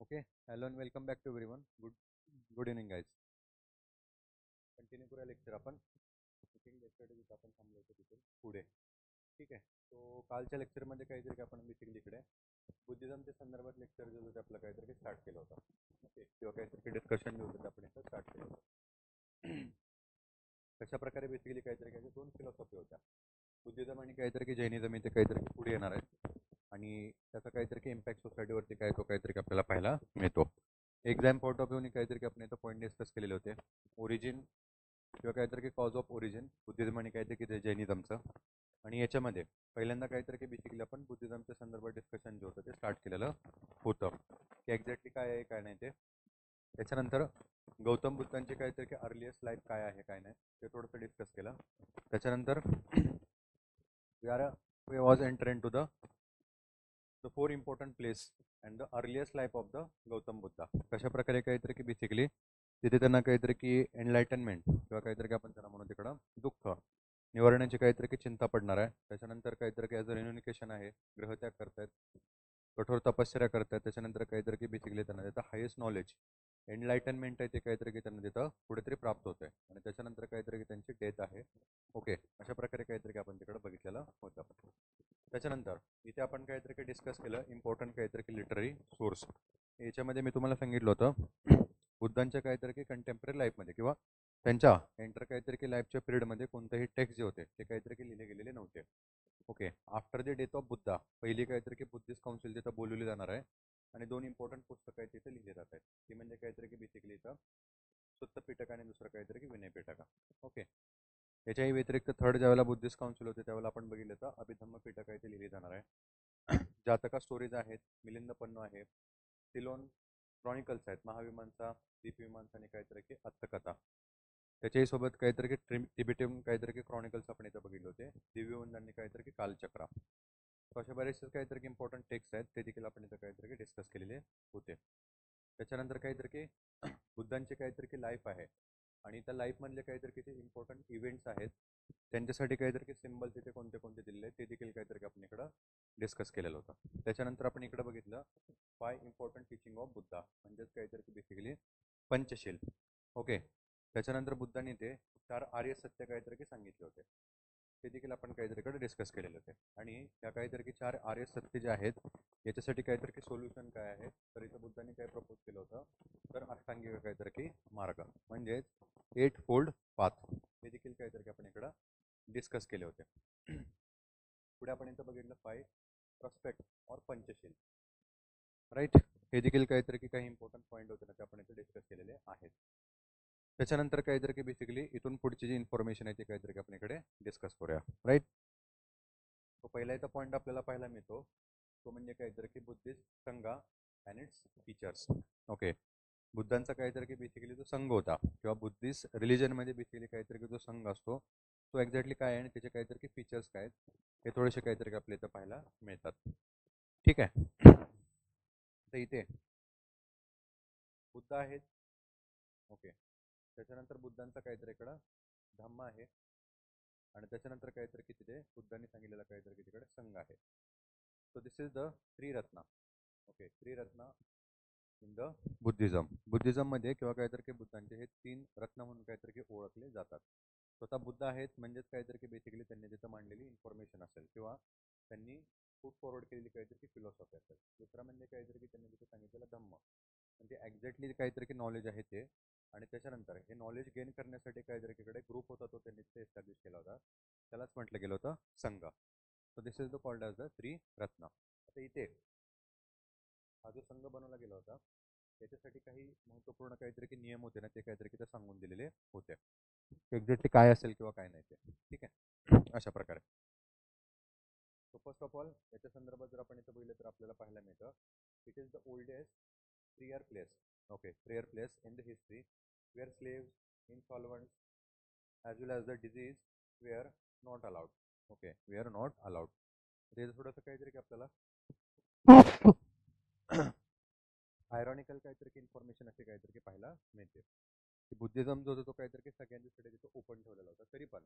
Okay, hello and welcome back to everyone. Good evening, guys. Continue करूया lecture आपण basically lecture जिथे आपण थांबलो होतो तिथून पुढे. ठीक आहे. सो कालच्या लेक्चरमध्ये काहीतरी आपण बेसिकली इकडे बुद्धिझमच्या संदर्भात लेक्चर जे होतं आपलं काहीतरी स्टार्ट केलं होतं. ओके, किंवा काहीतरी डिस्कशन जे होतं ते आपण इथं स्टार्ट केलं होतं. कशा प्रकारे बेसिकली काहीतरी दोन फिलॉसॉफी होत्या, बुद्धिझम आणि काहीतरी जैनिझम इथे काहीतरी पुढे येणार आहेत आणि त्याचा काहीतरी इम्पॅक्ट सोसायटीवरती काय तो काहीतरी आपल्याला पाहायला मिळतो. एक्झाम पॉईंट ऑफ व्ह्यूने काहीतरी आपण इथं पॉईंट डिस्कस केलेले होते. ओरिजिन किंवा काहीतरी कॉज ऑफ ओरिजिन बुद्धिझम आणि काहीतरी जैनिझमचं. आणि याच्यामध्ये पहिल्यांदा काहीतरी बेसिकली आपण बुद्धिझमच्या संदर्भात डिस्कशन जे होतं ते स्टार्ट केलेलं होतं की एक्झॅक्टली काय आहे काय नाही ते. त्याच्यानंतर गौतम बुद्धांचे काहीतरी अर्लिएस्ट लाईफ काय आहे काय नाही ते थोडंसं डिस्कस केलं. त्याच्यानंतर we was enter into the four important place and the earliest life of the Gautam Buddha. कशा प्रकारे काहीतरी की बेसिकली तिथे त्यांना काहीतरी की एनलायटनमेंट किंवा काहीतरी आपण त्यांना म्हणू तिकडं दुःख निवारण्याची काहीतरी की चिंता पडणार आहे. त्याच्यानंतर काहीतरी की ॲज अ रेन्युनिकेशन आहे, ग्रहत्याग करतायत, कठोर तपश्चर्या करतायत. त्याच्यानंतर काहीतरी की बेसिकली त्यांना त्याचं हायेस्ट नॉलेज एनलायटनमेंट आहे ते काहीतरी की त्यांना तिथं कुठेतरी प्राप्त होत आहे आणि त्याच्यानंतर काहीतरी की त्यांची डेथ आहे. ओके, अशा प्रकारे काहीतरी की आपण तिकडं बघितलेलं होतं. त्याच्यानंतर इथे आपण काहीतरी की डिस्कस केलं इम्पॉर्टंट काहीतरी की लिटररी सोर्स. याच्यामध्ये मी तुम्हाला सांगितलं होतं बुद्धांच्या काहीतरी की कंटेम्पररी लाईफमध्ये किंवा त्यांच्या एंटर काहीतरी की लाईफच्या पिरियडमध्ये कोणतेही टेक्स्ट जे होते ते काहीतरी की लिहिले गेलेले नव्हते. Okay, after the death of Buddha पहिली काहीतरी की बुद्धिस्ट काउन्सिल तिथं बोलवली जाणार आहे आणि दोन इम्पॉर्टंट पुस्तकं आहेत तिथे लिहिले जात आहेत. ती म्हणजे काहीतरी की बेसिकली इथं सुत्त पिटक आणि दुसरं काहीतरी की विनय पिटका. ओके, याच्याही व्यतिरिक्त थर्ड ज्यावेळेला बुद्धिस्ट काउन्सिल होते त्यावेळेला आपण बघितलं तर अभिधम्म पिटक आहे ते लिहिले जाणार आहे. जातका स्टोरीज आहेत, मिलिंद पन्नू आहे, सिलोन क्रॉनिकल्स आहेत, महाविमांचा दीपविमांचा आणि काहीतरी की अर्थकथा. त्याच्याही सोबत काहीतरी की टिबेटियन काहीतरी की क्रॉनिकल्स आपण इथं बघितले होते, दिव्यवंदांनी काहीतरी की कालचक्रा. तर असे बरेचसे काहीतरी की इम्पॉर्टंट टेक्स्ट आहेत ते देखील आपण इथं काहीतरी की डिस्कस केलेले होते. त्याच्यानंतर काहीतरी की बुद्धांचे काहीतरी की लाईफ आहे आणि त्या लाईफमधले काहीतरी किती इम्पॉर्टंट इव्हेंट्स आहेत त्यांच्यासाठी काहीतरी की सिम्बल्स इथे कोणते कोणते दिलेले आहेत ते देखील काहीतरी आपण इकडं डिस्कस केलेलं होतं. त्याच्यानंतर आपण इकडं बघितलं 5 इम्पॉर्टंट टीचिंग ऑफ बुद्धा म्हणजेच काहीतरी की बेसिकली पंचशील. ओके, त्याच्यानंतर बुद्धांनी ते 4 आर्य सत्य काहीतरी की सांगितले होते ते देखील आपण काहीतरीकडे डिस्कस केलेले होते. आणि या काहीतरी की 4 आर्य सत्य जे आहेत याच्यासाठी काहीतरी की सोल्युशन काय आहे तर इथं बुद्धांनी काय प्रपोज केलं होतं तर अष्टांगिक काहीतरी की मार्ग म्हणजेच 8 फोल्ड पाथ हे देखील काहीतरी की आपण इकडं डिस्कस केले होते. पुढे आपण इथं बघितलं 5 प्रॉस्पेक्ट और पंचशील. राईट, हे देखील काहीतरी की काही इम्पॉर्टंट पॉईंट होते ना ते आपण इथे डिस्कस केलेले आहेत. त्याच्यानंतर काहीतरी की बेसिकली इथून पुढची जी इन्फॉर्मेशन आहे ती काहीतरी की आपण इकडे डिस्कस करूया. राईट, तो पहिला इथं पॉईंट आपल्याला पाहायला मिळतो तो म्हणजे काहीतरी की बुद्धिस्ट संघा अँड इट्स फीचर्स. ओके, बुद्धांचा काहीतरी की बेसिकली जो संघ होता किंवा बुद्धिस्ट रिलिजनमध्ये बेसिकली काहीतरी की जो संघ असतो तो एक्झॅक्टली काय आहे आणि त्याचे काहीतरी की फीचर्स काय आहेत हे थोडेसे काहीतरी की आपल्या इथं पाहायला मिळतात. ठीक आहे, तर इथे बुद्ध आहेत. ओके, त्याच्यानंतर बुद्धांचा काहीतरी इकडं धम्म आहे आणि त्याच्यानंतर काहीतरी की तिथे बुद्धांनी सांगितलेला काहीतरी की तिकडे संघ आहे. So this is the Triratna. Okay, Triratna in the Buddhism मध्ये किंवा काहीतरी की बुद्धांचे हे 3 रत्न म्हणून काहीतरी की ओळखले जातात. स्वतः बुद्ध आहेत म्हणजेच काहीतरी की बेसिकली त्यांनी तिथं मांडलेली इन्फॉर्मेशन असेल किंवा त्यांनी पुट फॉरवर्ड केलेली काहीतरी की फिलॉसॉफी असेल. दुसरा म्हणजे काहीतरी की त्यांनी तिथे सांगितलेलं धम्म म्हणजे एक्झॅक्टली काहीतरी की नॉलेज आहे ते. आणि त्याच्यानंतर हे नॉलेज गेन करण्यासाठी काहीतरी इकडे ग्रुप होता तो त्यांनी तिथे एस्टॅब्लिश केला होता, त्यालाच म्हटलं गेलं होतं संघ. So this is the called as the Triratna. आता इथे हा जो संघ बनवला गेला होता त्याच्यासाठी काही महत्त्वपूर्ण काहीतरी की नियम होते ना ते काहीतरी की ते सांगून दिलेले होते एक्झॅक्टली काय असेल किंवा काय नाही ते. ठीक आहे, अशा प्रकारे. सो फर्स्ट ऑफ ऑल याच्या संदर्भात जर आपण इथं बघितलं तर आपल्याला पाहायला मिळतं it is the oldest prayer place. Okay, prayer place in the history where slaves insolvents as well as the disease were not allowed. Okay, where not allowed. ते थोडंसं काहीतरी की आपल्याला आयरॉनिकल काहीतरी की इन्फॉर्मेशन अशी काहीतरी की पाहायला मिळते की बुद्धिझम जो होता तो काहीतरी की सगळ्यांच्यासाठी तिथं ओपन ठेवलेला होता. तरी पण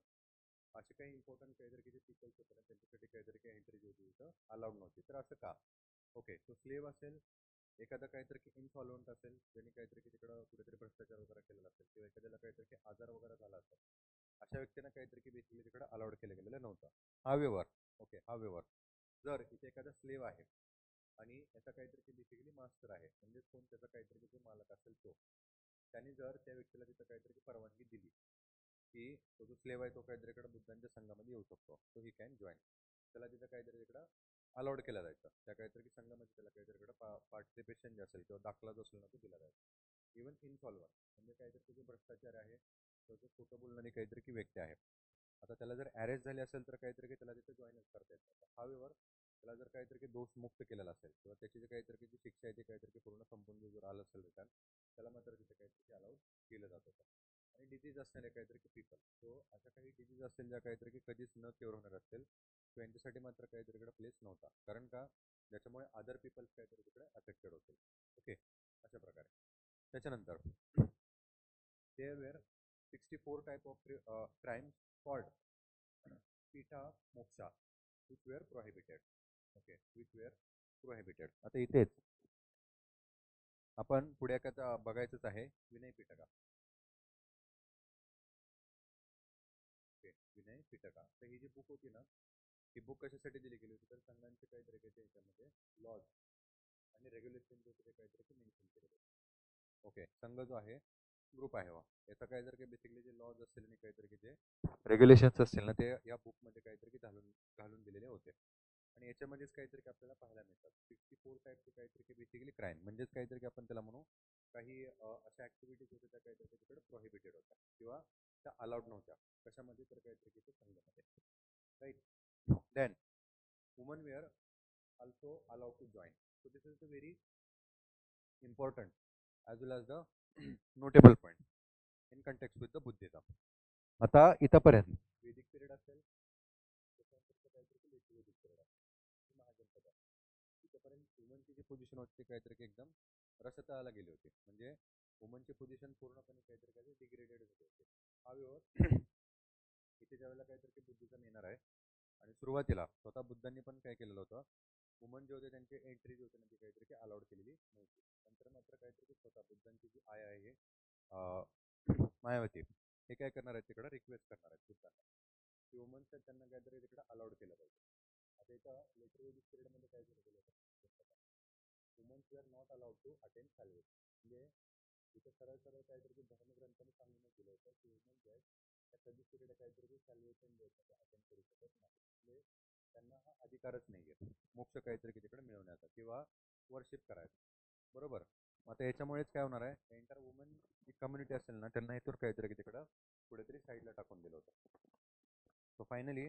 असे काही इम्पॉर्टंट काहीतरी की जे पीपल्स होते ना त्यांच्यासाठी काहीतरी काही एंट्री जी होती तिथं अलाउड नव्हती. तर असं का? ओके, तो स्लेव असेल एखादा काहीतरी की इनसॉल्वंट असेल, ज्यांनी काहीतरी की तिकडं कुठेतरी भ्रष्टाचार वगैरे केलेला असेल किंवा एखाद्याला काहीतरी की आजार वगैरे झाला असेल, अशा व्यक्तींना काहीतरी की बेसिकली तिकडे अलाउड केलं गेलेलं नव्हतं. हावेवर ओके, हावेवर जर इथे एखादा स्लेव आहे आणि याचा काहीतरी की बेसिकली मास्टर आहे, म्हणजेच कोण त्याचा काहीतरी जो मालक असेल तो, त्यांनी जर त्या व्यक्तीला तिथं काहीतरी की परवानगी दिली की तो जो स्लेव आहे तो काहीतरी इकडे बुद्धांच्या संघामध्ये येऊ शकतो, तो ही कॅन जॉईन, त्याला तिथं काहीतरी इकडं अलाउड केलं जायचं, त्या काहीतरी की संघामध्ये त्याला काहीतरी इकडं पार्टिसिपेशन जे असेल किंवा दाखला जो असेल ना तो दिला जायचा. इव्हन इनसॉल्व्हंट म्हणजे काहीतरी जो भ्रष्टाचार आहे, तो जो खोटं बोलणारी काहीतरी की व्यक्ती आहे, आता त्याला जर अरेस्ट झाले असेल तर काहीतरी की त्याला तिथे जॉईनच करता येतं. हावेवर त्याला जर काहीतरी की दोष मुक्त केलेला असेल किंवा त्याची जे काहीतरी की जी शिक्षा आहे ती काहीतरी की पूर्ण संपून जर आलं असेल रिटर्न, त्याला मात्र तिथे काहीतरी अलाउड केलं जात होतं. आणि डिझीज असणारे काहीतरी की पीपल, सो अशा काही डिझीज असतील ज्या काहीतरी की कधीच न क्युअर होणार असतील, सो यांच्यासाठी मात्र काहीतरी इकडे प्लेस नव्हता, कारण का ज्याच्यामुळे अदर पीपल्स काहीतरी तिकडे अफेक्टेड होतील. ओके, अशा प्रकारे. त्याच्यानंतर there were 64 type of crimes called पीठा मोक्षा which were prohibited. Okay, which were prohibited. आता इथेच आपण पुढे एखादा बघायचंच आहे, विनय पिटका. ओके, विनय पिटका. तर ही जी बुक होती ना, ही बुक कशासाठी दिली गेली होती, तर संघांचे काहीतरी त्याच्या ह्याच्यामध्ये लॉज आणि रेग्युलेशन जे होते ते काहीतरी मेन्शन केलेले होते. ओके, संघ जो आहे ग्रुप आहे वा, याचा काय जर काही बेसिकली जे लॉज असतील आणि काहीतरी की जे रेग्युलेशन्स असतील ना, ते या बुकमध्ये काहीतरी की घालून घालून दिलेले होते. आणि याच्यामध्येच काहीतरी की आपल्याला पाहायला मिळतात 64 टाईपचे काहीतरी की बेसिकली क्राईम, म्हणजेच काहीतरी की आपण त्याला म्हणू काही अशा ऍक्टिव्हिटीज होत्या त्या काहीतरी तिकडे प्रोहिबिटेड होत्या किंवा त्या अलाउड नव्हत्या. कशामध्ये, तर काहीतरी की ते संघामध्ये. Right. Then women were also allowed to join. So this is the very important as well as the notable point in context with the Buddhism. आता इथपर्यंत वेदिक पिरियड असेल, त्याच्यानंतर काहीतरी लेट वेदिक पिरियड असेल, महाजनपद आहे, इथपर्यंत वुमनची जी पोझिशन होती ती काहीतरी की एकदम रसतळाला गेली होती, म्हणजे वुमनची पोझिशन पूर्णपणे काहीतरी काही डिग्रेडेड होते होते. हा व्यवहार इथे ज्यावेळेला काहीतरी की बुद्धिझम येणार आहे, आणि सुरुवातीला स्वतः बुद्धांनी पण काय केलेलं होतं, वुमन जे होते त्यांची एंट्री जी होती ना ती काहीतरी की अलाउड केलेली नव्हती. नंतर मात्र काहीतरी की स्वतः बुद्धांची जी आय आहे मायावती, हे काय करणार आहेत तिकडं रिक्वेस्ट करणार आहेत बुद्धांना की वुमन्स आहेत त्यांना काहीतरी तिकडं अलाउड केलं पाहिजे. आता इथं लेटर वेदिक पिरियडमध्ये काय केलं गेलं होतं, womens are not allowed to attend salvation, म्हणजे इथं सरळ सरळ काहीतरी की धर्मग्रंथाने सांगूनच दिलं होतं की वुमन जे आहेत त्या कधीच तिकडे काहीतरी की सॅल्वेशन जे होतं ते अटेंड करू शकत नाही, म्हणजे त्यांना हा अधिकारच नाही आहे मोक्ष काहीतरी की तिकडे मिळवण्याचा किंवा वर्शिप करायचा. बरोबर. मग आता याच्यामुळेच काय होणार आहे, एंटायर वुमन जी कम्युनिटी असेल ना त्यांना इथून काहीतरी की तिकडं कुठेतरी साईडला टाकून दिलं होतं. So finally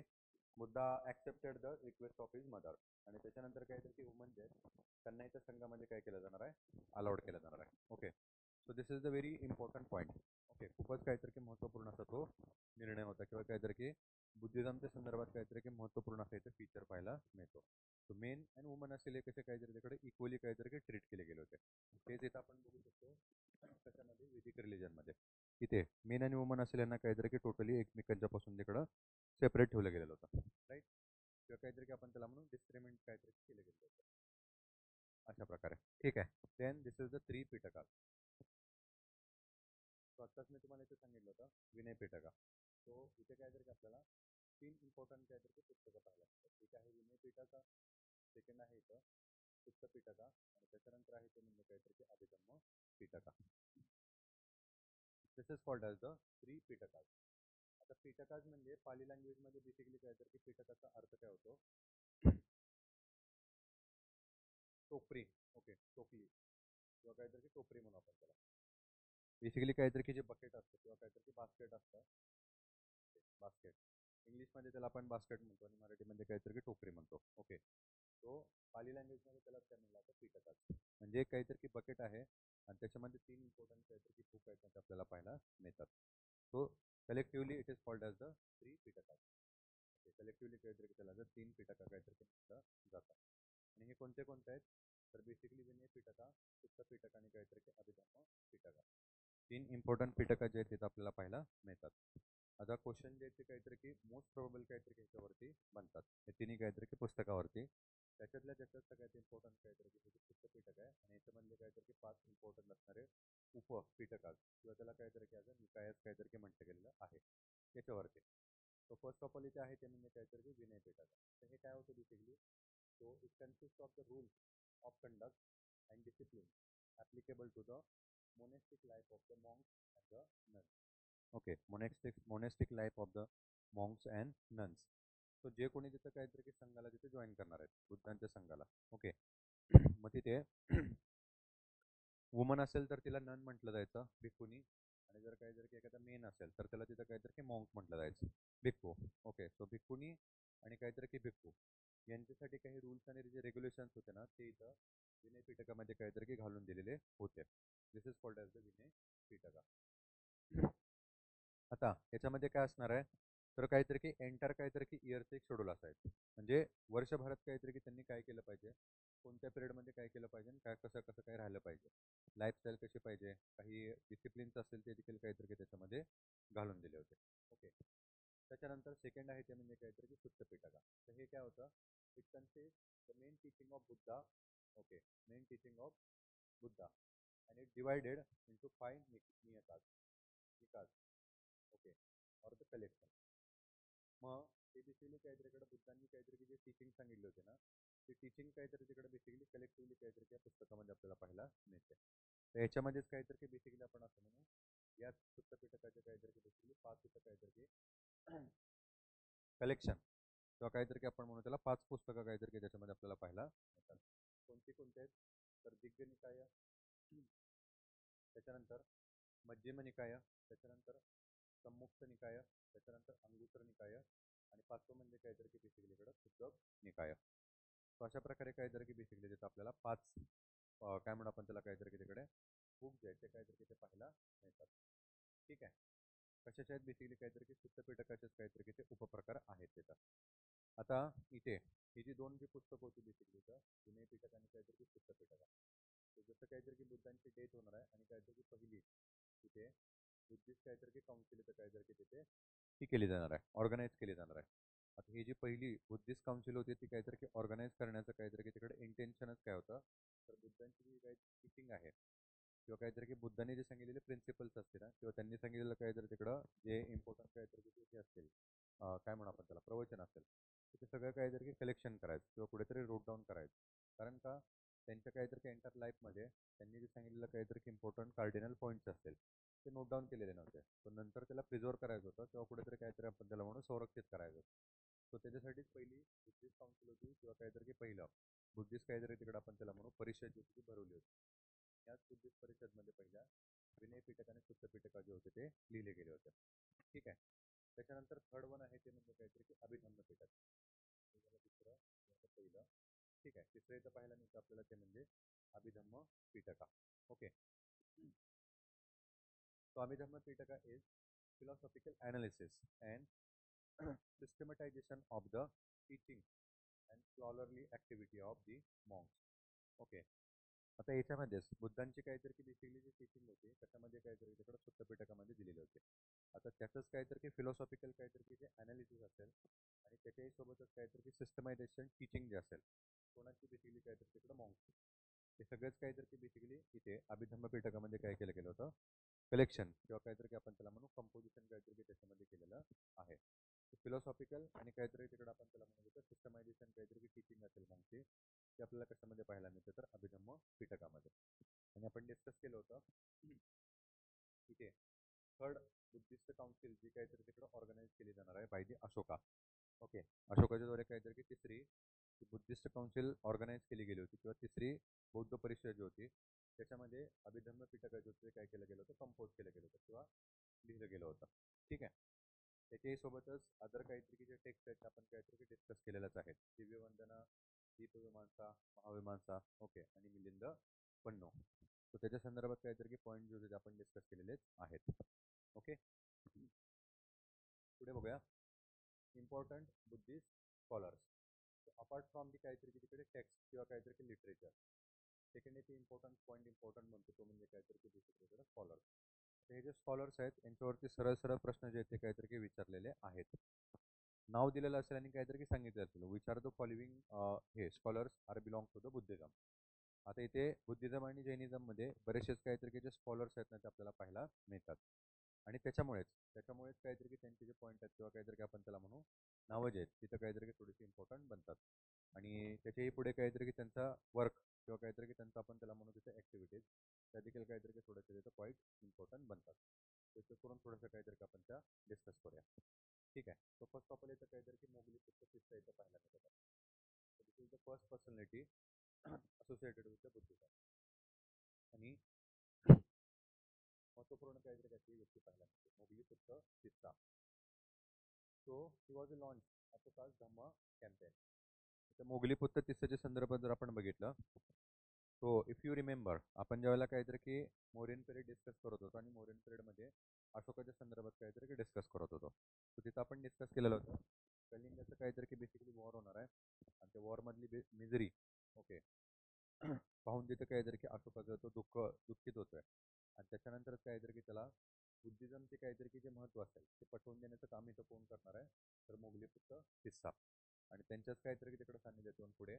Buddha accepted the request of his mother, आणि त्याच्यानंतर काहीतरी की वुमन जे आहेत त्यांना इथं संघामध्ये काय केलं जाणार आहे, अलाउड केलं जाणार आहे. Okay, so this is the very important point. Okay, खूपच काहीतरी की महत्त्वपूर्ण असा तो निर्णय होता किंवा काहीतरी की बुद्धिझमच्या संदर्भात काहीतरी की महत्त्वपूर्ण असं इथे फीचर पाहायला मिळतो. सो मेन आणि वुमन असलेले कसे काहीतरी तिकडे इक्वली काहीतरी की ट्रीट केले गेले होते. तेच इथं आपण बघू शकतो कशामध्ये, वेदिक रिलिजनमध्ये. इथे मेन आणि वुमन असलेल्यांना काहीतरी की टोटली एकमेकांच्या पासून तिकडं सेपरेट ठेवलं गेलेलं होतं. राईट. किंवा काहीतरी की आपण त्याला म्हणून डिस्क्रिमिनेट काहीतरी केलं गेलं होतं अशा प्रकारे. ठीक आहे. Then this is the 3 pitaka. So आत्ताच मी तुम्हाला इथे सांगितलं होतं विनय पिटका. सो इथे काहीतरी की आपल्याला 3 इम्पॉर्टंट काहीतरी की पुस्तकं पाहायला लागतात. एक आहे विनय पिटका, सेकंड आहे इथं सुत्त पिटका, आणि त्याच्यानंतर आहे ते म्हणजे काहीतरी की अभिधम्म पिटका. दिस इज कॉल्ड ॲज द 3 पिटकाज. आता पिटकाज म्हणजे पाली लँग्वेजमध्ये बेसिकली काहीतरी की पिटकाचा अर्थ काय होतो, टोपरी. ओके, टोपली किंवा काहीतरी की टोपरी म्हणून आपण त्याला. बेसिकली काहीतरी की जे बकेट असतं किंवा काहीतरी की बास्केट असतं, बास्केट इंग्लिशमध्ये त्याला आपण बास्केट म्हणतो आणि मराठीमध्ये काहीतरी की टोपरी म्हणतो. ओके, तो पाली लँग्वेजमध्ये त्याला काय म्हणलं जातं, पिटकाज. म्हणजे काहीतरी की बकेट आहे आणि त्याच्यामध्ये 3 इम्पॉर्टंट काहीतरी की बुक आहेत आपल्याला पाहायला मिळतात. So collectively it is called as the 3 Pitakas. Okay, collectively काहीतरी की त्याला जर 3 पिटका काहीतरी की म्हटलं जातं. आणि हे कोणते कोणते आहेत, तर बेसिकली विनय पिटका, सुत्त पिटका आणि काहीतरी की अभिधम्म पिटका. 3 इम्पॉर्टंट पिटका जे आहेत तिथं आपल्याला पाहायला मिळतात. आता क्वेश्चन जे आहेत ते काहीतरी की मोस्ट प्रोबेबल काहीतरी की ह्याच्यावरती बनतात, हे तिन्ही काहीतरी की पुस्तकावरती. त्याच्यातल्या त्याच्यात सगळ्यात इम्पॉर्टंट काहीतरी की सुत्त पिटक आहे आणि याच्यामधले काहीतरी की 5 इम्पॉर्टंट असणारे उपपिटकास किंवा त्याला काहीतरी की ॲज अ निकायस काहीतरी म्हटलं गेलेलं आहे याच्यावरती. सो फर्स्ट ऑफ ऑल इथे आहे ते म्हणजे काहीतरी की विनय पिटक. तर हे काय होतं basically, so it consist of the rules of conduct and discipline applicable to the monastic life of the monks and the nuns. Okay, monastic life of the monks and nuns. So जे कोणी तिथं काहीतरी की संघाला तिथे join करणार आहेत बुद्धांच्या संघाला. ओके, मग तिथे वुमन असेल तर तिला नन म्हटलं जायचं, भिक्खुनी. आणि जर काही जर की एखादा मेन असेल तर त्याला तिथं काहीतरी की मॉन्क म्हटलं जायचं, भिक्खू. ओके, सो भिक्खुनी आणि काहीतरी की भिक्खू यांच्यासाठी काही रूल्स आणि जे रेग्युलेशन्स होते ना ते इथं विनय पिटकामध्ये काहीतरी की घालून दिलेले होते. This is called as the Vinaya Pitaka. आता याच्यामध्ये काय असणार आहे, तर काहीतरी की एंटायर काहीतरी की इयरचं एक शेड्यूल असायचं. म्हणजे वर्षभरात काहीतरी की त्यांनी काय केलं पाहिजे, कोणत्या पिरियडमध्ये काय केलं पाहिजे, काय कसं कसं काय राहिलं पाहिजे, लाईफस्टाईल कशी पाहिजे, काही डिसिप्लिन्स असेल ते देखील काहीतरी की त्याच्यामध्ये घालून दिले होते. ओके, त्याच्यानंतर सेकंड आहे ते म्हणजे काहीतरी की सुत्त पिटका. तर हे काय होतं, it consist the main teaching of Buddha. Okay, main teaching of Buddha and it divided into 5 नियताज Nikayas. Okay, or the collection. मग ते बेसिकली काहीतरी इकडे बुद्धांनी काहीतरी जे टीचिंग सांगितले होते ना, ते टीचिंग काहीतरी तिकडे बेसिकली कलेक्टिव्हली काहीतरी त्या पुस्तकामध्ये आपल्याला पाहायला मिळते. तर याच्यामध्येच काहीतरी बेसिकली आपण असं म्हणू, याच पुस्तकपिटकाचे काहीतरी बेसिकली 5 इथं काहीतरी कलेक्शन किंवा काहीतरी आपण म्हणू त्याला 5 पुस्तकं काहीतरी त्याच्यामध्ये आपल्याला पाहायला मिळतात. कोणती कोणते आहेत, तर दिग्ग निकाय, त्याच्यानंतर मध्यम निकाय, त्याच्यानंतर सम्मुक्त निकाय, त्याच्यानंतर अंगुत्र निकाय आणि 5वं म्हणजे काहीतरी की बेसिकली इकडं शुद्धक निकाय. तर अशा प्रकारे काहीतरी की बेसिकली तिथं आपल्याला 5 काय म्हणू आपण त्याला काहीतरी की तिकडे बुक जे आहेत ते काहीतरी तिथे पाहायला मिळतात. ठीक आहे, कशाचे आहेत बेसिकली काहीतरी की सुत्तपिटकाचेच काहीतरी की ते उपप्रकार आहेत तिथं. आता इथे ही जी दोन जी पुस्तकं होती बेसिकली इथं विनय पिटक आणि काहीतरी की सुत्तपिटका. तर जसं काहीतरी की बुद्धांची डेथ होणार आहे आणि काहीतरी की पहिली तिथे बुद्धिस्ट काहीतरी की काउन्सिल इथं काहीतरी की तिथे ती केली जाणार आहे, ऑर्गनाईज केली जाणार आहे. आता ही जी पहिली बुद्धिस्ट काउन्सिल होती ती काहीतरी की ऑर्गनाईज करण्याचं काहीतरी की तिकडे इंटेन्शनच काय होतं, तर बुद्धांची जी काही टीचिंग आहे किंवा काहीतरी की बुद्धांनी जे सांगितलेले प्रिन्सिपल्स असतील ना किंवा त्यांनी सांगितलेलं काहीतरी तिकडं जे इम्पॉर्टंट काहीतरी की असतील, काय म्हणू आपण त्याला प्रवचन असेल, ते सगळं काहीतरी की कलेक्शन करायचं किंवा कुठेतरी रोट डाऊन करायचं. कारण का, त्यांच्या काहीतरी एंटर लाईफमध्ये त्यांनी जे सांगितलेलं काहीतरी इम्पॉर्टंट कार्डिनल पॉईंट्स असतील ते नोट डाऊन केलेले नव्हते. पण नंतर त्याला प्रिझर्व करायचं होतं किंवा कुठेतरी काहीतरी आपण त्याला म्हणून संरक्षित करायचं होतं. सो त्याच्यासाठीच पहिली बुद्धिस्ट काउन्सिल होती किंवा काहीतरी की पहिलं बुद्धिस्ट काहीतरी तिकडे आपण त्याला म्हणू परिषद जी होती ती भरवली होती. याच बुद्धिस्ट परिषदमध्ये पहिल्या विनय पिटक आणि सुत्त पिटका जे होते ते लिहिले गेले होते. ठीक आहे, त्याच्यानंतर थर्ड वन आहे ते म्हणजे काहीतरी की अभिधम्म पिटक. दुसरं पहिलं. ठीक आहे, तिसरं इथं पाहायला मिळतं आपल्याला ते म्हणजे Abhidhamma Pitaka. Okay, so Abhidhamma Pitaka is philosophical analysis and systematization of the teaching and scholarly activity of the monks. Okay, आता याच्यामध्येच बुद्धांची काहीतरी की बेसिकली जी टीचिंग होती त्याच्यामध्ये काहीतरी तिकडे सुत्त पिटकामध्ये दिलेले होते. आता त्याचंच काहीतरी की फिलॉसॉफिकल काहीतरी की जे अनालिसिस असेल आणि त्याच्याही सोबतच काहीतरी की सिस्टमायझेशन टीचिंग जे असेल कोणाची बेसिकली काहीतरी तिकडे मॉन्क्स, हे सगळंच काहीतरी की बेसिकली इथे अभिधम्म पिटकामध्ये काय केलं गेलं होतं, कलेक्शन किंवा काहीतरी की आपण त्याला म्हणू कंपोजिशन काहीतरी की त्याच्यामध्ये केलेलं आहे. फिलॉसॉफिकल आणि काहीतरी तिकडे आपण त्याला म्हणू तर सिस्टमायझेशन काहीतरी की टीचिंग असेल मॉन्कची ते आपल्याला कशामध्ये पाहायला मिळतं तर अभिधम्म पिटकामध्ये. आणि आपण डिस्कस केलं होतं इथे थर्ड बुद्धिस्ट काउन्सिल जी काहीतरी तिकडे ऑर्गनाईज केली जाणार आहे बाय दी अशोका. ओके, अशोकाच्या द्वारे काहीतरी की तिसरी बुद्धिस्ट काउन्सिल ऑर्गनाईज केली गेली होती किंवा तिसरी बौद्ध परिषद जी होती त्याच्यामध्ये अभिधम्म पिटकाचे होते काय केलं गेलं होतं, कंपोज केलं गेलं होतं किंवा लिहिलं गेलं होतं. ठीक आहे, त्याच्याही सोबतच अदर काहीतरी की जे टेक्स्ट आहेत आपण काहीतरी की डिस्कस केलेलंच आहेत. दिव्यवंदना, दीपविमांसा, महाविमांसा, ओके, आणि मिलिंद पन्नो. तर त्याच्या संदर्भात काहीतरी की पॉईंट जे होते आपण डिस्कस केलेलेच आहेत. ओके, पुढे बघूया important Buddhist scholars. Apart from the काहीतरी की तिकडे टेक्स्ट किंवा काहीतरी की लिटरेचर, सेकंड आहे इम्पॉर्टंट पॉईंट इम्पॉर्टंट म्हणतो तो म्हणजे काहीतरी की दुसरीकडे स्कॉलर्स. हे जे स्कॉलर्स आहेत यांच्यावरती सरळ सरळ प्रश्न जे आहेत ते काहीतरी की विचारलेले आहेत. नाव दिलेलं असेल आणि काहीतरी की सांगितलं असेल विच आर द फॉलोइंग हे scholars are belong to the Buddhism. आता इथे बुद्धिझम आणि जैनिझममध्ये बरेचसेच काहीतरी जे स्कॉलर्स आहेत ना ते आपल्याला पाहायला मिळतात. आणि त्याच्यामुळेच काहीतरी त्यांचे जे पॉईंट आहेत किंवा काहीतरी आपण त्याला म्हणू नावं जे आहेत तिथं काहीतरी थोडीशी इम्पॉर्टंट बनतात. आणि त्याच्याही पुढे काहीतरी त्यांचा वर्क किंवा काहीतरी त्यांचा आपण त्याला म्हणू तिथे ॲक्टिव्हिटीज त्या देखील काहीतरी थोडेसे तिथं पॉईंट इम्पॉर्टंट बनतात. त्याचं करून थोडंसं काहीतरी आपण त्या डिस्कस करूया. ठीक आहे. तो फर्स्ट ऑफ ऑल इथं काहीतरी मोगली पुस्तक किस्सा इथं पाहायला मिळतात. This is the first personality associated with the Buddhism. आणि महत्वपूर्ण काहीतरी त्याची व्यक्ती पाहायला मिळते मोगली पुस्तक Tissa. So he was launch Ashoka's Dhamma campaign. तर मोगली पुत्र तिस्साच्या संदर्भात जर आपण बघितलं तो इफ यू रिमेंबर आपण ज्यावेळेला काहीतरी की मोरियन पिरियड डिस्कस करत होतो आणि मोरियन पिरियडमध्ये अशोकाच्या संदर्भात काहीतरी की डिस्कस करत होतो. तर तिथं आपण डिस्कस केलेलं होतं कलिंगाचं काहीतरी की बेसिकली वॉर होणार आहे आणि त्या वॉरमधली मिजरी ओके पाहून तिथं काहीतरी की अशोकाचं तो दुःखित होतोय आणि त्याच्यानंतरच काहीतरी की त्याला बुद्धिझमचे काहीतरी की जे महत्त्व असेल ते पटवून देण्याचं काम इथं कोण करणार आहे तर मोगली पुत्र किस्सा. आणि त्यांच्याच काहीतरी तिकडे सान्निध्यात येऊन पुढे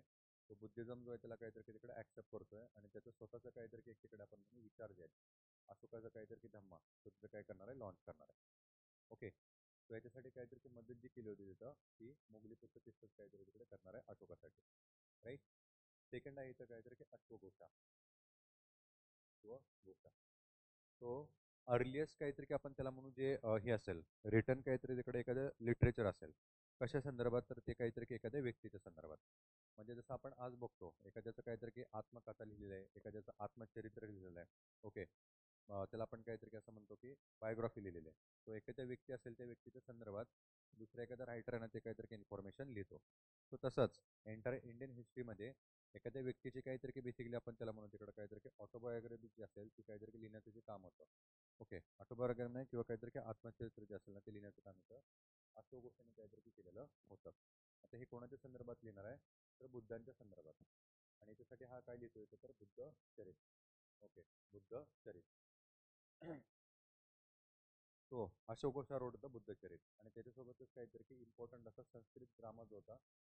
तो बुद्धिझम जो आहे त्याला काहीतरी तिकडे ऍक्सेप्ट करतोय आणि त्याचं स्वतःचं काहीतरी एक तिकडे आपण विचार जे आहेत अशोकाचं काहीतरी धम्मा तो तिथं काय करणार आहे लॉन्च करणार आहे. ओके. सो याच्यासाठी काहीतरी मदत जी केली होती तिथं ती मोगली पुत्र किस्साच काहीतरी तिकडे करणार आहे अशोकासाठी. राईट. सेकंड आहे इथं काहीतरी की अश्वघोषा किंवा घोषा. सो अर्लिएस्ट काहीतरी की आपण त्याला म्हणू जे हे असेल रिटर्न काहीतरी तिकडे एखादं लिटरेचर असेल कशा संदर्भात तर ते काहीतरी की एखाद्या व्यक्तीच्या संदर्भात. म्हणजे जसं आपण आज बघतो एखाद्याचं काहीतरी की आत्मकथा लिहिलेलं आहे एखाद्याचं आत्मचरित्र लिहिलेलं आहे. ओके. त्याला आपण काहीतरी असं म्हणतो की बायोग्राफी लिहिलेली आहे. तो एखाद्या व्यक्ती असेल त्या व्यक्तीच्या संदर्भात दुसऱ्या एखादा रायटर आहे ना ते काहीतरी इन्फॉर्मेशन लिहितो. सो तसंच एंटायर इंडियन हिस्ट्रीमध्ये एखाद्या व्यक्तीची काहीतरी की बेसिकली आपण त्याला म्हणू तिकडे काहीतरी की ऑटोबायोग्राफी जी असेल ती काहीतरी लिहिण्याचं जे काम होतं. ओके. ऑटोबायोग्राफी नाही किंवा काहीतरी आत्मचरित्र जे असेल ना ते लिहिण्याचं काम होतं अशोक काहीतरी केलेलं होतं. आता हे कोणाच्या संदर्भात लिहिणार आहे तर बुद्धांच्या संदर्भात. आणि त्यासाठी हा काय लिहितोय तर बुद्ध चरित. ओके. बुद्ध चरित. तो अशोकोशा रोड द बुद्धचरित आणि त्याच्यासोबतच काहीतरी की इम्पॉर्टंट असा संस्कृत ड्रामा जो होता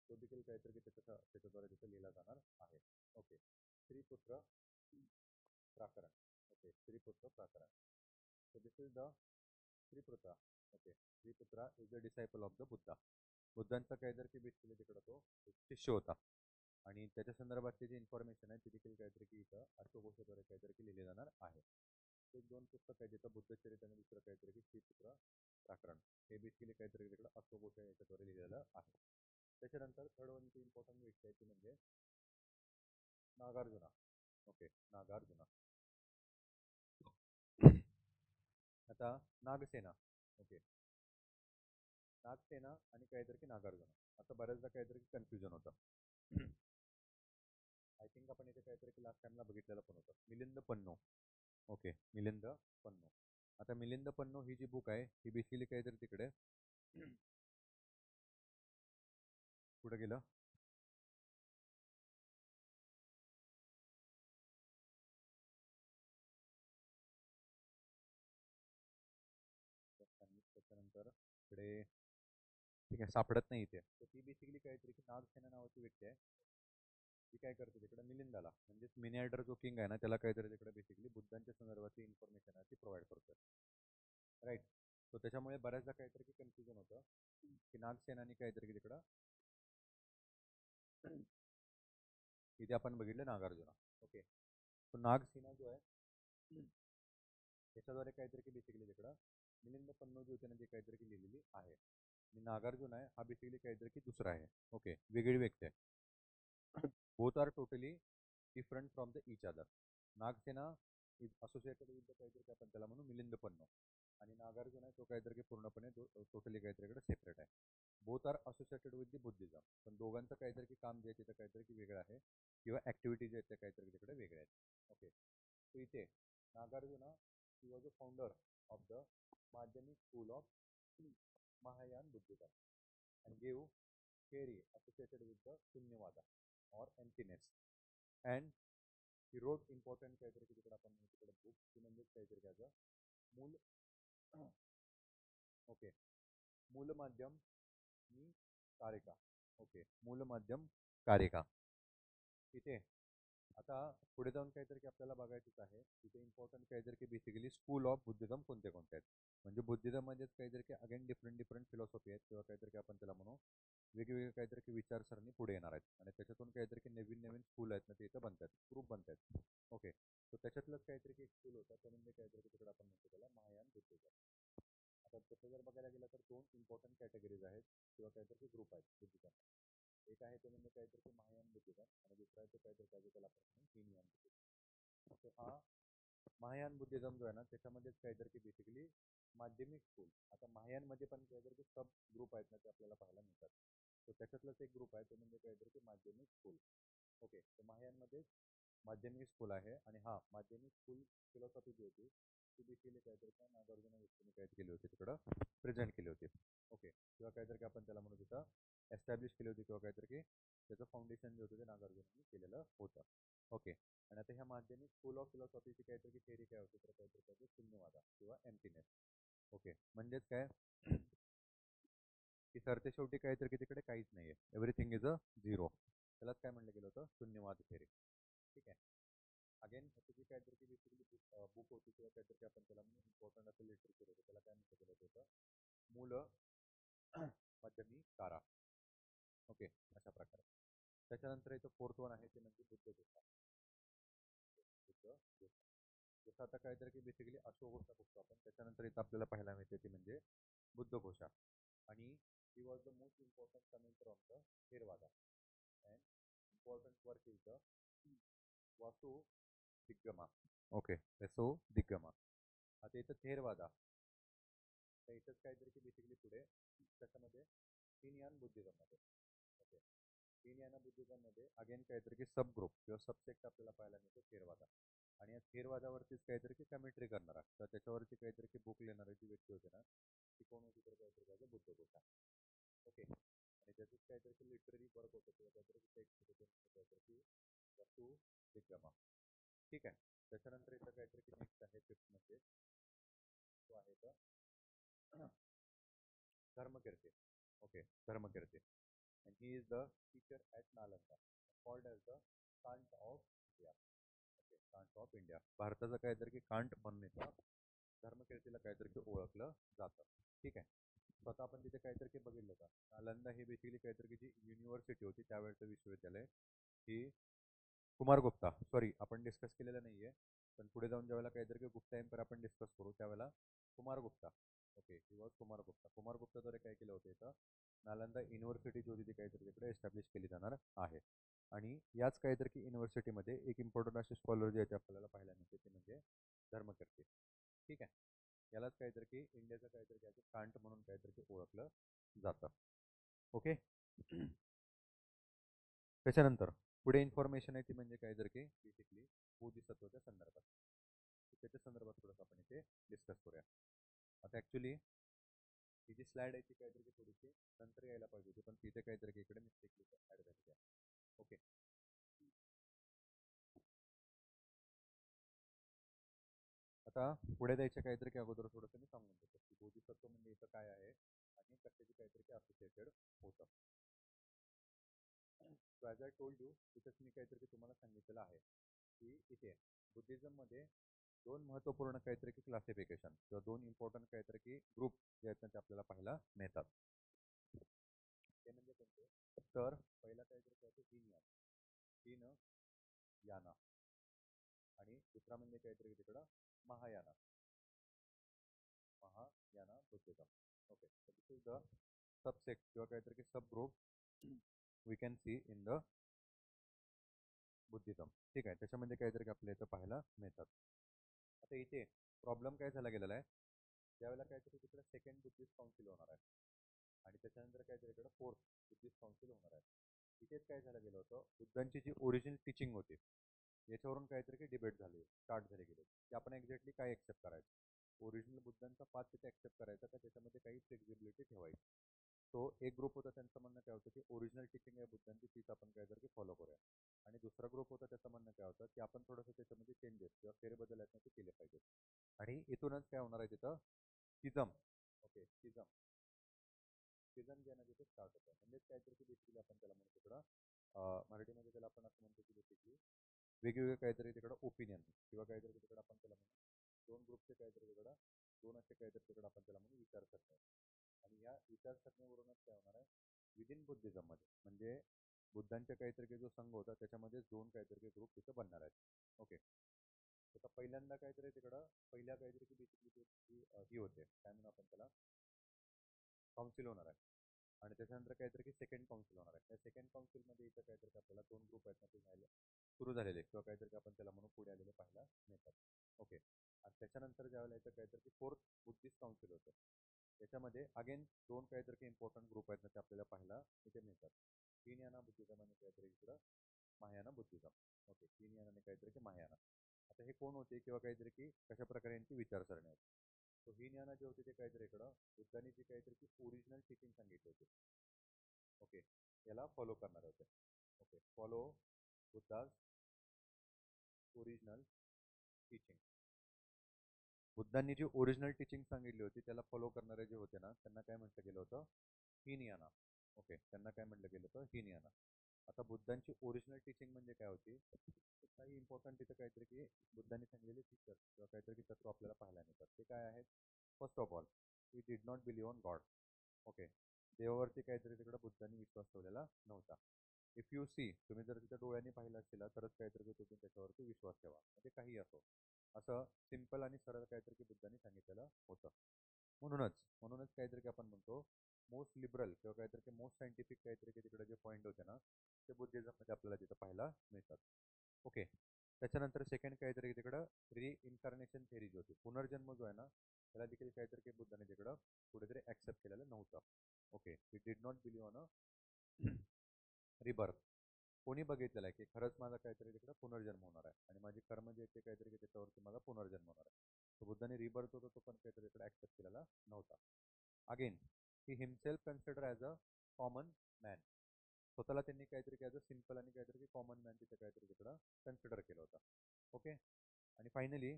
तो देखील काहीतरी की त्याच्याद्वारे तिथे लिहिला जाणार आहे. ओके. स्त्रीपुत्र प्राकरण. ओके. स्त्रीपुत्र प्राकरण. सो दिस इज द स्त्रीपुत्र. ओके. स्त्रीपुत्रा is the disciple of the Buddha. बुद्धांचा काहीतरी की बेसिकली तिकडं तो एक शिष्य होता आणि त्याच्या संदर्भातली जी इन्फॉर्मेशन आहे ती देखील काहीतरी की इथं अशोकोशाद्वारे काहीतरी की लिहिली जाणार आहे. एक दोन पुस्तक आहे जिथं बुद्धचरित्र आणि दुसरं काहीतरी की स्त्रीपुत्र प्राकरण हे बेसिकली काहीतरी तिकडं अशोकोशा याच्याद्वारे लिहिलेलं आहे. त्याच्यानंतर थर्ड वन ची इम्पॉर्टंट गोष्ट आहे ती म्हणजे नागार्जुना. ओके. नागार्जुना. आता नागसेना. ओके. नागसेना आणि काहीतरी की नागार्जुना असं बऱ्याचदा काहीतरी कन्फ्युजन होतं. आय थिंक आपण इथे काहीतरी की लास्ट टाइमला बघितलेलं पण होतं मिलिंद पन्नो. ओके. मिलिंद पन्नो. आता मिलिंद पन्नो ही जी बुक आहे ही बेसिकली काहीतरी तिकडे कुठं गेलं त्याच्यानंतर इकडे ठीक आहे सापडत नाही इथे. तर ती बेसिकली काहीतरी की नागसेना नावाची व्यक्ती आहे. ती काय करते तिकडे मिलिंदाला म्हणजेच मिनियाडर जो किंग आहे ना त्याला काहीतरी तिकडे बेसिकली बुद्धांच्या संदर्भातली इन्फॉर्मेशन आहे ती प्रोव्हाइड करतोय. राईट. सो त्याच्यामुळे बऱ्याचदा काहीतरी की कन्फ्युजन होतं की नागसेनानी काहीतरी की तिकडं इथे आपण बघितलं नागार्जुना. ओके. तो नागसेना जो आहे त्याच्याद्वारे काहीतरी की बेसिकली तिकडं मिलिंद पन्नो जी होते ना जे काहीतरी की लिहिलेली आहे. आणि नागार्जुन आहे हा बेसिकली काहीतरी की दुसरा आहे. ओके. वेगळी व्यक्ती आहे. Both are totally different from the each other. Nagasena is associated with the काहीतरी की आपण त्याला म्हणू मिलिंद पन्नो आणि नागार्जुन आहे तो काहीतरी की पूर्णपणे टोटली काहीतरी इकडे सेपरेट आहे. Both are associated with the Buddhism पण दोघांचं काहीतरी की काम जे आहे तिथं काहीतरी की वेगळं आहे किंवा ऍक्टिव्हिटीज आहेत त्या काहीतरी तिकडे वेगळ्या आहेत. ओके. सो इथे Nagarjuna he was a founder of the Madhyamika school of Mahayana Buddhism and give theory associated with the Shunyavada or emptiness. And he wrote important काहीतरी की तिकडे आपण तिकडे बुक ती म्हणजेच काहीतरी त्याचं मूल ओके मूल माध्यम आणि कारिका. ओके. मूल माध्यम कारिका. इथे आता पुढे जाऊन काहीतरी की आपल्याला बघायचंच आहे तिथे इम्पॉर्टंट काहीतरी की बेसिकली स्कूल ऑफ बुद्धिझम कोणते कोणते आहेत. म्हणजे बुद्धिझम मध्येच काहीतरी की अगेन डिफरंट डिफरंट फिलॉसॉफी आहेत किंवा काहीतरी की आपण त्याला म्हणू वेगवेगळे काहीतरी की विचारसरणी पुढे येणार आहेत आणि त्याच्यातून काहीतरी की नवीन नवीन स्कूल आहेत ना ते इथं बनतात ग्रुप बनतात. ओके, तर त्याच्यातलंच काहीतरी की एक स्कूल होता तो म्हणजे काहीतरी की तिकडे आपण म्हणतो त्याला महायान बुद्धिझम. आता तसं जर बघायला गेलं तर दोन इम्पॉर्टंट कॅटेगरीज आहेत किंवा काहीतरी ग्रुप आहेत बुद्धिझम. एक आहे ते म्हणजे काहीतरी की महायान बुद्धिझम आणि दुसरा आहे ते काहीतरी काय त्याला आपण म्हणू हीनयान बुद्धिझम. तर हा महायान बुद्धिझम जो आहे ना त्याच्यामध्येच काहीतरी की बेसिकली माध्यमिक स्कूल. आता महायानमध्ये पण काहीतरी की सब ग्रुप आहेत ना ते आपल्याला पाहायला मिळतात. तर त्याच्यातलंच एक ग्रुप आहे ते म्हणजे काहीतरी की माध्यमिक स्कूल. ओके, तर महायानमध्ये माध्यमिक स्कूल आहे आणि हा माध्यमिक स्कूल फिलॉसॉफी जी होती ती बेसिकली काहीतरी काय नागार्जुन व्यक्तीने काय केली होती तिकडं प्रेझेंट केली होती. ओके, किंवा काहीतरी की आपण त्याला म्हणू तिथं एस्टॅब्लिश केली होती किंवा काहीतरी की त्याचं फाउंडेशन जे होतं ते नागार्जुनांनी केलेलं होतं. ओके, आणि आता ह्या माध्यमिक स्कूल ऑफ फिलॉसॉफीची काहीतरी थेरी काय होती तर काहीतरी काय शून्यवादा किंवा एम्प्टीनेस. ओके, म्हणजेच काय की सरते शेवटी काहीतरी की तिकडे काहीच नाहीये, एव्हरीथिंग इज अ झिरो. त्यालाच काय म्हणलं गेलं होतं शून्यवाद थेरी. ठीक आहे. अगेन ह्याची जी काहीतरी की बेसिकली बुक होती किंवा काहीतरी की आपण त्याला म्हणून इम्पॉर्टंट असं लिटरेचर होतं त्याला काय म्हटलं गेलं होतं मूल मध्यमी तारा. ओके, अशा प्रकारे. त्याच्यानंतर इथं फोर्थ वन आहे ते म्हणजे बुद्धघोषा. बुद्ध घोषा जसं आता काहीतरी की बेसिकली अश्वघोषा बघतो आपण त्याच्यानंतर इथं आपल्याला पाहायला मिळते ती म्हणजे बुद्धघोषा. आणि he was the most important coming from the Theravada and important work is the Visuddhimagga. Okay, Visuddhimagga. आता इथं थेरवादा तर इथंच काहीतरी की बेसिकली पुढे त्याच्यामध्ये हीनयान बुद्धिझममध्ये. ओके, हीनयान बुद्धिझममध्ये अगेन काहीतरी की सब ग्रुप किंवा सबसेक्ट आपल्याला पाहायला मिळतो थेरवादा. आणि या थेरवादावरतीच काहीतरी की कमेंट्री करणारा तर त्याच्यावरती काहीतरी की बुक लिहिणारी जी व्यक्ती होती ना ती कोण होती तर काहीतरी काय बुद्धघोषा. ओके, आणि त्याचंच काहीतरी की लिटररी वर्क होतं किंवा काहीतरी टेक्स्ट होतं काहीतरी की वस्तू दिग्गमा. ठीक आहे. त्याच्यानंतर इथं काहीतरी की नेक्स्ट आहे फिफ्थ मध्ये तो आहे तर धर्मकीर्ती. Okay, धर्मकीर्ती. and he is the teacher at Nalanda called as the Kant of India. Okay, can't of India भारताचा काहीतरी की कांट म्हणून इथं धर्मकीर्तीला काहीतरी की ओळखलं जातं. ठीक आहे. स्वतः आपण तिथे काहीतरी की बघितलं का नालंदा ही बेसिकली काहीतरी की जी युनिव्हर्सिटी होती त्यावेळेचं विश्वविद्यालय ही कुमारगुप्ता सॉरी आपण डिस्कस केलेलं नाहीये पण पुढे जाऊन ज्यावेळेला काहीतरी की गुप्ता एम्पायर आपण डिस्कस करू त्यावेळेला कुमारगुप्ता. Okay, he was कुमारगुप्ता. कुमारगुप्ताद्वारे काय केलं होतं इथं नालंदा युनिव्हर्सिटी जी होती ती काहीतरी तिकडे एस्टॅब्लिश केली जाणार आहे. आणि याच काहीतरी की युनिव्हर्सिटीमध्ये एक इम्पॉर्टंट असे स्कॉलर जे आहेत आपल्याला पाहायला मिळते ते म्हणजे धर्मकीर्ती. ठीक आहे. यालाच काहीतरी की इंडियाचं काहीतरी काय कांट म्हणून काहीतरी की ओळखलं जातं. ओके. त्याच्यानंतर पुढे इन्फॉर्मेशन आहे ती म्हणजे काहीतरी की बेसिकली बोधिसत्वाच्या संदर्भात. त्याच्या संदर्भात थोडंसं आपण इथे डिस्कस करूया. आता ॲक्च्युली ही जी स्लाइड आहे ती काहीतरी की थोडीशी नंतर यायला पाहिजे होती पण तिथे काहीतरी की इकडे मिस्टेकली ॲड झाली आहे. ओके, आता पुढे द्यायच्या काहीतरी की अगोदर थोडंसं मी सांगून देतो की बोधिसत्व म्हणजे इथं काय आहे आणि कशाची काहीतरी की असोसिएटेड होतं. So as I told you तिथंच मी काहीतरी की तुम्हाला सांगितलेलं आहे की इथे बुद्धिझममध्ये दोन महत्त्वपूर्ण काहीतरी की क्लासिफिकेशन किंवा दोन इम्पॉर्टंट काहीतरी की ग्रुप जे आहेत ना ते आपल्याला पाहायला मिळतात. ते म्हणजे कोणते तर पहिला काहीतरी काय हीन हीन याना आणि दुसरा म्हणजे काहीतरी तिकडं Mahayana. Mahayana Buddhism. Okay, this is the subsect किंवा काहीतरी की sub group we can see in the Buddhism. ठीक आहे. त्याच्यामध्ये काहीतरी आपल्याला इथं पाहायला मिळतात. आता इथे प्रॉब्लेम काय झाला गेलेला आहे त्यावेळेला काहीतरी तिकडे सेकंड बुद्धिस्ट काउन्सिल होणार आहे आणि त्याच्यानंतर काहीतरी इकडे फोर्थ बुद्धिस्ट काउन्सिल होणार आहे. इथेच काय झालं गेलं होतं बुद्धांची जी ओरिजिनल टीचिंग होती याच्यावरून काहीतरी की डिबेट झाली स्टार्ट झाली गेली की आपण एक्झॅक्टली काय एक्सेप्ट करायचं ओरिजिनल बुद्धांचा पाथ तिथे एक्सेप्ट करायचा का त्याच्यामध्ये काही फ्लेक्झिबिलिटी ठेवायची. तो एक ग्रुप होता त्यांचं म्हणणं काय होतं की ओरिजिनल टीचिंग आहे बुद्धांची तीच आपण काहीतरी फॉलो करूया. आणि दुसरा ग्रुप होता त्याचं म्हणणं काय होतं की आपण थोडंसं त्याच्यामध्ये चेंजेस किंवा फेरबदल आहेत ना ते केले पाहिजेत. आणि इथूनच काय होणार आहे तिथं सिझम. ओके, सिझम. सिझम जे ना तिथे स्टार्ट होतं म्हणजेच काहीतरी की बेसिकली आपण त्याला म्हणतो तिकडं मराठीमध्ये त्याला आपण असं म्हणतो की बेसिकली वेगवेगळे काहीतरी तिकडं ओपिनियन किंवा काहीतरी तिकडं आपण त्याला म्हणू दोन ग्रुपचे काहीतरी तिकडं दोन असे काहीतरी तिकडं आपण त्याला म्हणू विचारसरणी. आणि या विचारसरणीवरूनच काय होणार आहे विदिन बुद्धिझममध्ये म्हणजे बुद्धांच्या काहीतरी जो संघ होता त्याच्यामध्ये दोन काहीतरी ग्रुप तिथं बनणार आहेत. ओके. आता पहिल्यांदा काहीतरी तिकडं पहिल्या काहीतरी की बेसिकली ही होते काय म्हणू आपण त्याला काउन्सिल होणार आहे. आणि त्याच्यानंतर काहीतरी की सेकंड काउन्सिल होणार आहे. त्या सेकंड काउन्सिलमध्ये इथं काहीतरी आपल्याला दोन ग्रुप आहेत ना ते झाले सुरू झालेले किंवा काहीतरी आपण त्याला म्हणून पुढे आलेले पाहायला मिळतात. ओके. आणि त्याच्यानंतर ज्यावेळेला इथं काहीतरी फोर्थ बुद्धिस्ट काउन्सिल होतं त्याच्यामध्ये अगेन दोन काहीतरी इम्पॉर्टंट ग्रुप आहेत ना ते आपल्याला पाहायला इथे मिळतात. हीनयाना बुद्धिझम आणि काहीतरी इकडं महायाना बुद्धिझम. ओके. हीनयाना आणि काहीतरी की महायाना. आता हे कोण होते किंवा काहीतरी की कशा प्रकारे यांची विचारसरणी होती. तो हीनयाना जे होते ते काहीतरी इकडं बुद्धांनी जी काहीतरी की ओरिजिनल टीचिंग सांगितली होती. ओके. याला फॉलो करणार होते. Okay. Follow Buddha's original teaching. बुद्धांनी जी ओरिजिनल टीचिंग सांगितली होती त्याला फॉलो करणारे जे होते ना त्यांना काय म्हटलं गेलं होतं हीनयाना. ओके. त्यांना काय म्हटलं गेलं होतं हीनयाना. आता बुद्धांची ओरिजिनल टीचिंग म्हणजे काय होती काही इम्पॉर्टंट तिथं काहीतरी की बुद्धांनी सांगितलेले फीचर्स किंवा काहीतरी की तत्व आपल्याला पाहायला मिळतात. ते काय आहेत first of all he did not believe on God. Okay. देवावरती काहीतरी तिकडं बुद्धांनी विश्वास ठेवलेला नव्हता. इफ यू सी तुम्ही जर तिच्या डोळ्यांनी पाहिलं असेल तरच काहीतरी तुम्ही त्याच्यावरती विश्वास ठेवा म्हणजे काही असो असं सिंपल आणि सरळ काहीतरी की बुद्धांनी सांगितलेलं होतं. म्हणूनच काहीतरी की आपण म्हणतो मोस्ट लिबरल किंवा काहीतरी की मोस्ट सायंटिफिक काहीतरी की तिकडे जे पॉईंट होते ना ते बुद्धिझममध्ये आपल्याला तिथं पाहायला मिळतात. ओके. त्याच्यानंतर सेकंड काहीतरी तिकडं रिइन्कार्नेशन थेरी जी होती पुनर्जन्म जो आहे ना त्याला देखील काहीतरी की बुद्धाने तिकडं कुठेतरी ऍक्सेप्ट केलेलं नव्हतं. Okay. We did not believe on a rebirth. कोणी बघितलेलं आहे की खरंच माझा काहीतरी तिकडं पुनर्जन्म होणार आहे आणि माझी कर्म जे ते काहीतरी की त्याच्यावरती माझा पुनर्जन्म होणार आहे. तो बुद्धाने रिबर्थ होता तो पण काहीतरी तिकडे ऍक्सेप्ट केलेला नव्हता. Again he himself consider as a common man. स्वतःला त्यांनी काहीतरी ॲज अ सिम्पल आणि काहीतरी कॉमन मॅन तिथे काहीतरी तिकडं कन्सिडर केलं होतं. ओके. आणि फायनली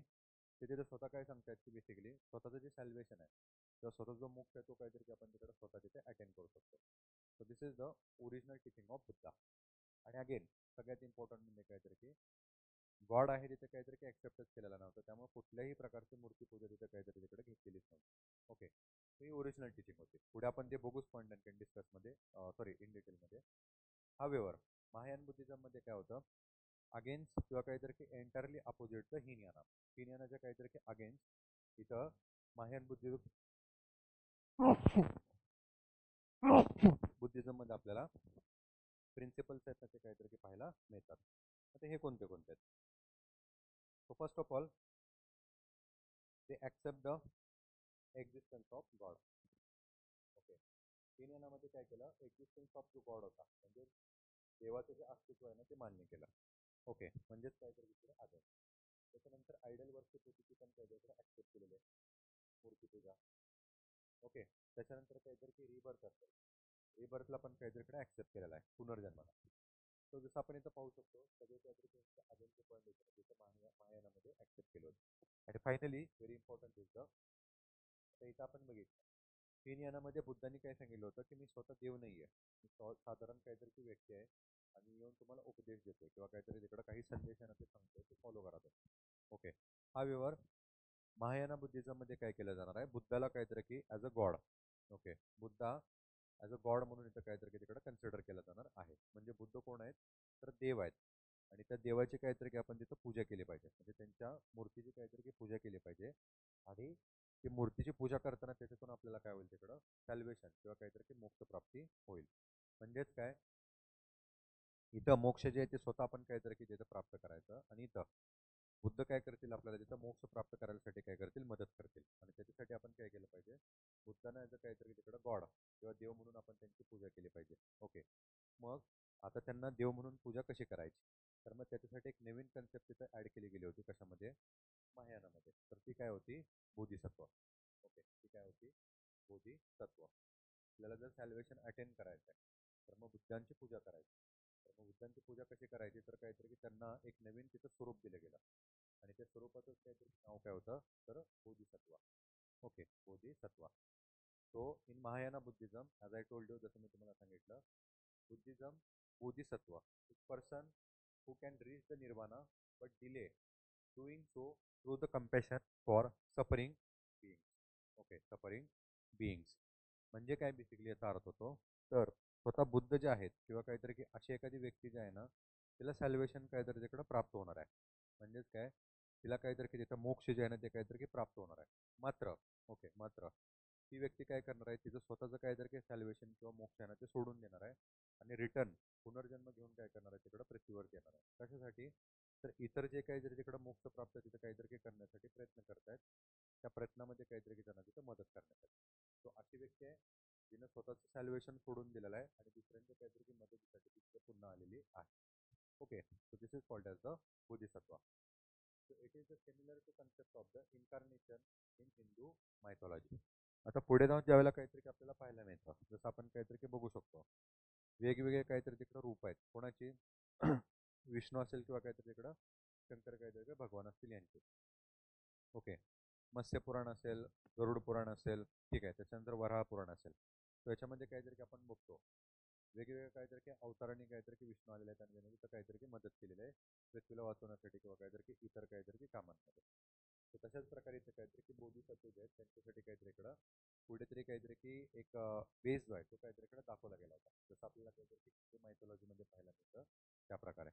ते तिथे स्वतः काय सांगतात की बेसिकली स्वतःचं जे सॅल्वेशन आहे किंवा स्वतः जो मोक्ष आहे तो काहीतरी आपण तिकडे स्वतः तिथे अटेंड करू शकतो. So this is the original teaching of Buddha. आणि अगेन सगळ्यात इम्पॉर्टंट म्हणजे काहीतरी की गॉड आहे तिथे काहीतरी की ऍक्सेप्टच केलेला नव्हतं त्यामुळे कुठल्याही प्रकारची मूर्तीपूजा तिथे काहीतरी तिकडे घेतलेलीच नव्हती. ओके. ही ओरिजिनल टीचिंग होती. पुढे आपण ते बघूच पॉईंट आणखी डिस्कसमध्ये सॉरी इन डिटेलमध्ये. हावेवर महायान बुद्धिझममध्ये काय होतं अगेन्स्ट किंवा काहीतरी की एंटायरली अपोजिटचं हीनयाना. हीनयानाच्या काहीतरी की अगेन्स्ट इथं महायान बुद्धिझममध्ये आपल्याला प्रिन्सिपल्स आहेत त्याचे काहीतरी की पाहायला मिळतात. आता हे कोणते कोणते आहेत. So first of all they accept the existence of God. Okay. हीनयानामध्ये काय केलं एक्झिस्टन्स ऑफ जो गॉड होता म्हणजे देवाचं जे अस्तित्व आहे ना ते मान्य केलं. ओके. म्हणजेच काहीतरी दुसरं आलं. त्याच्यानंतर आयडल वर्षिप होती ती पण काहीतरी ऍक्सेप्ट केलेली आहे मूर्तीपूजा. ओके. त्याच्यानंतर काहीतरी की रिबर्थ असेल रिबर्थला पण काहीतरी ऍक्सेप्ट केलेला आहे पुनर्जन्माला. तो जसं आपण इथं पाहू शकतो सगळे काहीतरी अजूनचे पॉईंट होते तिथं महायानामध्ये ऍक्सेप्ट केलं होतं. आणि finally very important is the आता इथं आपण बघितलं हीनयानामध्ये बुद्धांनी काय सांगितलं होतं की मी स्वतः देव नाही आहे मी साधारण काहीतरी व्यक्ती आहे आणि येऊन तुम्हाला उपदेश देतोय किंवा काहीतरी तिकडं काही संदेश आहे ना ते सांगतोय ते फॉलो करा तुम्ही. ओके. हा व्यवहार महायाना बुद्धिझममध्ये काय केलं जाणार आहे बुद्धाला काहीतरी की as a God. Okay. Buddha as a God म्हणून इथं काहीतरी की तिकडं कन्सिडर केलं जाणार आहे. म्हणजे बुद्ध कोण आहेत तर देव आहेत आणि त्या देवाची काहीतरी की आपण तिथं पूजा केली पाहिजे म्हणजे त्यांच्या मूर्तीची काहीतरी की पूजा केली पाहिजे. आणि ती मूर्तीची पूजा करताना त्याच्यातून आपल्याला काय होईल तिकडं सॅल्वेशन किंवा काहीतरी की मोक्ष प्राप्ती होईल. म्हणजेच काय इथं मोक्ष जे आहे ते स्वतः आपण काहीतरी की तिथं प्राप्त करायचं आणि इथं बुद्ध काय करतील आपल्याला तिथं मोक्ष प्राप्त करायसाठी काय करतील मदत करतील आणि त्याच्यासाठी आपण काय केलं पाहिजे बुद्धांना जर काहीतरी तिकडं गॉड किंवा देव म्हणून आपण त्यांची पूजा केली पाहिजे. ओके. मग आता त्यांना देव म्हणून पूजा कशी करायची तर मग त्याच्यासाठी एक नवीन कन्सेप्ट तिथं ऍड केली गेली होती कशामध्ये महायानामध्ये. तर ती काय होती बोधिसत्व. ओके. ती काय होती बोधिसत्व. आपल्याला जर सॅल्वेशन अटेंड करायचं आहे तर मग बुद्धांची पूजा करायची. तर मग बुद्धांची पूजा कशी करायची तर काहीतरी की त्यांना एक नवीन तिथं स्वरूप दिलं गेलं आणि त्या स्वरूपाचंच काहीतरी नाव काय होतं तर Bodhisattva. Okay. Bodhisattva. So in Mahayana Buddhism as I told you जसं मी तुम्हाला सांगितलं बुद्धिझम बोधिसत्व एक person who can reach the nirvana but delay doing so through the compassion for suffering beings. Okay, suffering beings म्हणजे काय बेसिकली याचा अर्थ होतो, तर स्वतः बुद्ध जे आहेत किंवा काहीतरी की अशी एखादी व्यक्ती जी आहे ना, तिला सॅल्वेशन काहीतरी तिकडं प्राप्त होणार आहे. म्हणजेच काय, तिला काहीतरी की तिथं मोक्ष जे आहे ना ते काहीतरी की प्राप्त होणार आहे. मात्र मात्र ती व्यक्ती काय करणार आहे, तिचं स्वतःचं काहीतरी की सॅल्वेशन किंवा मोक्ष आहे ना ते सोडून देणार आहे आणि रिटर्न पुनर्जन्म घेऊन काय करणार आहे, तिकडं पृथ्वीवरती येणार आहे. कशासाठी, तर इतर जे काहीतरी तिकडं मोक्ष प्राप्त तिथं काहीतरी की करण्यासाठी प्रयत्न करतायत, त्या प्रयत्नामध्ये काहीतरी की त्यांना तिथं मदत करण्यासाठी. तो अशी व्यक्ती आहे जिनं स्वतःचं सॅल्वेशन सोडून दिलेलं आहे आणि दुसऱ्यांच्या काहीतरी मदतीसाठी तिथे पुन्हा आलेली आहे. Okay, so this is called as the Bodhisattva. So it is the similar to concept of the incarnation in Hindu mythology. आता पुढे जाऊन ज्यावेळेला काहीतरी की आपल्याला पाहायला मिळतं, जसं आपण काहीतरी की बघू शकतो, वेगवेगळे काहीतरी तिकडं रूप आहेत. कोणाची विष्णू असेल किंवा काहीतरी तिकडं शंकर काहीतरी भगवान असतील यांचे. ओके, मत्स्य पुराण असेल, गरुड पुराण असेल, ठीक आहे, त्याच्यानंतर वराह पुराण असेल. तर याच्यामध्ये काहीतरी की आपण बघतो वेगवेगळ्या काहीतरी की अवतारांनी काहीतरी की विष्णू आलेले आहेत आणि त्यांनी तिथं काहीतरी की मदत केलेली आहे पृथ्वीला वाचवण्यासाठी किंवा काहीतरी की इतर काहीतरी की कामांमध्ये. तर तशाच प्रकारे इथे काहीतरी की बोधिसत्व जे आहेत त्यांच्यासाठी काहीतरी इकडं कुठेतरी काहीतरी की एक बेस जो आहे तो काहीतरी इकडे दाखवला गेला होता, जसं आपल्याला काहीतरी की मायथॉलॉजीमध्ये पाहायला मिळतं त्या प्रकारे.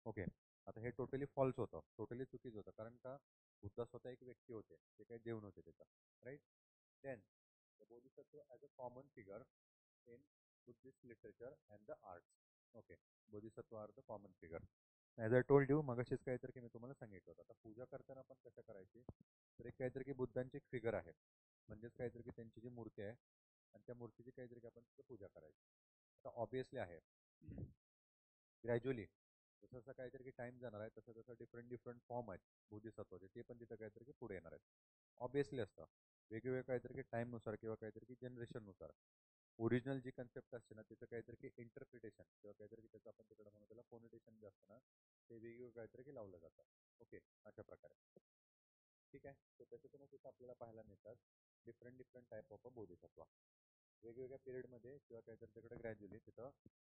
ओके, आता हे टोटली फॉल्स होतं, टोटली चुकीचं होतं, कारण का बुद्ध स्वतः एक व्यक्ती होते, ते काही देव नव्हते त्याचा, right. Then the Bodhisattva as a common figure in Buddhist literature and the arts. Okay, Bodhisattva are the common figure. As I told you मगाशीच काहीतरी की मी तुम्हाला सांगितलं होतं. आता पूजा करताना आपण कशा करायची, तर एक काहीतरी की बुद्धांची एक फिगर आहे, म्हणजेच काहीतरी की त्यांची जी मूर्ती आहे आणि त्या मूर्तीची काहीतरी की आपण तिथं पूजा करायची. आता ऑब्विसली आहे ग्रॅज्युअली जसं जसं काहीतरी की टाइम जाणार आहे तसं तसं डिफरंट डिफरंट फॉर्म आहेत बोधिसत्वाचे, ते पण तिथं काहीतरी की पुढे येणार आहेत. ऑब्विसली असतं वेगवेगळ्या काहीतरी की टाईमनुसार किंवा काहीतरी की जनरेशननुसार ओरिजिनल जी कन्सेप्ट असते ना त्याचं काहीतरी की इंटरप्रिटेशन किंवा काहीतरी की त्याचं आपण तिकडे म्हणू त्याला फोनिटेशन जे असतं ना ते वेगवेगळं काहीतरी की लावलं जातं. ओके, अशा प्रकारे. ठीक आहे, तर त्याच्यातूनच तिथं आपल्याला पाहायला मिळतात different different type of a Bodhisattva वेगवेगळ्या पिरियडमध्ये किंवा काहीतरी तिकडे ग्रॅज्युअली तिथं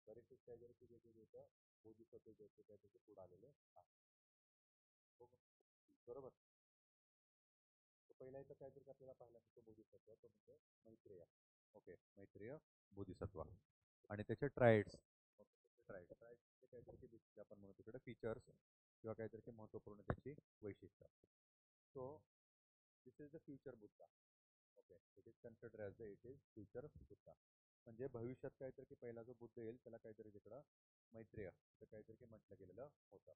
बरेचसे काहीतरी की वेगवेगळे इथं बोधिसत्व जे आहेत ते काहीतरी पुढे आलेले आहे. बरोबर. तर पहिला इथं काहीतरी आपल्याला पाहायला मिळतो बोधिसत्व, तो म्हणजे मैत्रेय. ओके, मैत्रेय बोधिसत्व आणि त्याचे ट्रायड्स. ट्रायड्स काहीतरी की आपण म्हणतो तिकडे फीचर्स किंवा काहीतरी की महत्त्वपूर्ण त्याची वैशिष्ट्य. So this is the future Buddha. Okay, it is consider as the it is future Buddha. म्हणजे भविष्यात काहीतरी की पहिला जो बुद्ध येईल त्याला काहीतरी तिकडं मैत्रेय तर काहीतरी की म्हटलं गेलेलं होतं.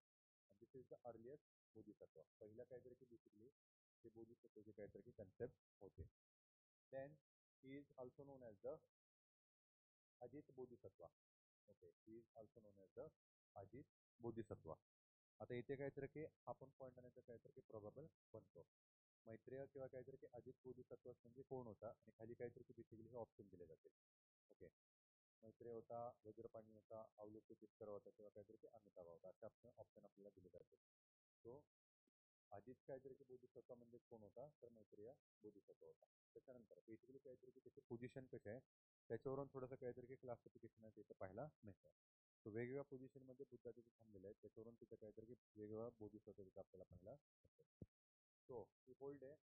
This is the earliest Bodhisattva. पहिलं काहीतरी की बेसिकली ते बोधिसत्वाची काहीतरी की कन्सेप्ट होते. Then he is also known as the Ajit Bodhisattva. Okay, he is also known as the Ajit Bodhisattva. आता इथे काहीतरी की आपण पॉईंट आणायचं काहीतरी की प्रोबेबल बनतो. मैत्रेय किंवा काहीतरी की अजित बोधिसत्व म्हणजे कोण होता आणि खाली काहीतरी की बेसिकली हे ऑप्शन दिले जाते. ओके, मैत्रेय होता, वज्रपाणी होता, अवलोकितेश्वर होता किंवा काहीतरी की अमिताभ होता, असे ऑप्शन आपल्याला दिले जाते. सो अजित काहीतरी की बोधिसत्व म्हणजे कोण होता, तर मैत्रेय बोधिसत्व होता. त्याच्यानंतर बेसिकली काहीतरी की त्याची पोझिशन कशी आहे त्याच्यावरून थोडंसं काहीतरी की क्लासिफिकेशन आहे तिथं पाहायला मिळतं. सो वेगवेगळ्या पोझिशनमध्ये बुद्ध तिथे थांबलेले आहेत त्याच्यावरून तिथं काहीतरी की वेगवेगळं बोधिसत्व तिथं आपल्याला पाहायला मिळतं. सो ही होल्ड आहे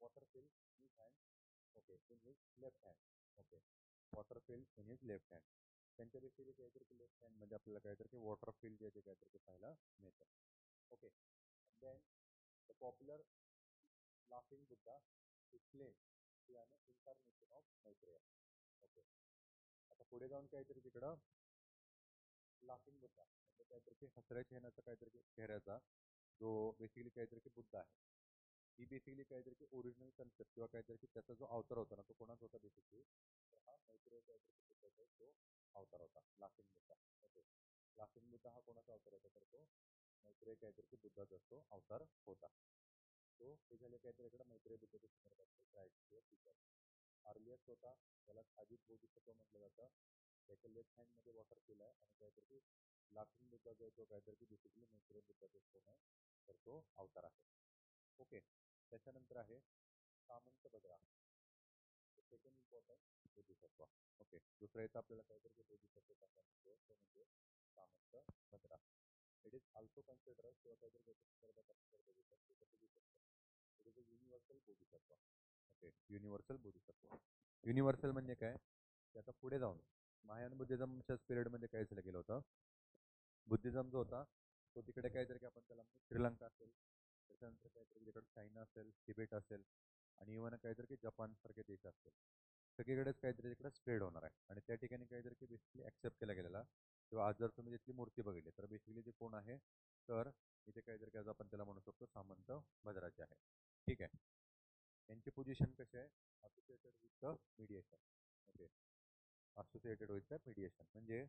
water fill in his hand. Okay, in his left hand. Okay, water fill in his left hand. त्यांच्या बेसिकली काहीतरी की लेफ्ट हँड म्हणजे आपल्याला काहीतरी की वॉटर फिल जे आहे ते काहीतरी की पाहायला मिळतं. Okay, then the popular laughing Buddha is claim to an incarnation of Maitreya. Okay, आता पुढे जाऊन काहीतरी तिकडं लाफिंग बुद्धा म्हणजे काहीतरी की हसऱ्या चेहऱ्याचा काहीतरी की चेहऱ्याचा जो बेसिकली काहीतरी की बुद्ध आहे, ही बेसिकली काहीतरी की ओरिजिनल कन्सेप्ट किंवा काहीतरी की त्याचा जो अवतार होता ना तो कोणाचा होता बेसिकली, तर हा मैत्रेय काहीतरी की बुद्धाचा तो अवतार होता laughing Buddha. Okay, laughing Buddha हा कोणाचा अवतार होता तर तो मैत्रेय काहीतरी की बुद्धाचा तो अवतार होता. तो हे झाले काहीतरी इकडे मैत्रेय बुद्धाच्या संदर्भातले राईट किंवा फीचर. अर्लिएस्ट होता त्याला अजित बोधिसत्व म्हटलं जातं. त्याच्या लेफ्ट हँडमध्ये वॉटर फिल आहे आणि काहीतरी लाफिंग बुद्धा जो आहे तो काहीतरी की बेसिकली मैत्रेय बुद्धाचा कोण आहे तर तो अवतार आहे. ओके, त्याच्यानंतर आहे Samant Bhadra, second important Bodhisattva. Okay, दुसरा इथं आपल्याला काहीतरी बोधिसत्व सांगायचं तो म्हणजे Samant Bhadra. It is also considered as किंवा काहीतरी it is a universal bodhisattva. Okay, universal bodhisattva. Universal म्हणजे काय, ते आता पुढे जाऊन महायान बुद्धिझमच्या पिरियडमध्ये काय झालं गेलं होतं, बुद्धिझम जो होता तो तिकडे काहीतरी आपण त्याला श्रीलंका असेल, त्याच्यानंतर काहीतरी तिकडे चायना असेल, तिबेट असेल, आणि इव्हन काहीतरी जपान सारखे देश असतील, सगळीकडेच काहीतरी तिकडे स्प्रेड होणार आहे. आणि त्या ठिकाणी काहीतरी बेसिकली ॲक्सेप्ट केला गेलेला. किंवा आज जर तुम्ही तिथली मूर्ती बघितली तर बेसिकली ते कोण आहे, तर इथे काहीतरी आज आपण त्याला म्हणू शकतो सामंत भद्राचे आहे. ठीक आहे. त्यांची पोझिशन कशी आहे, associated with the mediation. Okay, associated with the mediation म्हणजे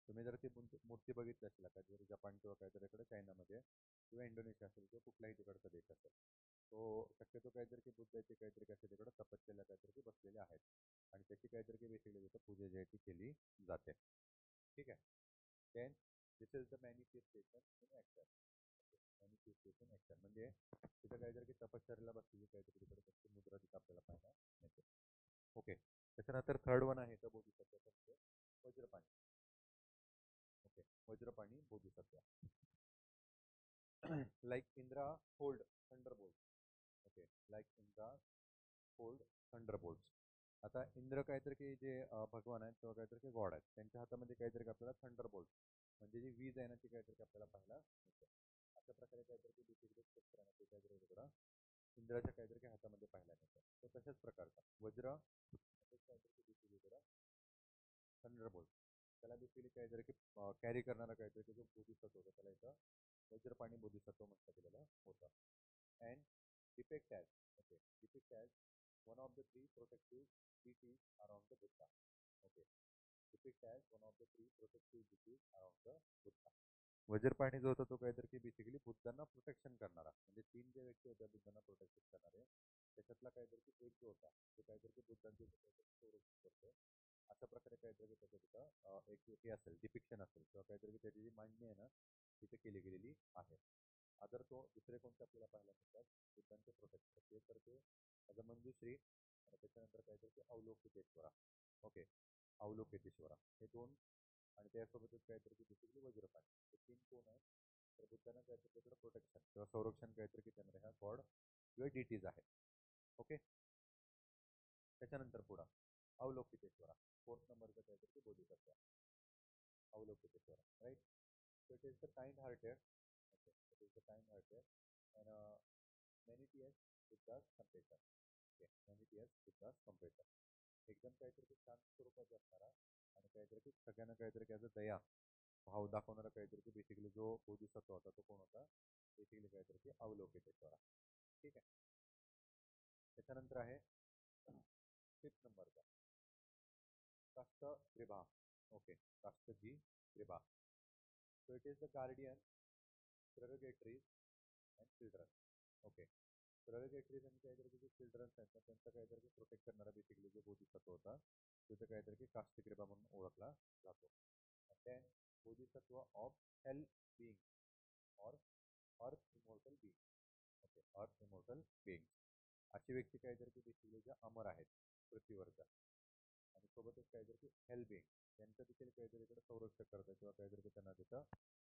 तुम्ही जर ती मूर्ती बघितली असेल का, जर जपान किंवा काहीतरी इकडे चायनामध्ये किंवा इंडोनेशिया असेल किंवा कुठलाही तिकडचा देश असेल, तो शक्यतो काहीतरी की बुद्धाची काहीतरी कसे तिकडं तपस्येला काहीतरी बसलेले आहेत आणि त्याची काहीतरी बेसिकली तिथं पूजा जी आहे ती केली जाते. ठीक आहे. Then this is the manifestation in action. Manifestation action म्हणजे तिथं काहीतरी की तपश्चर्याला बसलेली काहीतरी तिकडे त्यांची मुद्रा तिथं आपल्याला पाहायला मिळते. ओके. त्याच्यानंतर थर्ड वन आहे तर बोधिसत्वाचं म्हणजे Vajrapani. Okay, Vajrapani Bodhisattva. Like Indra hold Thunderbolt. Okay, like Indra hold Thunderbolts. आता इंद्र काहीतरी की जे भगवान आहेत किंवा काहीतरी की गॉड आहेत, त्यांच्या हातामध्ये काहीतरी आपल्याला थंडरबोल्ट म्हणजे जी वीज आहे ना ती काहीतरी आपल्याला पाहायला मिळते. अशा प्रकारे काहीतरी की बेसिकली शस्त्र आहे ते काहीतरी तिकडं इंद्राच्या काहीतरी हातामध्ये पाहायला मिळतं. तो तशाच प्रकारचा वज्र काहीतरी बेसिकली इकडं थंडरबोल्ट, त्याला बेसिकली काहीतरी की कॅरी करणारा काहीतरी की जो बोधिसत्व होता त्याला इथं वज्रपाणी बोधिसत्व म्हटलं गेलेलं होतं. And depict as, okay, depict as one of the three protective deities around the Buddha. Okay, depicted as one of the three protective deities around the Buddha. Vajrapani जो होता तो काहीतरी की बेसिकली बुद्धांना प्रोटेक्शन करणारा, म्हणजे तीन जे व्यक्ती होत्या बुद्धांना प्रोटेक्शन करणारे, त्याच्यातला काहीतरी की एक जो होता तो काहीतरी की बुद्धांचे संरक्षण करतो. अशा प्रकारे काहीतरी त्याचं तिथं एक हे असेल, डिपिक्शन असेल किंवा काहीतरी त्याची जी मांडणी आहे ना तिथे केली गेलेली आहे. अदर तो दुसरे कोणते आपल्याला पाहायला मिळतात बुद्धांचे प्रोटेक्टर, ते तर ते ॲज अ मंजुश्री आणि त्याच्यानंतर काहीतरी ते अवलोकितेश्वरा. ओके, अवलोकितेश्वरा हे दोन, आणि त्यासोबतच काहीतरी की बेसिकली वज्रपाणी, हे तीन कोण आहेत तर बुद्धांना काहीतरी त्याकडे प्रोटेक्शन किंवा संरक्षण काहीतरी की त्यांना ह्या गॉड किंवा डिटीज आहेत. ओके. त्याच्यानंतर पुढं अवलोकितेश्वरा, फोर्थ नंबरचं काहीतरी की Bodhisattva Avalokiteshvara, right. So it is the kind-hearted, okay, it is the kind-hearted and many with the compassion. Okay, many with the compassion. एकदम काहीतरी की शांत स्वरूपाचा असणारा आणि काहीतरी की सगळ्यांना काहीतरी की दया भाव दाखवणारा काहीतरी की बेसिकली जो बोधिसत्व होता तो कोण होता, बेसिकली काहीतरी की अवलोकितेश्वरा. ठीक आहे. त्याच्यानंतर आहे फिफ्थ नंबरचा Kshitigarbha. Okay, Kshitigarbha. So it is the guardian, prerogatories and children. Okay, prerogatories आणि काहीतरी जे चिल्ड्रन्स आहेत ना त्यांचं काहीतरी प्रोटेक्ट करणारा बेसिकली जो बोधिसत्व होता तिथं काहीतरी की काष्ठग्रीवा म्हणून ओळखला जातो. Then Bodhisattva of hell being or earth immortal being. Okay, earth immortal being, अशी व्यक्ती काहीतरी की बेसिकली ज्या अमर आहेत पृथ्वीवरच्या, आणि सोबतच काहीतरी की हेल बिईंग त्यांचं देखील काहीतरी इकडे संरक्षण करतात किंवा काहीतरी की त्यांना तिथं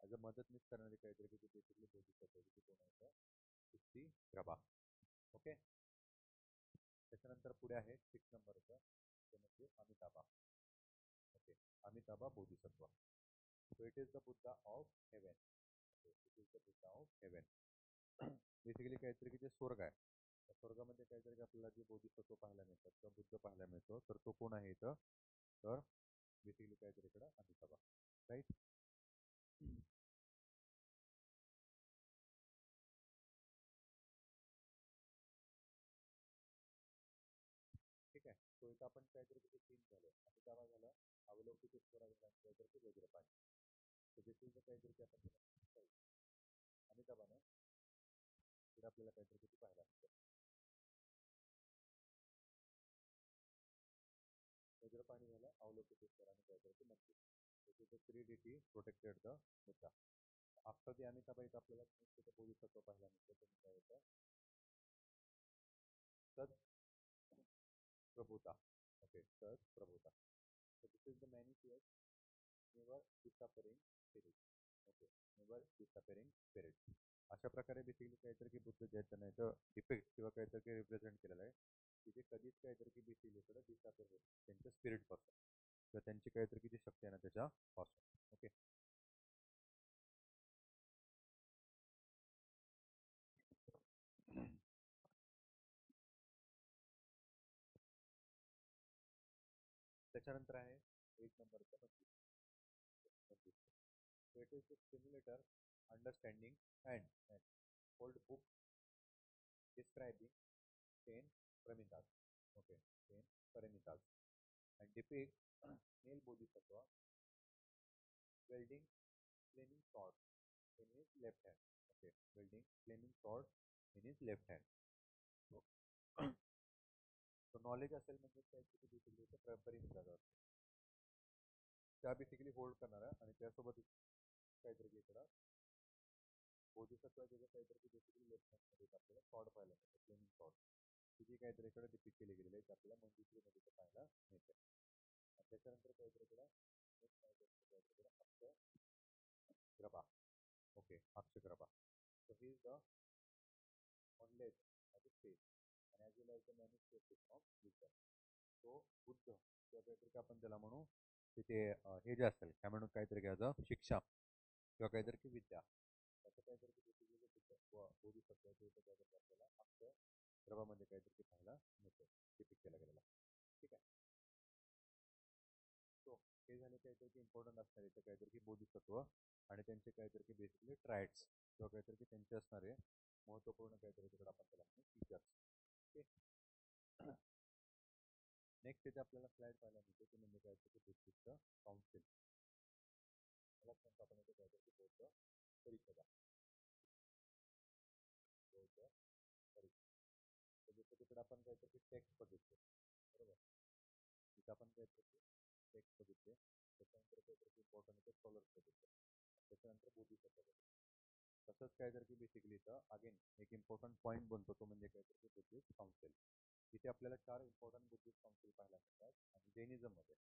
ॲज अ मदतनीस करणारी काहीतरी की बेसिकली बोधिसत्व की कोण आहे काष्ठग्रीवा. ओके. त्याच्यानंतर पुढे आहे सिक्स नंबरचं ते म्हणजे Amitabha. Okay, Amitabha Bodhisattva. So it is the Buddha of haven. Okay, it is the Buddha of haven. Basically काहीतरी की जे स्वर्ग आहे त्या स्वर्गामध्ये काहीतरी आपल्याला जे बोधिसत्व पाहायला मिळतात किंवा बुद्ध पाहायला मिळतो तर तो कोण आहे इथं, तर बेसिकली काहीतरी इकडं अमिताभा, राईट. ठीक आहे. तो इथं आपण काहीतरी किती तीन झालं, अमिताभा झालं, अवलोकितेश्वरा झाला आणि काहीतरी की वज्रपाणी. तर बेसिकली काहीतरी की आपण अमिताभानं तिथे आपल्याला काहीतरी किती पाहायला मिळतं. वज्रपाणी झालं, अवलोकितेश्वर आणि काहीतरी की मंदिर. तिथे three deity protected the Buddha. After the Amitabha इथं आपल्याला तिथे बोधिसत्व पाहायला मिळतं. तुम्ही काय होतं सत प्रभुता. ओके, सत प्रभुता. So this is the manifest never suffering spirit. Okay, never disappearing spirit. अशा प्रकारे बेसिकली काहीतरी की बुद्ध जे आहेत त्यांना इथं डिपिक्ट किंवा काहीतरी रिप्रेझेंट केलेलं आहे की जे कधीच काहीतरी की बेसिकली इकडं डिसअपेअर होत त्यांच्या स्पिरिटपासून किंवा त्यांची काहीतरी किती शक्ती आहे ना त्याच्यापासून. ओके. त्याच्यानंतर आहे 1 नंबरचं बंदिस्त. So it is to stimulator understanding and hold book describing 10 paramitas. Okay, 10 paramitas and depict male bodhisattva wielding flaming sword in his left hand. Okay, wielding flaming sword in his left hand. So, so knowledge असेल म्हणजे काय की basically परिमिताचा असते त्या basically hold करणारा आणि त्यासोबत काहीतरी इकडं बोधिसत्व त्याचं काहीतरी बेसिकली लेफ्ट हँडमध्ये आपल्याला शॉर्ट पाहायला मिळतं, फ्लेमिंग शॉर्ट. ती काहीतरी इकडे डिपिक्ट केली गेलेली आहे ते आपल्याला मंजुश्रीमध्ये ते पाहायला मिळते. आणि त्याच्यानंतर काहीतरी इकडं काहीतरी अक्षग्रभा. Okay, अक्षग्रभा. So he is the only as a space and as well as the manifestation of wisdom. तो बुद्ध किंवा काहीतरी आपण त्याला म्हणू तिथे हे जे असेल काय म्हणून काहीतरी घ्यायचं शिक्षा किंवा काहीतरी की विद्या त्याचं काहीतरी बेसिकली जे बुद्ध बोधिसत्व आहे ते काहीतरी आपल्याला अक्षग्रभामध्ये काहीतरी पाहायला मिळतं डिपिक्ट केला गेलेला. ठीक आहे. सो हे झाले काहीतरी की इम्पॉर्टंट असणारे इथं काहीतरी की बोधिसत्व आणि त्यांचे काहीतरी की बेसिकली ट्रायड्स किंवा काहीतरी की त्यांचे असणारे महत्त्वपूर्ण काहीतरी तिकडे आपण त्याला म्हणू फीचर्स. ओके. नेक्स्ट इथे आपल्याला स्लाइड पाहायला मिळते ते म्हणजे काहीतरी की बुद्धिस्ट काउन्सिल. मला सांगतो आपण इथे काहीतरी बौद्ध परिषदा. बौद्ध परिषद जसं तिकडे आपण काहीतरी टेक्स्ट बघितले बरोबर. तिथं आपण काहीतरी टेक्स्ट बघितले त्याच्यानंतर काहीतरी इम्पॉर्टंट ते स्कॉलर्स बघितले त्याच्यानंतर बोधिसत्व बघितले. तसंच काहीतरी की बेसिकली इथं अगेन एक इम्पॉर्टंट पॉईंट बनतो तो म्हणजे काहीतरी बुद्धिस्ट काउन्सिल. इथे आपल्याला 4 इम्पॉर्टंट बुद्धिस्ट काउन्सिल पाहायला मिळतात आणि जैनिझममध्ये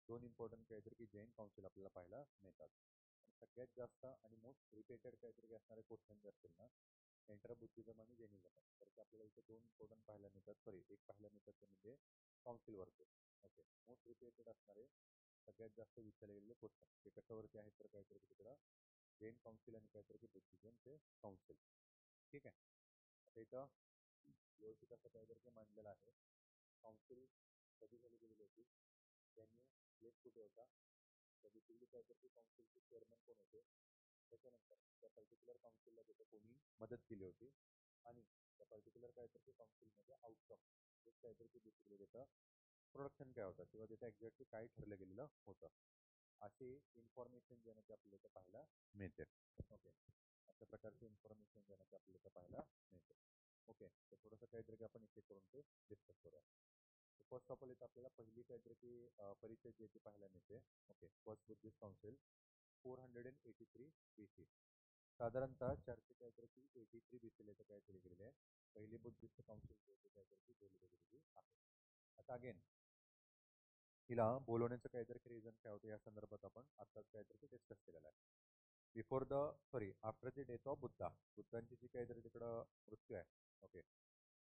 2 इम्पॉर्टंट काहीतरी की जैन काउन्सिल आपल्याला पाहायला मिळतात. आणि सगळ्यात जास्त आणि मोस्ट रिपीटेड काहीतरी असणारे क्वेश्चन जे असतील ना एंटर बुद्धिझम आणि जैनिझम तर ते आपल्याला इथे 2 इम्पॉर्टंट पाहायला मिळतात. सॉरी एक पाहायला मिळतात ते म्हणजे काउन्सिलवरचे. ओके, मोस्ट रिपीटेड असणारे सगळ्यात जास्त विचारले गेलेले क्वेश्चन ते कशावरती आहेत तर काहीतरी तिकडं जैन काउन्सिल आणि काहीतरी की बुद्धिझमचे काउन्सिल. ठीक आहे. आता इथं व्यवस्थित असं काहीतरी मांडलेलं आहे. काउन्सिल कधी झाली गेलेली होती त्यांनी प्लेस कुठे होता त्या बेसिकली काहीतरी काउन्सिलचे चेअरमन कोण होते त्याच्यानंतर त्या पर्टिक्युलर काउन्सिलला तिथं कोणी मदत केली होती आणि त्या पर्टिक्युलर काहीतरी काउन्सिलमध्ये आउटकम जे काहीतरी बेसिकली त्याचं प्रोडक्शन काय होतं किंवा तिथं एक्झॅक्टली काय ठरलं गेलेलं होतं अशी इन्फॉर्मेशन देण्याची आपल्याला इथं पाहायला मिळते. ओके, अशा प्रकारची इन्फॉर्मेशन देण्याची आपल्याला इथं पाहायला मिळते. ओके, तर थोडंसं काहीतरी आपण इथे करून ते डिस्कस करूया. फर्स्ट ऑफ ऑल इथं आपल्याला पहिली काहीतरी की परिचय जे ते पाहायला मिळते. Okay, first Buddhist council 483 BC. साधारणतः 400 काहीतरी की 83 BC इथं काय केली गेलेली आहे पहिली बुद्धिस्ट काउन्सिल जे ते काहीतरी की बोलली गेलेली आहे. आता अगेन हिला बोलवण्याचं काहीतरी रिझन काय होतं या संदर्भात आपण आत्ताच काहीतरी डिस्कस केलेलं आहे. Before the sorry after the death of Buddha बुद्धांची जी काहीतरी तिकडं मृत्यू आहे. ओके,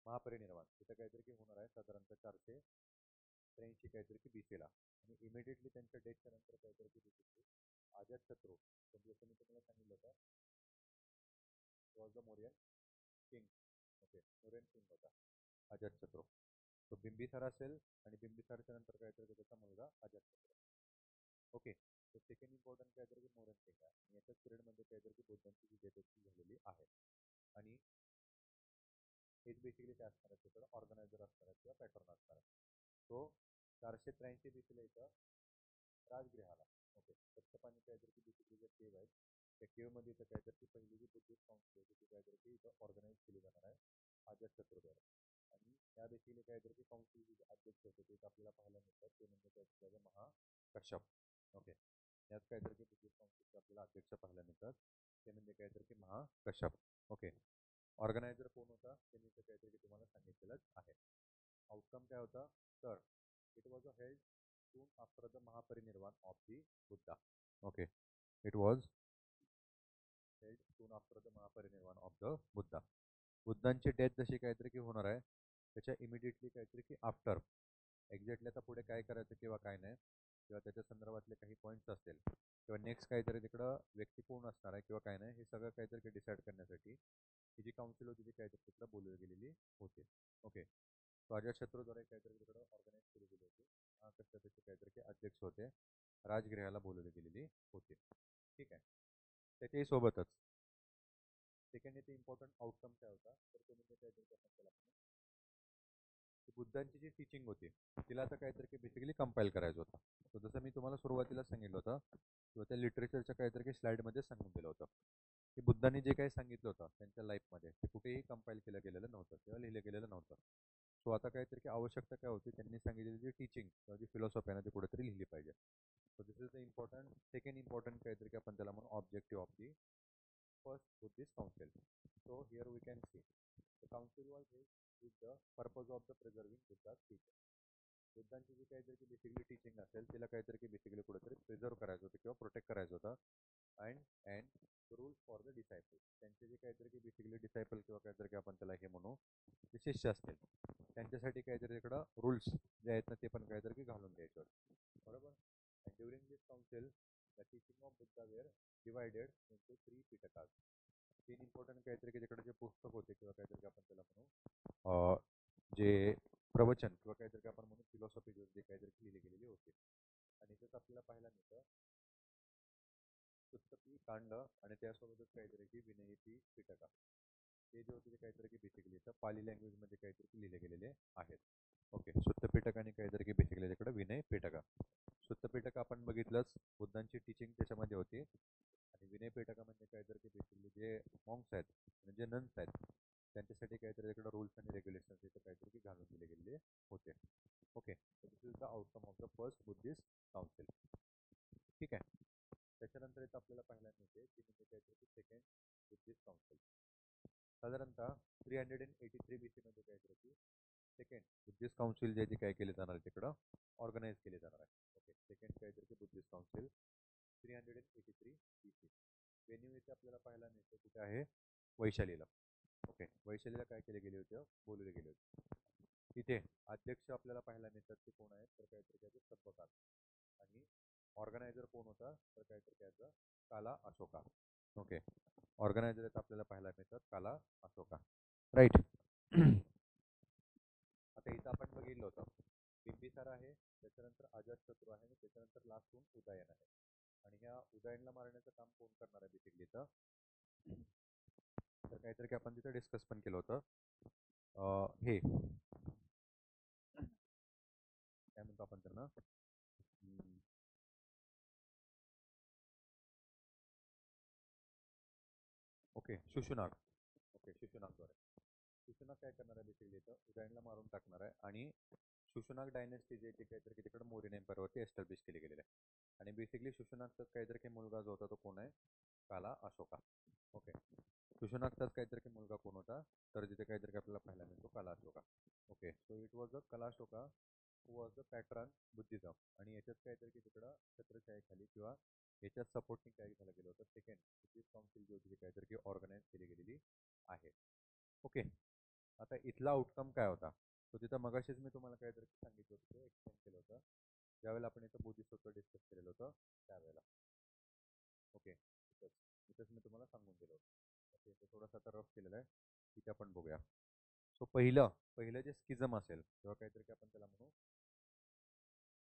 महापरिनिर्वाण तिथं काहीतरी की होणार आहे साधारणतः 483 काहीतरी की BC ला आणि इमिडिएटली त्यांच्या डेथच्या नंतर काहीतरी की BC अजातशत्रू जसं मी तुम्हाला सांगितलं होतं was the Mauryan king. Okay, Mauryan king होता अजातशत्रू. तो बिंबिसार असेल आणि बिंबिसारच्या नंतर काहीतरी त्याचा मुलगा अजातशत्रू. ओके, तर सेकंड इम्पॉर्टंट काहीतरी की मोरन किंग आहे आणि याच्याच पिरियडमध्ये काहीतरी की बुद्धांची जी डेथ झालेली आहे आणि हेच बेसिकली काय असणार आहे तिकडं ऑर्गनायझर असणार आहे किंवा पॅटर्न असणार आहे. तो 483 BC इथं राजगृहाला. ओके, स्वच्छ पाणी काहीतरी की बेसिकली जे केव आहेत त्या केवमध्ये इथं काहीतरी पहिली जी बुद्धिस्ट काउन्सिल होती ती काहीतरी की इथं ऑर्गनाईज केली जाणार आहे अजातशत्रूद्वारे आणि त्या देखील काहीतरी की काउन्सिल जे अध्यक्ष होते ते आपल्याला पाहायला मिळतात ते म्हणजे काहीतरी महाकश्यप. ओके, यात काहीतरी की बुद्धिस्ट काउन्सिलचे आपल्याला अध्यक्ष पाहायला मिळतात ते म्हणजे काहीतरी की महाकश्यप. ओके, ऑर्गनायझर कोण होता ते मी काहीतरी की तुम्हाला सांगितलेलंच आहे. आउटकम काय होता तर it was a held soon after the Mahaparinirvan of the Buddha. Okay, it was held soon after the Mahaparinirvan of the Buddha. बुद्धांची डेथ जशी काहीतरी की होणार आहे त्याच्या इमिडिएटली काहीतरी की आफ्टर एक्झॅक्टली आता पुढे काय करायचं किंवा काय नाही किंवा त्याच्या संदर्भातले काही पॉईंट्स असतील किंवा नेक्स्ट काहीतरी तिकडं व्यक्ती कोण असणार आहे किंवा काय नाही हे सगळं काहीतरी डिसाईड करण्यासाठी ही जी काउन्सिल होती ती काहीतरी तिकडं बोलवली गेलेली होती. ओके. तो अजातशत्रूद्वारे काहीतरी तिकडं ऑर्गनाईज केली गेली होती. महाकश्यपाचे काहीतरी की अध्यक्ष होते. राजगृहाला बोलवली गेलेली होती. ठीक आहे. त्याच्याही सोबतच सेकंड इथे इम्पॉर्टंट आउटकम काय होता तर तो म्हणजे काहीतरी आपण त्याला बुद्धांची जी टीचिंग होती तिला आता काहीतरी की बेसिकली कंपाईल करायचं होतं. तर जसं मी तुम्हाला सुरुवातीला सांगितलं होतं किंवा त्या लिटरेचरच्या काहीतरी की स्लाइडमध्ये सांगून दिलं होतं की बुद्धांनी जे काही सांगितलं होतं त्यांच्या लाईफमध्ये ते कुठेही कंपाईल केलं गेलेलं नव्हतं किंवा लिहिलं गेलेलं नव्हतं. सो आता काहीतरी की आवश्यकता काय होती त्यांनी सांगितलेली जी टीचिंग किंवा जी फिलॉसॉफी आहे ना ती कुठेतरी लिहिली पाहिजे. So this is the important second important काहीतरी की आपण त्याला म्हणून objective of the first Buddhist council. So here we can see the council was held with the purpose of the preserving Buddha's teaching. बुद्धांची जी काहीतरी बेसिकली टीचिंग असेल तिला काहीतरी की बेसिकली कुठेतरी प्रिझर्व करायचं होतं किंवा प्रोटेक्ट करायचं होतं. And and rules for the disciple त्यांचे जे काहीतरी की बेसिकली डिसायपल किंवा काहीतरी की आपण त्याला हे म्हणू जे शिष्य असतील त्यांच्यासाठी काहीतरी तिकडं रूल्स जे आहेत ना ते पण काहीतरी की घालून द्यायचे होते. बरोबर. And during this council the teaching of Buddha were divided into 3 pitakas. 3 important काहीतरी की तिकडे जे पुस्तक होते किंवा काहीतरी आपण त्याला म्हणू जे प्रवचन किंवा काहीतरी आपण म्हणू फिलॉसॉफी जे काहीतरी लिहिली गेलेली होती. आणि इथेच आपल्याला पाहायला मिळतं पुस्तकी कांड आणि त्यासोबतच काहीतरी की विनयती पिटका हे जे होते ते काहीतरी की बेसिकली इथं पाली लँग्वेजमध्ये काहीतरी की लिहिले गेलेले आहेत. ओके. सुत्तपिटक आणि काहीतरी की बेसिकली तिकडे विनय पिटका. सुत्तपिटक आपण बघितलंच बुद्धांची टीचिंग त्याच्यामध्ये होती आणि विनय पिटका म्हणजे काहीतरी की बेसिकली जे मॉंक्स आहेत म्हणजे नन्स आहेत त्यांच्यासाठी काहीतरी तिकडे रूल्स आणि रेग्युलेशन्स इथं काहीतरी की घालून दिले गेलेले होते. Okay. This is the outcome of the first Buddhist council. ठीक आहे. त्याच्यानंतर इथं आपल्याला पाहायला मिळते की म्हणजे काहीतरी सेकंड बुद्धिस्ट काउन्सिल साधारणतः 383 BC मध्ये काहीतरी की सेकंड बुद्धिस्ट काउन्सिल जे काय केले जाणार आहे तिकडं ऑर्गनाईज केले जाणार आहे. ओके. सेकंड काहीतरी की बुद्धिस्ट काउन्सिल 383 BC. वेन्यू इथे आपल्याला पाहायला मिळते तिथे आहे वैशालीला. ओके. वैशालीला काय केले गेले होते बोलवले गेले होते. तिथे अध्यक्ष आपल्याला पाहायला मिळतात ते कोण आहेत तर काहीतरी त्याचे सब्बकात आणि ऑर्गनायझर कोण होता तर काहीतरी त्याचा काला अशोका. ओके. ऑर्गनायझर आपल्याला पाहायला मिळतात काला अशोका. राईट. आता इथं आपण बघितलं होतं बिंबिसार आहे त्याच्यानंतर अजातशत्रू आहे आणि त्याच्यानंतर लास्टहून उदयन आहे. आणि ह्या उदयनला मारण्याचं काम कोण करणार आहे बेसिकली इथं तर काहीतरी की आपण तिथं डिस्कस पण केलं होतं हे काय म्हणतो आपण त्यांना ओके शुशुनाग. ओके. शुशुनागद्वारे शुशुनाग काय करणार आहे बेसिकली इथं उदयनला मारून टाकणार आहे आणि शुशुनाग डायनेस्टी जे काहीतरी की तिकडे मौर्यन एम्पायरवरती एस्टॅब्लिश केली गेलेली आहे. आणि बेसिकली शुशुनागचाच काहीतरी की मुलगा जो होता तो कोण आहे काला अशोका. ओके. शुशुनागचाच काहीतरी की मुलगा कोण होता तर जिथे काहीतरी की आपल्याला पाहायला मिळतो Kala Ashoka. Okay. So it was a Kala Ashoka who was the pattern Buddhism. आणि याच्यात काहीतरी की तिकडं छत्रछायाखाली किंवा याच्यात सपोर्टिंग काय झालं गेलं होतं सेकंड बुद्धिस्ट काउन्सिल जी होती ती काहीतरी की ऑर्गनाईज केली गेलेली आहे. ओके. आता इथला आउटकम काय होता तो तिथं मगाशीच मी तुम्हाला काहीतरी सांगितलं होतं एक्सप्लेन केलं होतं ज्यावेळेला आपण इथं बोधिसत्व डिस्कस केलेलं होतं त्यावेळेला. ओके. इथंच मी तुम्हाला सांगून दिलं होतं. ओके. तो थोडासा आता रफ केलेला आहे तिथे आपण बघूया. सो पहिलं जे स्किझम असेल किंवा काहीतरी की आपण त्याला म्हणू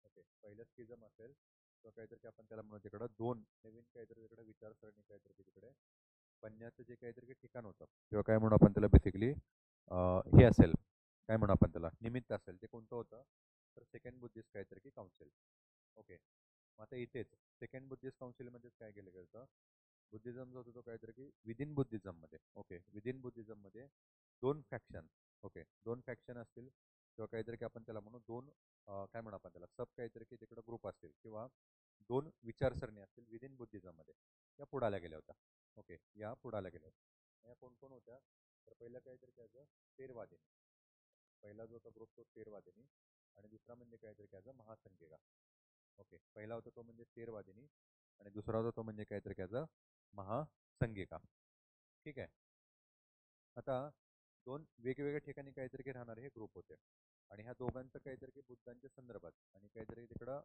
ओके पहिलं स्किझम असेल किंवा काहीतरी की आपण त्याला म्हणू तिकडं दोन नवीन काहीतरी तिकडे विचारसरणी काहीतरी की तिकडे बनण्याचं जे काहीतरी की ठिकाण होतं किंवा काय म्हणू आपण त्याला बेसिकली हे असेल काय म्हणू आपण त्याला निमित्त असेल ते कोणतं होतं तर सेकंड बुद्धिस्ट काहीतरी की काउन्सिल. ओके. मग आता इथेच सेकंड बुद्धिस्ट काउन्सिलमध्येच काय केलं गेलं बुद्धिझम जो होता तो काहीतरी की विदिन बुद्धिझममध्ये ओके विदिन बुद्धिझममध्ये दोन फॅक्शन ओके दोन फॅक्शन असतील किंवा काहीतरी की आपण त्याला म्हणू दोन काय म्हणू आपण त्याला सब काहीतरी की तिकडं ग्रुप असतील किंवा दोन विचारसरणी असतील विदिन बुद्धिझममध्ये या पुढाल्या गेल्या होत्या. ओके. या पुढाल्या गेल्या होत्या. या कोण कोण होत्या तर पहिलं काहीतरी त्याचं थेरवादिनी. पहिला जो होता ग्रुप तो थेरवादिनी आणि दुसरा म्हणजे काहीतरी त्याचा महासंघिका. ओके. पहिला होता तो म्हणजे थेरवादिनी आणि दुसरा होता तो म्हणजे काहीतरी त्याचा महासंगिका. ठीक आहे. आता दोन वेगवेगळ्या ठिकाणी काहीतरी की राहणारे हे ग्रुप होते आणि ह्या दोघांचं काहीतरी की बुद्धांच्या संदर्भात आणि काहीतरी तिकडं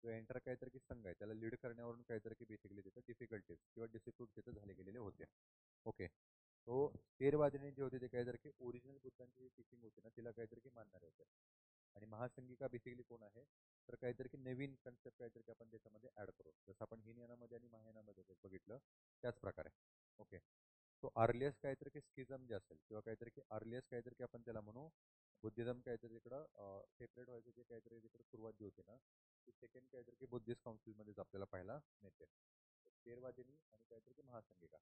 जो एंटर काहीतरी की संघ आहे त्याला लीड करण्यावरून काहीतरी की बेसिकली तिथं डिफिकल्टीज किंवा डिस्प्यूट तिथं झाले गेलेले होते. ओके. तो थेरवादीने जे होते ते काहीतरी की ओरिजिनल बुद्धांची जी टीचिंग होती ना तिला काहीतरी की मानणारे होते आणि महासंगिका बेसिकली कोण आहे तर काहीतरी की नवीन कन्सेप्ट काहीतरी की आपण त्याच्यामध्ये ऍड करू जसं आपण हिनयानामध्ये आणि महायानामध्ये बघितलं त्याच प्रकारे. ओके. तो अर्लियस्ट काहीतरी की स्किझम जे असेल किंवा काहीतरी की अर्लियस्ट काहीतरी की आपण त्याला म्हणू बुद्धिझम काहीतरी तिकडं सेपरेट व्हायचं जे काहीतरी तिकडे सुरुवात जी होती ना ती सेकंड काहीतरी की बुद्धिस्ट काउन्सिलमध्येच आपल्याला पाहायला मिळते. थेरवादिनी आणि काहीतरी की महासंगिका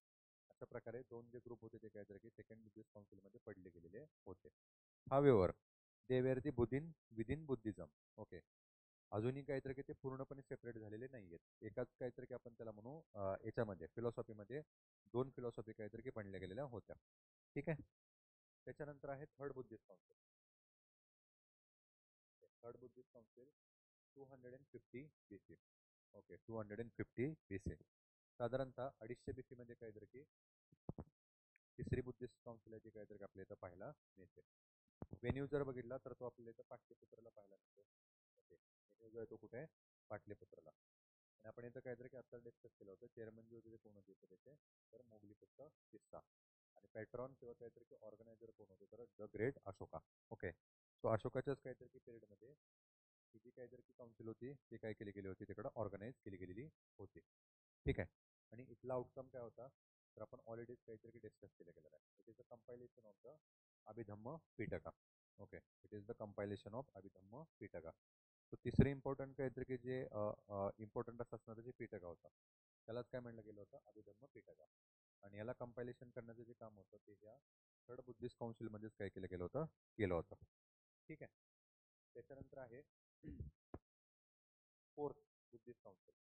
अशा प्रकारे दोन जे ग्रुप होते ते काहीतरी की सेकंड बुद्धिस्ट काउन्सिलमध्ये पडले गेलेले होते. However they where the within Buddhism. Okay. अजूनही काहीतरी की ते पूर्णपणे सेपरेट झालेले नाही आहेत एकाच काहीतरी की आपण त्याला म्हणू याच्यामध्ये फिलॉसॉफीमध्ये दोन फिलॉसॉफी काहीतरी की बनल्या गेलेल्या होत्या. ठीक आहे. त्याच्यानंतर आहे third Buddhist council. Third Buddhist council 250 BC. Okay 250 BC साधारणतः 250 BC मध्ये काहीतरी की तिसरी बुद्धिस्ट काउन्सिल आहे जी काहीतरी आपल्या इथं पाहायला मिळते. वेन्यू जर बघितला तर तो आपल्याला इथं पाटलीपुत्राला पाहायला मिळतो. ओके. वेन्यू जो आहे तो कुठे आहे पाटलीपुत्राला आणि आपण इथं काहीतरी की आता डिस्कस केलं होतं चेअरमन जे होते ते कोण होते त्याचे तर मोगलीपुत्र तिस्सा आणि पॅट्रॉन किंवा काहीतरी की ऑर्गनायझर कोण होते तर the great Ashoka. Okay. So अशोकाच्याच काहीतरी की पिरियडमध्ये ही जी काहीतरी की काउन्सिल होती ती काय केली गेली होती तिकडं ऑर्गनाईज केली गेलेली होती. ठीक आहे. आणि इथला आउटकम काय होता तर आपण ऑलरेडीच काहीतरी डिस्कस केलं गेलेलं आहे. It is the compilation of the Abhidhamma Pitaka. Okay. It is the compilation of Abhidhamma Pitaka. तो तिसरे इम्पॉर्टंट काहीतरी की जे इम्पॉर्टंट असं असणारं जे पिटका होता त्यालाच काय म्हणलं गेलं होतं अभिधम्म पिटका आणि याला कंपायलेशन करण्याचं जे काम होतं ते या थर्ड बुद्धिस्ट काउन्सिलमध्येच काय केलं गेलं होतं केलं होतं. ठीक आहे. त्याच्यानंतर आहे fourth Buddhist council.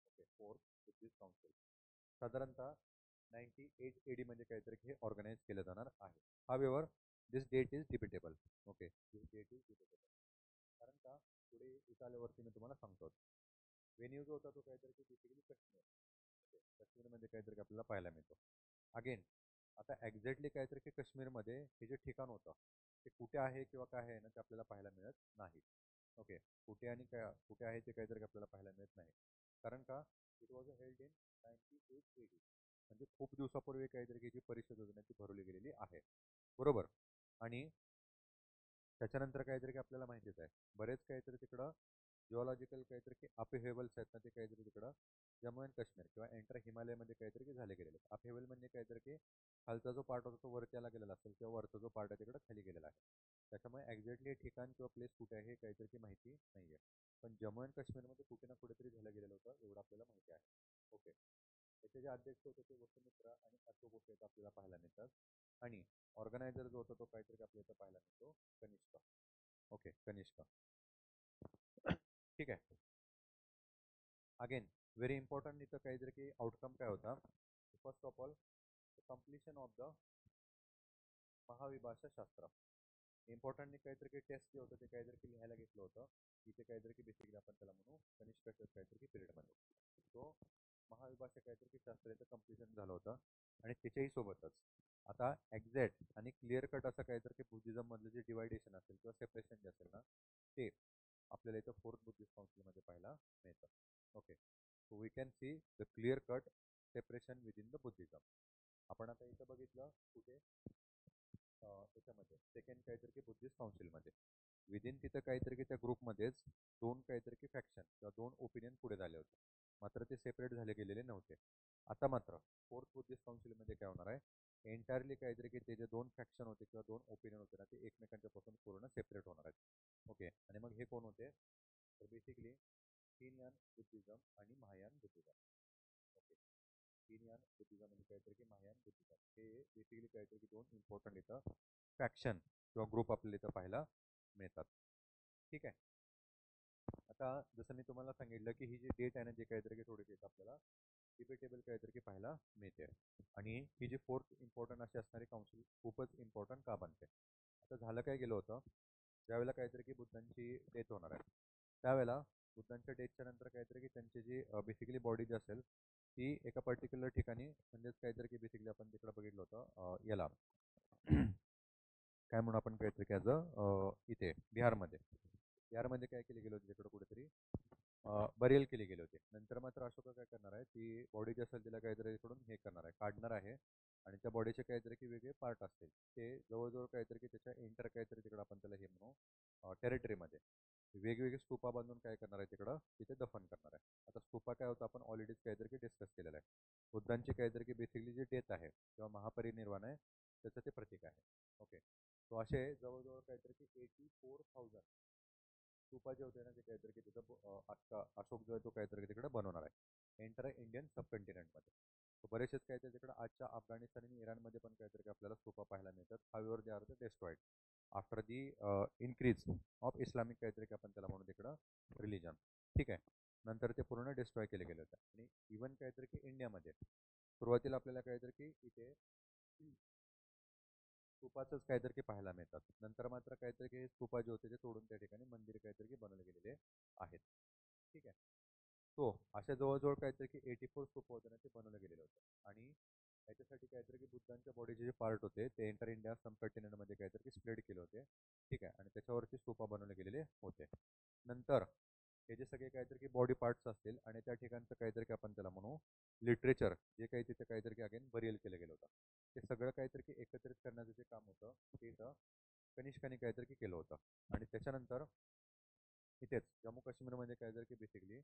Okay. Fourth Buddhist council साधारणतः 98 AD मध्ये काहीतरी हे ऑर्गनाईज केलं जाणार आहे. However this date is debatable. Okay. This date is debatable कारण का पुढे इथं आल्यावरती मी तुम्हाला सांगतो. वेन्यू जो होता तो काहीतरी की बेसिकली काश्मीर. ओके. काश्मीरमध्ये काहीतरी आपल्याला पाहायला मिळतो. अगेन आता एक्झॅक्टली काहीतरी की काश्मीरमध्ये हे जे ठिकाण होतं ते कुठे आहे किंवा काय आहे ना ते आपल्याला पाहायला मिळत नाही. ओके. कुठे आणि काय कुठे आहे ते काहीतरी आपल्याला पाहायला मिळत नाही कारण का it was held in 98 AD म्हणजे खूप दिवसापूर्वी काहीतरी की जी परिषद होती ना ती भरवली गेलेली आहे. बरोबर. आणि त्याच्यानंतर काहीतरी की आपल्याला माहितीच आहे बरेच काहीतरी तिकडं जिओलॉजिकल काहीतरी की अपहेवल्स आहेत ना ते काहीतरी तिकडं जम्मू अँड काश्मीर किंवा एंटर हिमालयमध्ये काहीतरी की झाले गेलेले. अपहेवल म्हणजे काहीतरी की खालचा जो पार्ट होता तो वरती आला गेलेला असेल किंवा वरचा जो पार्ट आहे तिकडं खाली गेलेला आहे. त्याच्यामुळे एक्झॅक्टली ठिकाण किंवा प्लेस कुठे आहे हे काहीतरी की माहिती नाही आहे. पण जम्मू अँड काश्मीरमध्ये कुठे ना कुठेतरी झालं गेलेलं होतं एवढं आपल्याला माहिती आहे. ओके. त्याचे जे अध्यक्ष होते ते वसुमित्रा आणि अशोक होते आपल्याला पाहायला मिळतात आणि ऑर्गनायझर जो होता तो काहीतरी आपल्याला इथं पाहायला मिळतो कनिष्क. ओके. कनिष्क. ठीक आहे. अगेन व्हेरी इम्पॉर्टंट इथं काहीतरी की आउटकम काय होता first of all completion of the Mahavibhasha Shastra. Importantly काहीतरी की टेस्ट जे होतं ते काहीतरी की लिहायला घेतलं होतं इथे काहीतरी की बेसिकली आपण त्याला म्हणू कनिष्काच्या काहीतरी की पिरियडमध्ये तो महाविभाषा काहीतरी की शास्त्राचं कम्प्लिशन झालं होतं आणि त्याच्याही सोबतच आता एक्झॅक्ट आणि क्लिअर कट असं काहीतरी की बुद्धिझम मधलं जे डिवायडेशन असेल किंवा सेपरेशन जे असेल ना ते आपल्याला इथं फोर्थ बुद्धिस्ट काउन्सिलमध्ये पाहायला मिळतं. Okay. So we can see the clear cut separation within the Buddhism. आपण आता इथं बघितलं कुठे त्याच्यामध्ये सेकंड काहीतरी की बुद्धिस्ट काउन्सिलमध्ये विदिन तिथं काहीतरी की त्या ग्रुपमध्येच दोन काहीतरी की फॅक्शन किंवा दोन ओपिनियन पुढे झाले होते मात्र ते सेपरेट झाले गेलेले नव्हते. आता मात्र फोर्थ बुद्धिस्ट काउन्सिलमध्ये काय होणार आहे एंटायरली काहीतरी की ते जे दोन फॅक्शन होते किंवा दोन ओपिनियन होते ना ते एकमेकांच्या पासून पूर्ण सेपरेट होणार आहेत. ओके. आणि मग हे कोण होते तर बेसिकली हीनयान बुद्धिझम आणि Mahayana Buddhism. Okay. Hinayana Buddhism म्हणजे काहीतरी की महायान बुद्धिझम हे बेसिकली काहीतरी की दोन इम्पॉर्टंट इथं फॅक्शन किंवा ग्रुप आपल्याला इथं पाहायला मिळतात. ठीक आहे. आता जसं मी तुम्हाला सांगितलं की ही जी डेट आहे ना जे काहीतरी की थोडी डेट आपल्याला डिबेटेबल काहीतरी की पाहायला मिळते आणि ही जी फोर्थ इम्पॉर्टंट अशी असणारी काउन्सिल खूपच इम्पॉर्टंट का बनते. आता झालं काय गेलं होतं ज्यावेळेला काहीतरी की बुद्धांची डेथ होणार आहे त्यावेळेला बुद्धांच्या डेथच्या नंतर काहीतरी की त्यांची जी बेसिकली बॉडी जी असेल ती एका पर्टिक्युलर ठिकाणी म्हणजेच काहीतरी की बेसिकली आपण तिकडे बघितलं होतं याला काय म्हणून आपण काहीतरी की ॲज इथे बिहारमध्ये काय केले गेले होते तिकडे कुठेतरी बरियल केले गेले होते. नंतर मात्र अशोका काय करणार आहे, ती बॉडी जी असेल तिला काहीतरी इकडून हे करणार आहे, काढणार आहे आणि त्या बॉडीचे काहीतरी की वेगळे पार्ट असतील ते जवळजवळ काहीतरी की त्याच्या एंटर काहीतरी तिकडं आपण त्याला हे म्हणू टेरिटरीमध्ये वेगवेगळे स्तूपा बांधून काय करणार आहे तिकडं तिथे दफन करणार आहे. आता स्तूपा काय होतं आपण ऑलरेडीच काहीतरी की डिस्कस केलेलं आहे. बुद्धांची काहीतरी की बेसिकली जी डेथ आहे किंवा महापरिनिर्वाण आहे त्याचं ते प्रतीक आहे. ओके, तो असे जवळजवळ काहीतरी की 84,000 स्तूपा जे होते ना ते काहीतरी की तिथं अख्खा अशोक जो आहे तो काहीतरी तिकडे बनवणार आहे एंटर इंडियन सबकंटिनेंटमध्ये. बरेचसेच काहीतरी तिकडे आजच्या अफगाणिस्तान आणि इराणमध्ये पण काहीतरी आपल्याला स्तूपा पाहायला मिळतात. However they are the डेस्ट्रॉइड after the increase of Islamic काहीतरी की आपण त्याला म्हणू तिकडं रिलिजन. ठीक आहे, नंतर ते पूर्ण डिस्ट्रॉय केले गेले होते. आणि इवन काहीतरी की इंडियामध्ये सुरुवातीला आपल्याला काहीतरी की इथे स्तूपाचंच काहीतरी की पाहायला मिळतात. नंतर मात्र काहीतरी की स्तूपा जे होते ते तोडून त्या ठिकाणी मंदिर काहीतरी की बनवले गेलेले आहेत. ठीक आहे, सो अशा जवळजवळ काहीतरी की 84 स्तूप होते ना ते बनवले गेलेले होते. आणि याच्यासाठी काहीतरी की बुद्धांच्या बॉडीचे जे पार्ट होते ते एंटर इंडिया सम कंटिनेंटमध्ये काहीतरी की स्प्रेड केले होते. ठीक आहे, आणि त्याच्यावरती स्तूपा बनवले गेलेले होते. नंतर हे जे सगळे काहीतरी की बॉडी पार्ट्स असतील आणि त्या ठिकाणचं काहीतरी की आपण त्याला म्हणू लिटरेचर जे काही तिथे काहीतरी की अगेन बरियल केलं गेलं होतं ते सगळं काहीतरी की एकत्रित करण्याचं जे काम होतं ते इथं कनिष्काने काहीतरी की केलं होतं. आणि त्याच्यानंतर इथेच जम्मू काश्मीरमध्ये काहीतरी की बेसिकली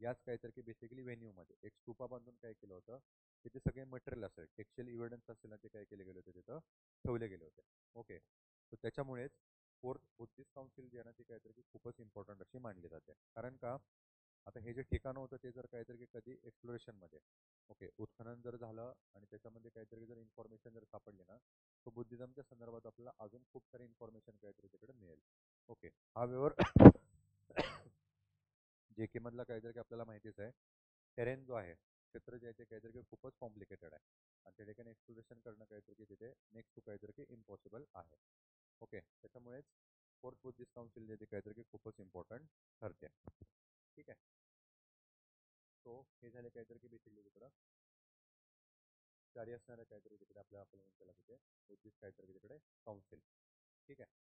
याच काहीतरी की बेसिकली व्हेन्यूमध्ये एक स्तूपा बांधून काय केलं होतं की जे सगळे मटेरियल असेल टेक्स्टाईल इव्हिडन्स असेल ना ते काय केले गेले होते तिथं ठेवले गेले होते. ओके, तर त्याच्यामुळेच फोर्थ बुद्धिस्ट काउन्सिल जे आहे ना ते काहीतरी की खूपच इम्पॉर्टंट अशी मानली जाते. कारण का आता हे जे ठिकाण होतं ते जर काहीतरी की कधी एक्सप्लोरेशनमध्ये ओके उत्खनन जर झालं आणि त्याच्यामध्ये काहीतरी जर इन्फॉर्मेशन जर सापडली ना तो बुद्धिझमच्या संदर्भात आपल्याला अजून खूप सारी इन्फॉर्मेशन काहीतरी तिकडे मिळेल. ओके, हा व्यवहार जे के मधला काहीतरी की आपल्याला माहितीच आहे. टेरेन जो आहे क्षेत्र जे आहे ते काहीतरी की खूपच कॉम्प्लिकेटेड आहे आणि त्या ठिकाणी एक्सप्लोरेशन करणं काहीतरी की तिथे नेक्स्ट टू काहीतरी की इम्पॉसिबल आहे. ओके, त्याच्यामुळेच फोर्थ बुद्धिस्ट काउन्सिल जे ते काहीतरी की खूपच इम्पॉर्टंट ठरते. ठीक आहे, सो हे झाले काहीतरी की बेसिकली तिकडं जारी असणाऱ्या काहीतरी तिकडे आपल्याला त्याला तिथे बुद्धिस्ट काहीतरी तिकडे काउन्सिल. ठीक आहे.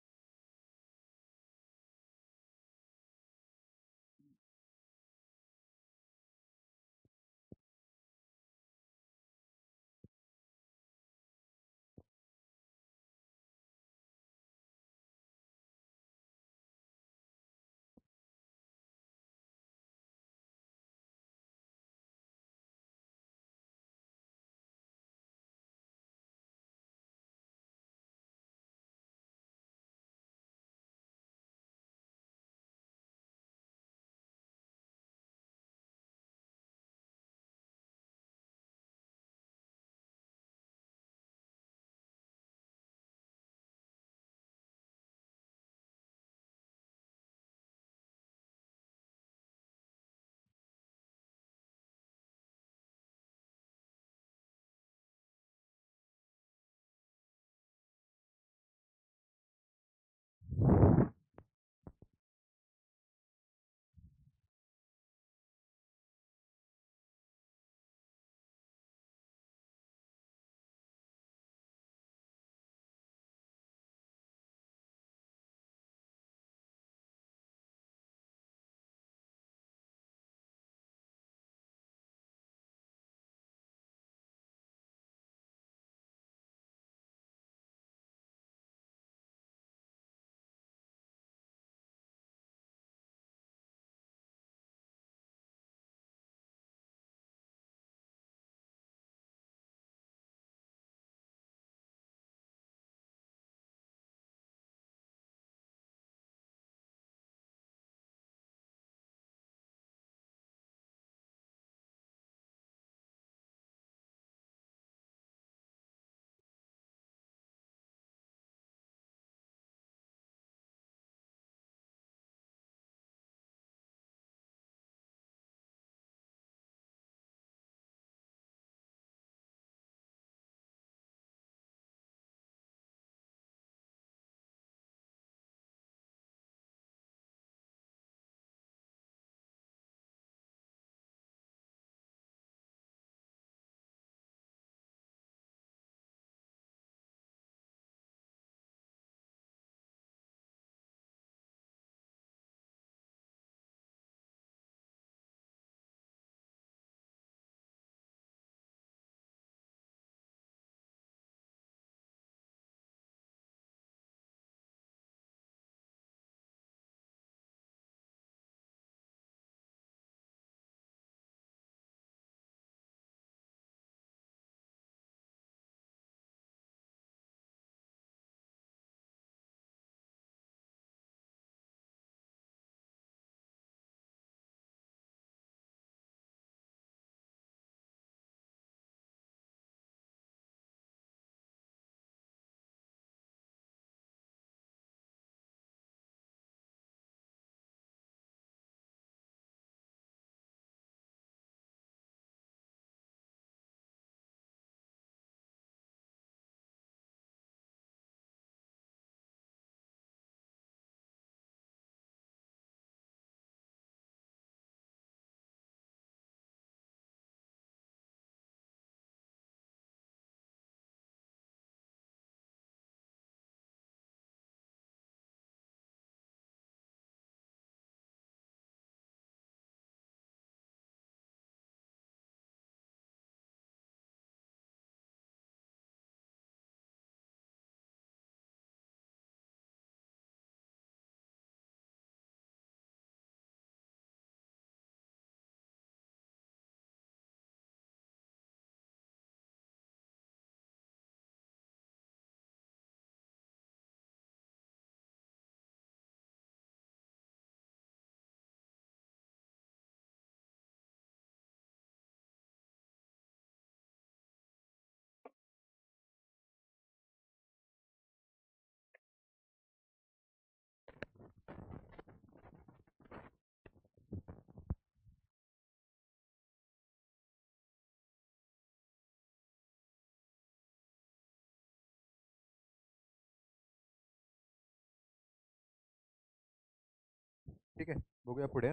ठीक आहे, बघूया पुढे.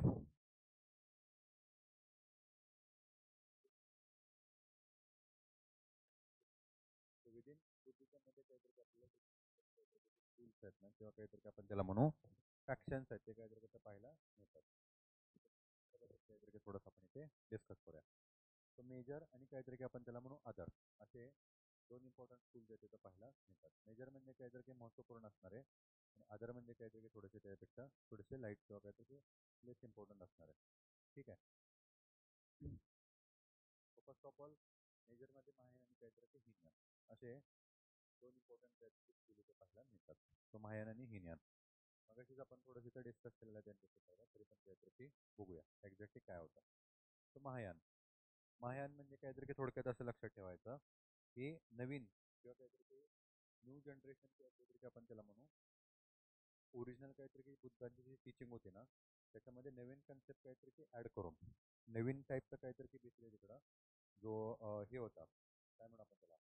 विदिन बुद्धिझममध्ये काहीतरी आपल्याला स्कूल्स आहेत ना, किंवा काहीतरी आपण त्याला म्हणू फॅक्शन्स आहेत, ते काहीतरी कसं पाहायला मिळतात. काहीतरी थोडंसं आपण इथे डिस्कस करूया. तो मेजर आणि काहीतरी आपण त्याला म्हणू अदर, असे दोन इम्पॉर्टंट स्कूल्स आहेत तिथं पाहायला मिळतात. मेजर म्हणजे काहीतरी महत्त्वपूर्ण असणार आहे, आणि अदर म्हणजे काहीतरी थोडेसे त्यापेक्षा थोडेसे लाईट किंवा काहीतरी लेस इम्पॉर्टंट असणार आहे. ठीक आहे. फर्स्ट ऑफ ऑल मेजरमध्ये माहेर आणि काहीतरी हिनयान असे दोन इम्पॉर्टंट काहीतरी स्कूल इथे पाहायला मिळतात. तो माहेर आणि हिनयान मगाशीच आपण थोडंसं इथं डिस्कस केलेलं आहे त्यांच्याशी, तरी पण काहीतरी बघूया एक्झॅक्टली काय होतं. तो महायान, महायान म्हणजे काहीतरी थोडक्यात असं लक्षात ठेवायचं की नवीन किंवा काहीतरी न्यू जनरेशन किंवा काहीतरी आपण त्याला म्हणू ओरिजिनल काहीतरी बुद्धांची जी टीचिंग होती ना, त्याच्यामध्ये नवीन कन्सेप्ट काहीतरी ॲड करून नवीन टाईपचं काहीतरी दिसले तिकडं, जो हे होता काय म्हणू आपण त्याला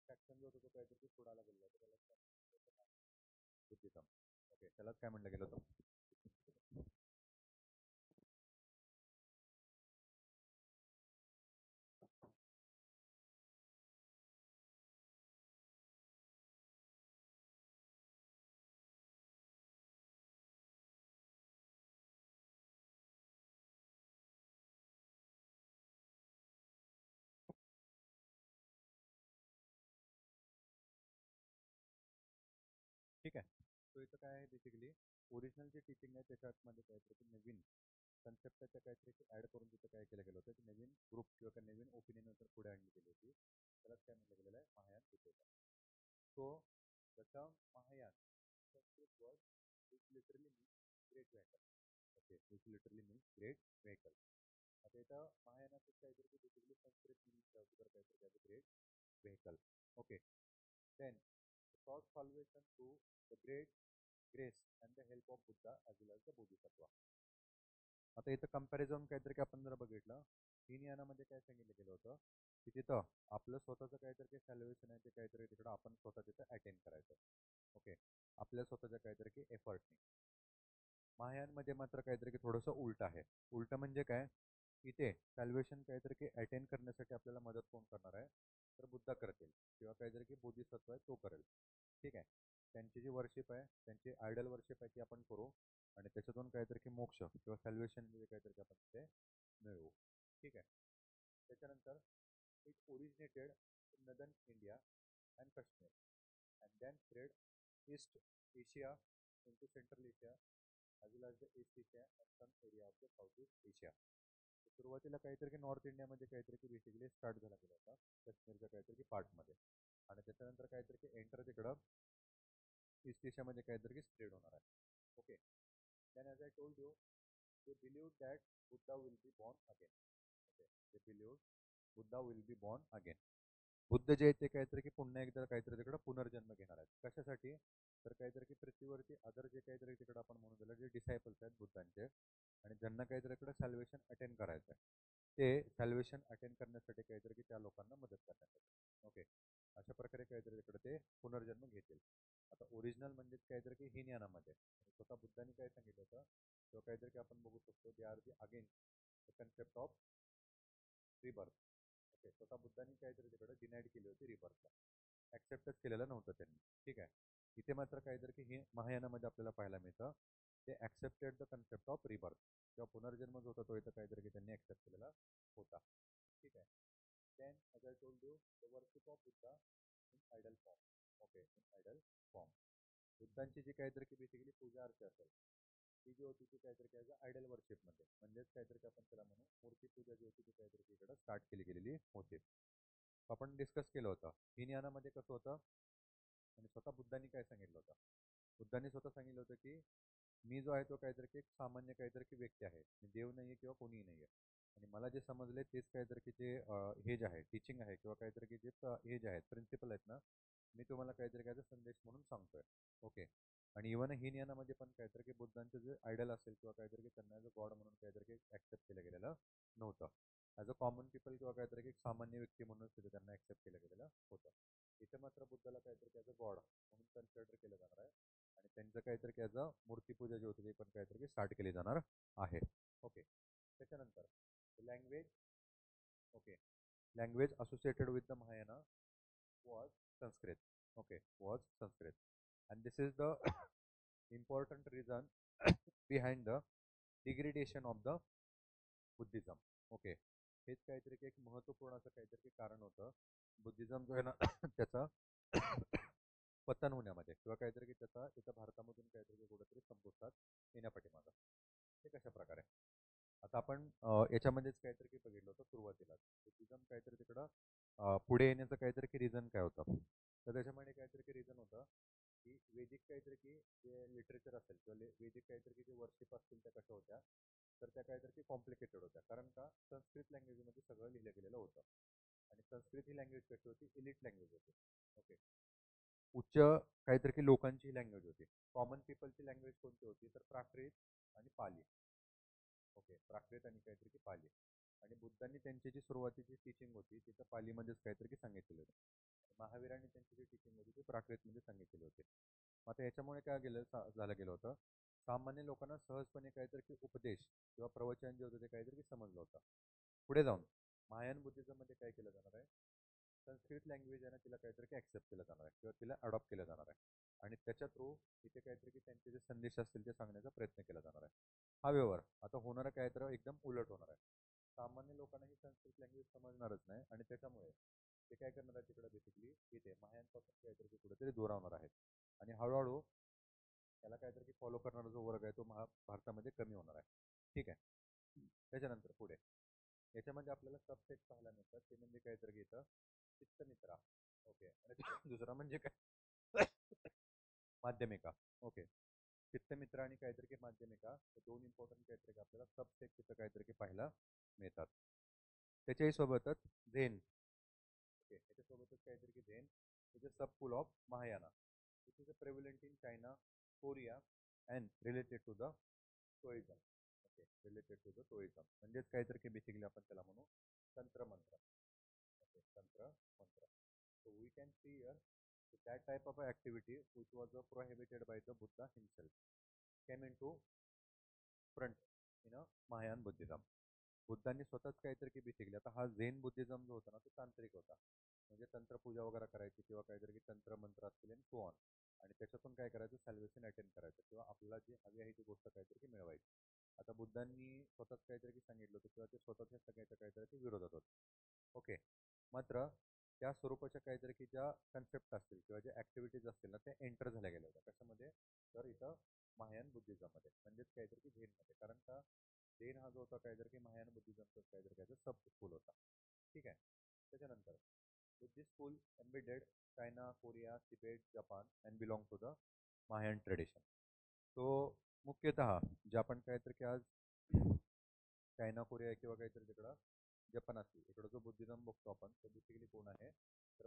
फॅक्शन जो होता तो काहीतरी सोडायला गेलेला होता, त्याला बुद्धिझम. ओके, त्यालाच काय म्हणलं गेलं होतं. ठीक आहे. सो इथं काय आहे बेसिकली ओरिजिनल जे टीचिंग आहे त्याच्यामध्ये काहीतरी नवीन कन्सेप्ट त्याच्या काहीतरी ॲड करून तिथं काय केलं गेलं होतं की नवीन ग्रुप किंवा नवीन ओपिनियन पुढे आणली गेली होती. त्यालाच काय म्हटलं गेलेलं आहे Mahayana Buddhism. So the Mahayana Sanskrit word which literally means great vehicle. Okay, which literally means great vehicle. आता इथं महायानाचं काहीतरी बेसिकली संस्कृत मिनिंग ठेवतो तर काहीतरी great vehicle. Okay, then sought salvation through the great grace and the help of Buddha as well as the Bodhisattva. आता इथं comparison काहीतरी आपण जर बघितलं, तीन यानामध्ये काय सांगितलं गेलं होतं की तिथं आपलं स्वतःचं काहीतरी सॅल्वेशन आहे ते काहीतरी तिकडं आपण स्वतः तिथं अटेंड करायचं. ओके, आपल्या स्वतःच्या काहीतरी एफर्टने. महायानमध्ये मात्र काहीतरी थोडंसं उलट आहे. उलट म्हणजे काय, इथे सॅल्वेशन काहीतरी अटेंड करण्यासाठी आपल्याला मदत कोण करणार आहे, तर बुद्धा करतील किंवा काहीतरी बोधिसत्व आहे तो करेल. ठीक आहे, त्यांची जी वर्शिप आहे, त्यांची आयडल वर्शिप आहे ती आपण करू, आणि त्याच्यातून काहीतरी मोक्ष किंवा सॅल्वेशन म्हणजे काहीतरी आपण ते मिळवू. ठीक आहे. त्याच्यानंतर it originated in northern India and Kashmir and then spread east Asia into Central Asia as well as the East Asia and some area of the Southeast Asia. सुरुवातीला काहीतरी नॉर्थ इंडियामध्ये काहीतरी बेसिकली स्टार्ट झाला गेला होता, काश्मीरच्या काहीतरी पार्टमध्ये, आणि त्याच्यानंतर काहीतरी एंटर तिकडं ईस्ट एशियामध्ये काहीतरी स्प्रेड होणार आहे. Okay, then as I told you they believe that Buddha will be born again. Okay, they believe Buddha will be born again. Buddha जे आहेत ते काहीतरी पुन्हा एकदा काहीतरी तिकडं पुनर्जन्म घेणार आहेत. कशासाठी, तर काहीतरी पृथ्वीवरती अदर जे काहीतरी तिकडं आपण म्हणून दिलं जे डिसायपल्स आहेत बुद्धांचे, आणि ज्यांना काहीतरी इकडं सॅल्वेशन अटेंड करायचं आहे, ते सॅल्वेशन अटेंड करण्यासाठी काहीतरी त्या लोकांना मदत करण्यासाठी. ओके, अशा प्रकारे काहीतरी तिकडे ते पुनर्जन्म घेतील. आता ओरिजिनल म्हणजे काहीतरी हिनयानामध्ये स्वतः बुद्धांनी काय सांगितलं होतं किंवा काहीतरी आपण बघू शकतो, they are the against the concept of rebirth. Okay, स्वतः बुद्धांनी काहीतरी तिकडे डिनाईड केली होती रिबर्थला, ऍक्सेप्टच केलेलं नव्हतं त्यांनी. ठीक आहे, इथे मात्र काहीतरी हे महायानामध्ये आपल्याला पाहायला मिळतं, ते accepted the concept of rebirth किंवा पुनर्जन्म जो होता तो इथं काहीतरी त्यांनी ऍक्सेप्ट केलेला होता. ठीक आहे. Then as I told you the worship of Buddha in idol form. Okay, in idol form बुद्धांची जी काहीतरी बेसिकली पूजा अर्चा असेल ती जी होती ती काहीतरी काय आयडल वर्शिपमध्ये, म्हणजेच काहीतरी आपण त्याला म्हणू मूर्ती पूजा जी होती ती काहीतरी इकडं स्टार्ट केली गेलेली होती. आपण डिस्कस केलं होतं हिनयानामध्ये कसं होतं, आणि स्वतः बुद्धांनी काय सांगितलं होतं. बुद्धांनी स्वतः सांगितलं होतं की मी जो आहे तो काहीतरी एक सामान्य काहीतरी व्यक्ती आहे, मी देव नाही आहे किंवा कोणीही नाही आहे, आणि मला जे समजले तेच काहीतरी जे हे जे आहे टीचिंग आहे किंवा काहीतरी जे हे जे आहेत प्रिन्सिपल आहेत ना, मी तुम्हाला काहीतरी काय संदेश म्हणून सांगतोय. ओके, आणि इव्हन हिनयानामध्ये पण काहीतरी बुद्धांचं जे आयडल असेल किंवा काहीतरी त्यांना ॲज अ गॉड म्हणून काहीतरी ऍक्सेप्ट केलं गेलेलं नव्हतं. ॲज अ कॉमन पीपल किंवा काहीतरी एक सामान्य व्यक्ती म्हणूनच तिथे त्यांना ऍक्सेप्ट केलं गेलेलं होतं. इथे मात्र बुद्धाला काहीतरी ॲज अ गॉड म्हणून कन्सिडर केलं जाणार आहे, आणि त्यांचं काहीतरी त्याचं मूर्तीपूजा जी होती ती पण काहीतरी स्टार्ट केली जाणार आहे. ओके. त्याच्यानंतर language. Okay. Language associated with the Mahayana was Sanskrit. Okay, was Sanskrit. And this is the important reason behind the degradation of the Buddhism. Okay. हेच काहीतरी एक महत्त्वपूर्ण असं काहीतरी कारण होतं बुद्धिझम जो आहे ना त्याचा पतन होण्यामध्ये किंवा काहीतरी की त्याचा इथं भारतामधून काहीतरी कुठेतरी संपुष्टात येण्यापाठीमागं. हे कशा प्रकारे आता आपण याच्यामध्येच काहीतरी की बघितलं होतं सुरुवातीला बुद्धिझम काहीतरी तिकडं पुढे येण्याचं काहीतरी की रिझन काय होतं. तर त्याच्यामध्ये काहीतरी की रिझन होतं की वेदिक काहीतरी की जे लिटरेचर असेल किंवा वेदिक काहीतरी की जे वर्शिप असतील त्या कशा होत्या तर त्या काहीतरी की कॉम्प्लिकेटेड होत्या. कारण का संस्कृत लँग्वेजमध्ये सगळं लिहिलं गेलेलं होतं आणि संस्कृत ही लँग्वेज कशी होती इलिट लँग्वेज होती. ओके. उच्च काहीतरी की लोकांची लँग्वेज होती. कॉमन पीपलची लँग्वेज कोणती होती तर प्राकृत आणि पाली. ओके. प्राकृत आणि काहीतरी की पाली. आणि बुद्धांनी त्यांची जी सुरुवातीची टीचिंग होती तिथं पालीमध्येच काहीतरी की सांगितलेलं होतं. महावीरांनी त्यांची जी टीचिंग होती ती प्राकृतमध्ये सांगितलेली होती. मग आता याच्यामुळे काय झालं गेलं होतं सामान्य लोकांना सहजपणे काहीतरी की उपदेश किंवा प्रवचन जे होतं ते काहीतरी की समजलं होतं. पुढे जाऊन महायान बुद्धिझममध्ये काय केलं जाणार आहे संस्कृत लँग्वेज आहे ना तिला काहीतरी की ॲक्सेप्ट केलं जाणार आहे किंवा तिला अडॉप्ट केलं जाणार आहे आणि त्याच्या थ्रू तिथे काहीतरी की त्यांचे जे संदेश असतील ते सांगण्याचा प्रयत्न केला जाणार आहे. हा व्यवहार आता होणारा काय तर एकदम उलट होणार आहे. सामान्य लोकांना ही संस्कृत लँग्वेज समजणारच नाही आणि त्याच्यामुळे ते काय करणार आहे तिकडे बेसिकली इथे महायांपासून काहीतरी कुठेतरी दूर राहणार आहेत आणि हळूहळू त्याला काहीतरी की फॉलो करणारा जो वर्ग आहे तो भारतामध्ये कमी होणार आहे. ठीक आहे. त्याच्यानंतर पुढे याच्यामध्ये आपल्याला सबसेट पाहायला मिळतात ते म्हणजे काहीतरी की इथं चित्तमित्रा. ओके. आणि दुसरा म्हणजे काय माध्यमिका. ओके. चित्तमित्र आणि काहीतरी की माध्यमिका हे दोन इम्पॉर्टंट काहीतरी की आपल्याला सबसेट तिथं काहीतरी की पाहायला मिळतात. त्याच्याही सोबतच झेन. ओके. त्याच्यासोबतच काहीतरी की Zen is a sub school of Mahayana which is a prevalent in China Korea and related to the Taoism. Okay. Related to the Taoism म्हणजेच काहीतरी की बेसिकली आपण त्याला म्हणू तंत्रमंत्र. ओके. तंत्रमंत्र. So we can see here that type of activity which was prohibited by the Buddha himself came into front in a Mahayan Buddhism. बुद्धांनी स्वतःच काहीतरी की शिकले. आता हा झेन बुद्धिझम जो होता ना तो तांत्रिक होता म्हणजे तंत्रपूजा वगैरे करायची किंवा काहीतरी की तंत्र मंत्र असतील आणि सो ऑन आणि त्याच्यातून काय करायचं सॅल्वेशन अटेंड करायचं किंवा आपल्याला जी हवी आहे ती गोष्ट काहीतरी की मिळवायची. आता बुद्धांनी स्वतःच काहीतरी की सांगितलं होतं किंवा ते स्वतःच ह्या सगळ्याच्या काहीतरी की विरोधात होते. ओके. मात्र त्या स्वरूपाच्या काहीतरी की ज्या कन्सेप्ट असतील किंवा ज्या ऍक्टिव्हिटीज असतील ना त्या एंटर झाल्या गेल्या होत्या कशामध्ये तर इथं महायान बुद्धिझममध्ये म्हणजेच काहीतरी की झेनमध्ये. कारण का झेन हा जो होता काहीतरी की महायान बुद्धिझमचा काहीतरी काहीतरी सब स्कूल होता. ठीक आहे. त्याच्यानंतर Buddhist school embedded China Korea Tibet Japan and belong to the Mahayana tradition. तो मुख्यतः जे आपण काहीतरी की आज चायना कोरिया किंवा काहीतरी तिकडं जपान असतील इकडं जो बुद्धिझम बघतो आपण तो बेसिकली कोण आहे तर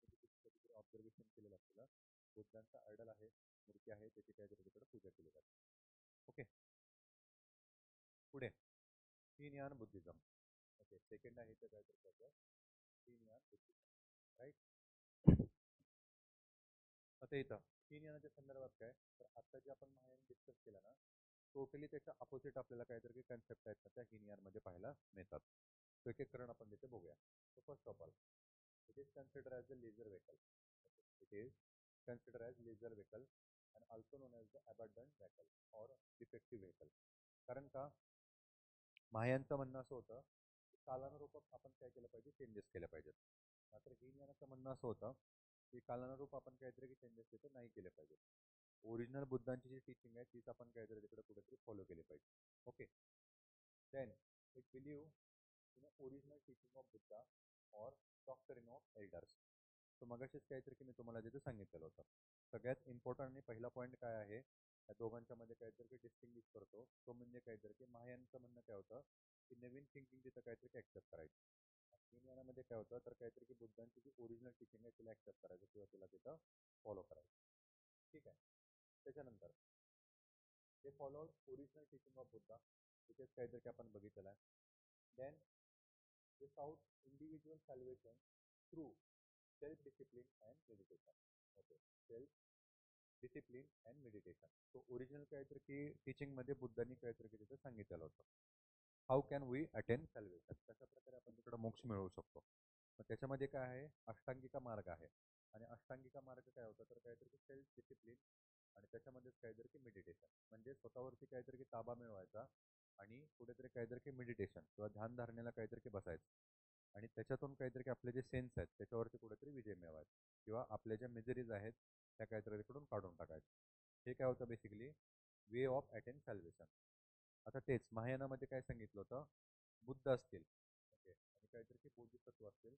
कधीतरी ऑब्झर्वेशन केलेलं असलेलं बुद्धांचा आयडल आहे मूर्ती आहे त्याची काहीतरी तिकडे पूजा केली जाते. ओके. पुढे हीनयान बुद्धिझम. ओके. सेकंड आहे तर काहीतरी त्याचं हीनयान बुद्धिझम. राईट. आता इथं हीनयानाच्या संदर्भात काय तर आता जे आपण महायान डिस्कस केलं ना टोटली त्याच्या अपोजिट आपल्याला काहीतरी काही कन्सेप्ट आहेत त्या हीनयानमध्ये पाहायला मिळतात. तो एक एक करून आपण तिथे बघूया. So first of all, it is considered as a leisure vehicle. Okay. It is considered as leisure vehicle and also known as the abandoned vehicle or defective vehicle. कारण का महायांचं म्हणणं असं होतं की कालानुरूप आपण काय केलं पाहिजे चेंजेस केले पाहिजेत. मात्र हीनयानाचं म्हणणं असं होतं की कालानुरूप आपण काहीतरी की चेंजेस तिथे नाही केले पाहिजेत. ओरिजिनल बुद्धांची जी टीचिंग आहे तीच आपण काहीतरी तिकडे कुठेतरी फॉलो केली पाहिजे. Okay. Then it believe in original teaching of Buddha और डॉक्टरीन ऑफ एल्डर्स. तो मगाशीच काहीतरी की मी तुम्हाला तिथे सांगितलेलं होतं. सगळ्यात इम्पॉर्टंट आणि पहिला पॉईंट काय आहे या दोघांच्या मध्ये काहीतरी डिस्टिंग्विश करतो तो म्हणजे काहीतरी की महायांचं म्हणणं काय होतं की नवीन थिंकिंग तिथं काहीतरी ॲक्सेप्ट करायचं. हीनयानामध्ये काय होतं तर काहीतरी की बुद्धांची जी ओरिजिनल टीचिंग आहे तिला ॲक्सेप्ट करायचं किंवा तिला तिथं फॉलो करायचं. ठीक आहे. त्याच्यानंतर they followed original teaching of Buddha, which is काहीतरी की आपण बघितलेलं आहे. Then they sought individual salvation through self-discipline and meditation. Okay, self discipline and meditation. तो ओरिजिनल काहीतरी की टीचिंगमध्ये बुद्धांनी काहीतरी तिथं सांगितलेलं होतं. हाऊ कॅन वी अटेन सॅल्वेशन, कशा प्रकारे आपण तिकडं मोक्ष मिळवू शकतो. मग त्याच्यामध्ये काय आहे, अष्टांगिका मार्ग आहे. आणि अष्टांगिका मार्ग काय होता तर काहीतरी सेल्फ डिसिप्लिन आणि त्याच्यामध्येच काहीतरी की मेडिटेशन, म्हणजे स्वतःवरती काहीतरी की ताबा मिळवायचा आणि कुठेतरी काहीतरी की मेडिटेशन किंवा ध्यान धारणेला काहीतरी की बसायचं आणि त्याच्यातून काहीतरी की आपले जे सेन्स आहेत त्याच्यावरती कुठेतरी विजय मिळवायचा किंवा आपल्या ज्या मिजरीज आहेत त्या काहीतरी तिकडून काढून टाकायचं. हे काय होतं बेसिकली वे ऑफ अटेन सॅल्वेशन. आता तेच महायानामध्ये काय सांगितलं होतं, बुद्ध असतील ओके आणि काहीतरी की बोधिसत्व असतील,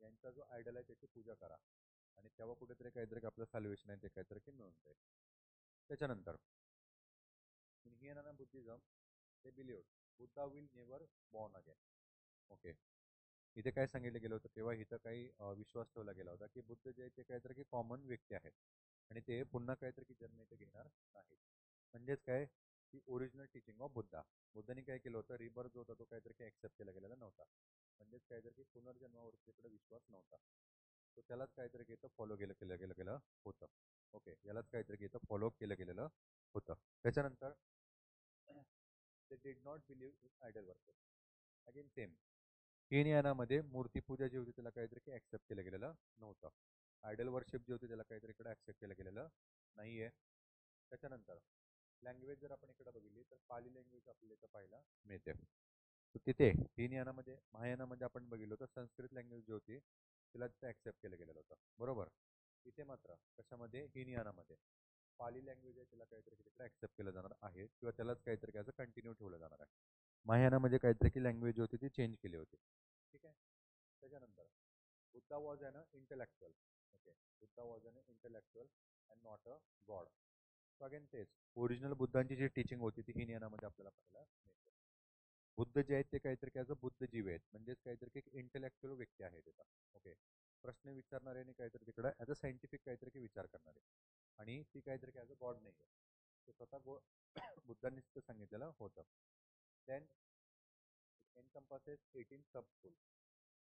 यांचा जो आयडल आहे त्याची पूजा करा आणि तेव्हा कुठेतरी काहीतरी आपलं सॉल्युशन आहे ते काहीतरी की मिळून जाईल. त्याच्यानंतर इन हियनाना बुद्धिझम ते believe Buddha will never born again. Okay, इथे काय सांगितलं गेलं होतं तेव्हा इथं काही विश्वास ठेवला गेला होता की बुद्ध जे आहे ते काहीतरी की कॉमन व्यक्ती आहेत आणि ते पुन्हा काहीतरी की जन्म इथे घेणार नाहीत. म्हणजेच काय की ओरिजिनल टीचिंग ऑफ बुद्धा. बुद्धांनी काय केलं होतं, रिबर्थ जो होता तो काहीतरी की ॲक्सेप्ट केला गेलेला नव्हता. म्हणजेच काहीतरी की पुनर्जन्मावरती तिकडे विश्वास नव्हता. तो त्यालाच काहीतरी की इथं फॉलो केलं केलं गेलं गेलं होतं. ओके, यालाच काहीतरी की इथं फॉलो केलं गेलेलं होतं. त्याच्यानंतर ते did not believe in idol worship. Again same केनियानामध्ये मूर्तीपूजा जी होती त्याला काहीतरी की ॲक्सेप्ट केलं गेलेलं नव्हतं. आयडल वर्शिप जे होते त्याला काहीतरी इकडे ॲक्सेप्ट केलं गेलेलं नाही आहे. त्याच्यानंतर लँग्वेज जर आपण इकडे बघितली तर पाली लँग्वेज आपल्याला इथं पाहायला मिळते. तर तिथे हिनयानामध्ये महायानामध्ये आपण बघितलं तर संस्कृत लँग्वेज जी होती तिला तिथे ॲक्सेप्ट केलं गेलेलं होतं. बरोबर, इथे मात्र कशामध्ये हिनयानामध्ये पाली लँग्वेज आहे त्याला काहीतरी तिकडे ॲक्सेप्ट केलं जाणार आहे किंवा त्यालाच काहीतरी असं कंटिन्यू ठेवलं जाणार आहे. महायानामध्ये काहीतरी की लँग्वेज होती ती चेंज केली होती. ठीक आहे. त्याच्यानंतर Buddha was an intellectual. Okay, Buddha was an intellectual and not a god. So again तेच ओरिजिनल बुद्धांची जी टीचिंग होती ती हिनयानामध्ये आपल्याला पाहायला मिळते. बुद्ध जे आहेत ते काहीतरी की ॲज अ बुद्धजीवी आहेत, म्हणजेच काहीतरी की एक इंटेलेक्च्युअल व्यक्ती आहे तिथं. ओके, प्रश्न विचारणारे आणि काहीतरी तिकडं ॲज अ सायंटिफिक काहीतरी की विचार करणारे आणि ती काहीतरी की ॲज अ गॉड नाही आहे. ते स्वतः बुद्धांनीच ते सांगितलेलं होतं. देन एनकम्पासेस 18 सब स्कूल.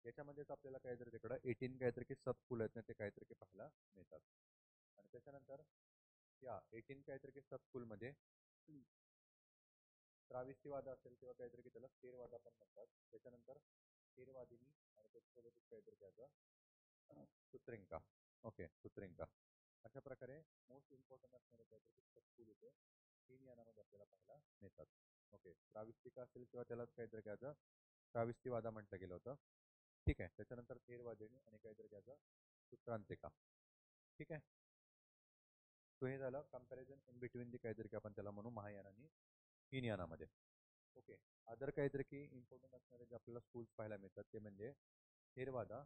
याच्यामध्येच आपल्याला काहीतरी तिकडं 18 काहीतरी की सब स्कूल आहेत ना ते काहीतरी की पाहायला मिळतात. आणि त्याच्यानंतर या 18 काहीतरी की सब स्कूलमध्ये त्राविस्तीवाद असेल किंवा काहीतरी की त्याला थेरवाद आपण म्हणतात. त्याच्यानंतर थेरवादिनी आणि त्याच्यासोबतच काहीतरी त्याचं सूत्रिंका. ओके, सूत्रिंका. अशा प्रकारे मोस्ट इम्पॉर्टंट असणारे काहीतरी सब स्कूल इथे 3 यानामध्ये आपल्याला पाहायला मिळतात. ओके, त्राविस्तिका असेल किंवा त्यालाच काहीतरी त्याचं त्राविस्तीवादा म्हटलं गेलं होतं. ठीक आहे. त्याच्यानंतर थेरवादिनी आणि काहीतरी त्याचं सूत्रांतिका. ठीक आहे. सो हे झालं कम्पॅरिझन इन बिटवीन दी काहीतरी की आपण त्याला म्हणू महायान आणि हिनयानामध्ये. ओके, अदर काहीतरी की इम्पॉर्टंट असणारे जे आपल्याला स्कूल्स पाहायला मिळतात ते म्हणजे थेरवादा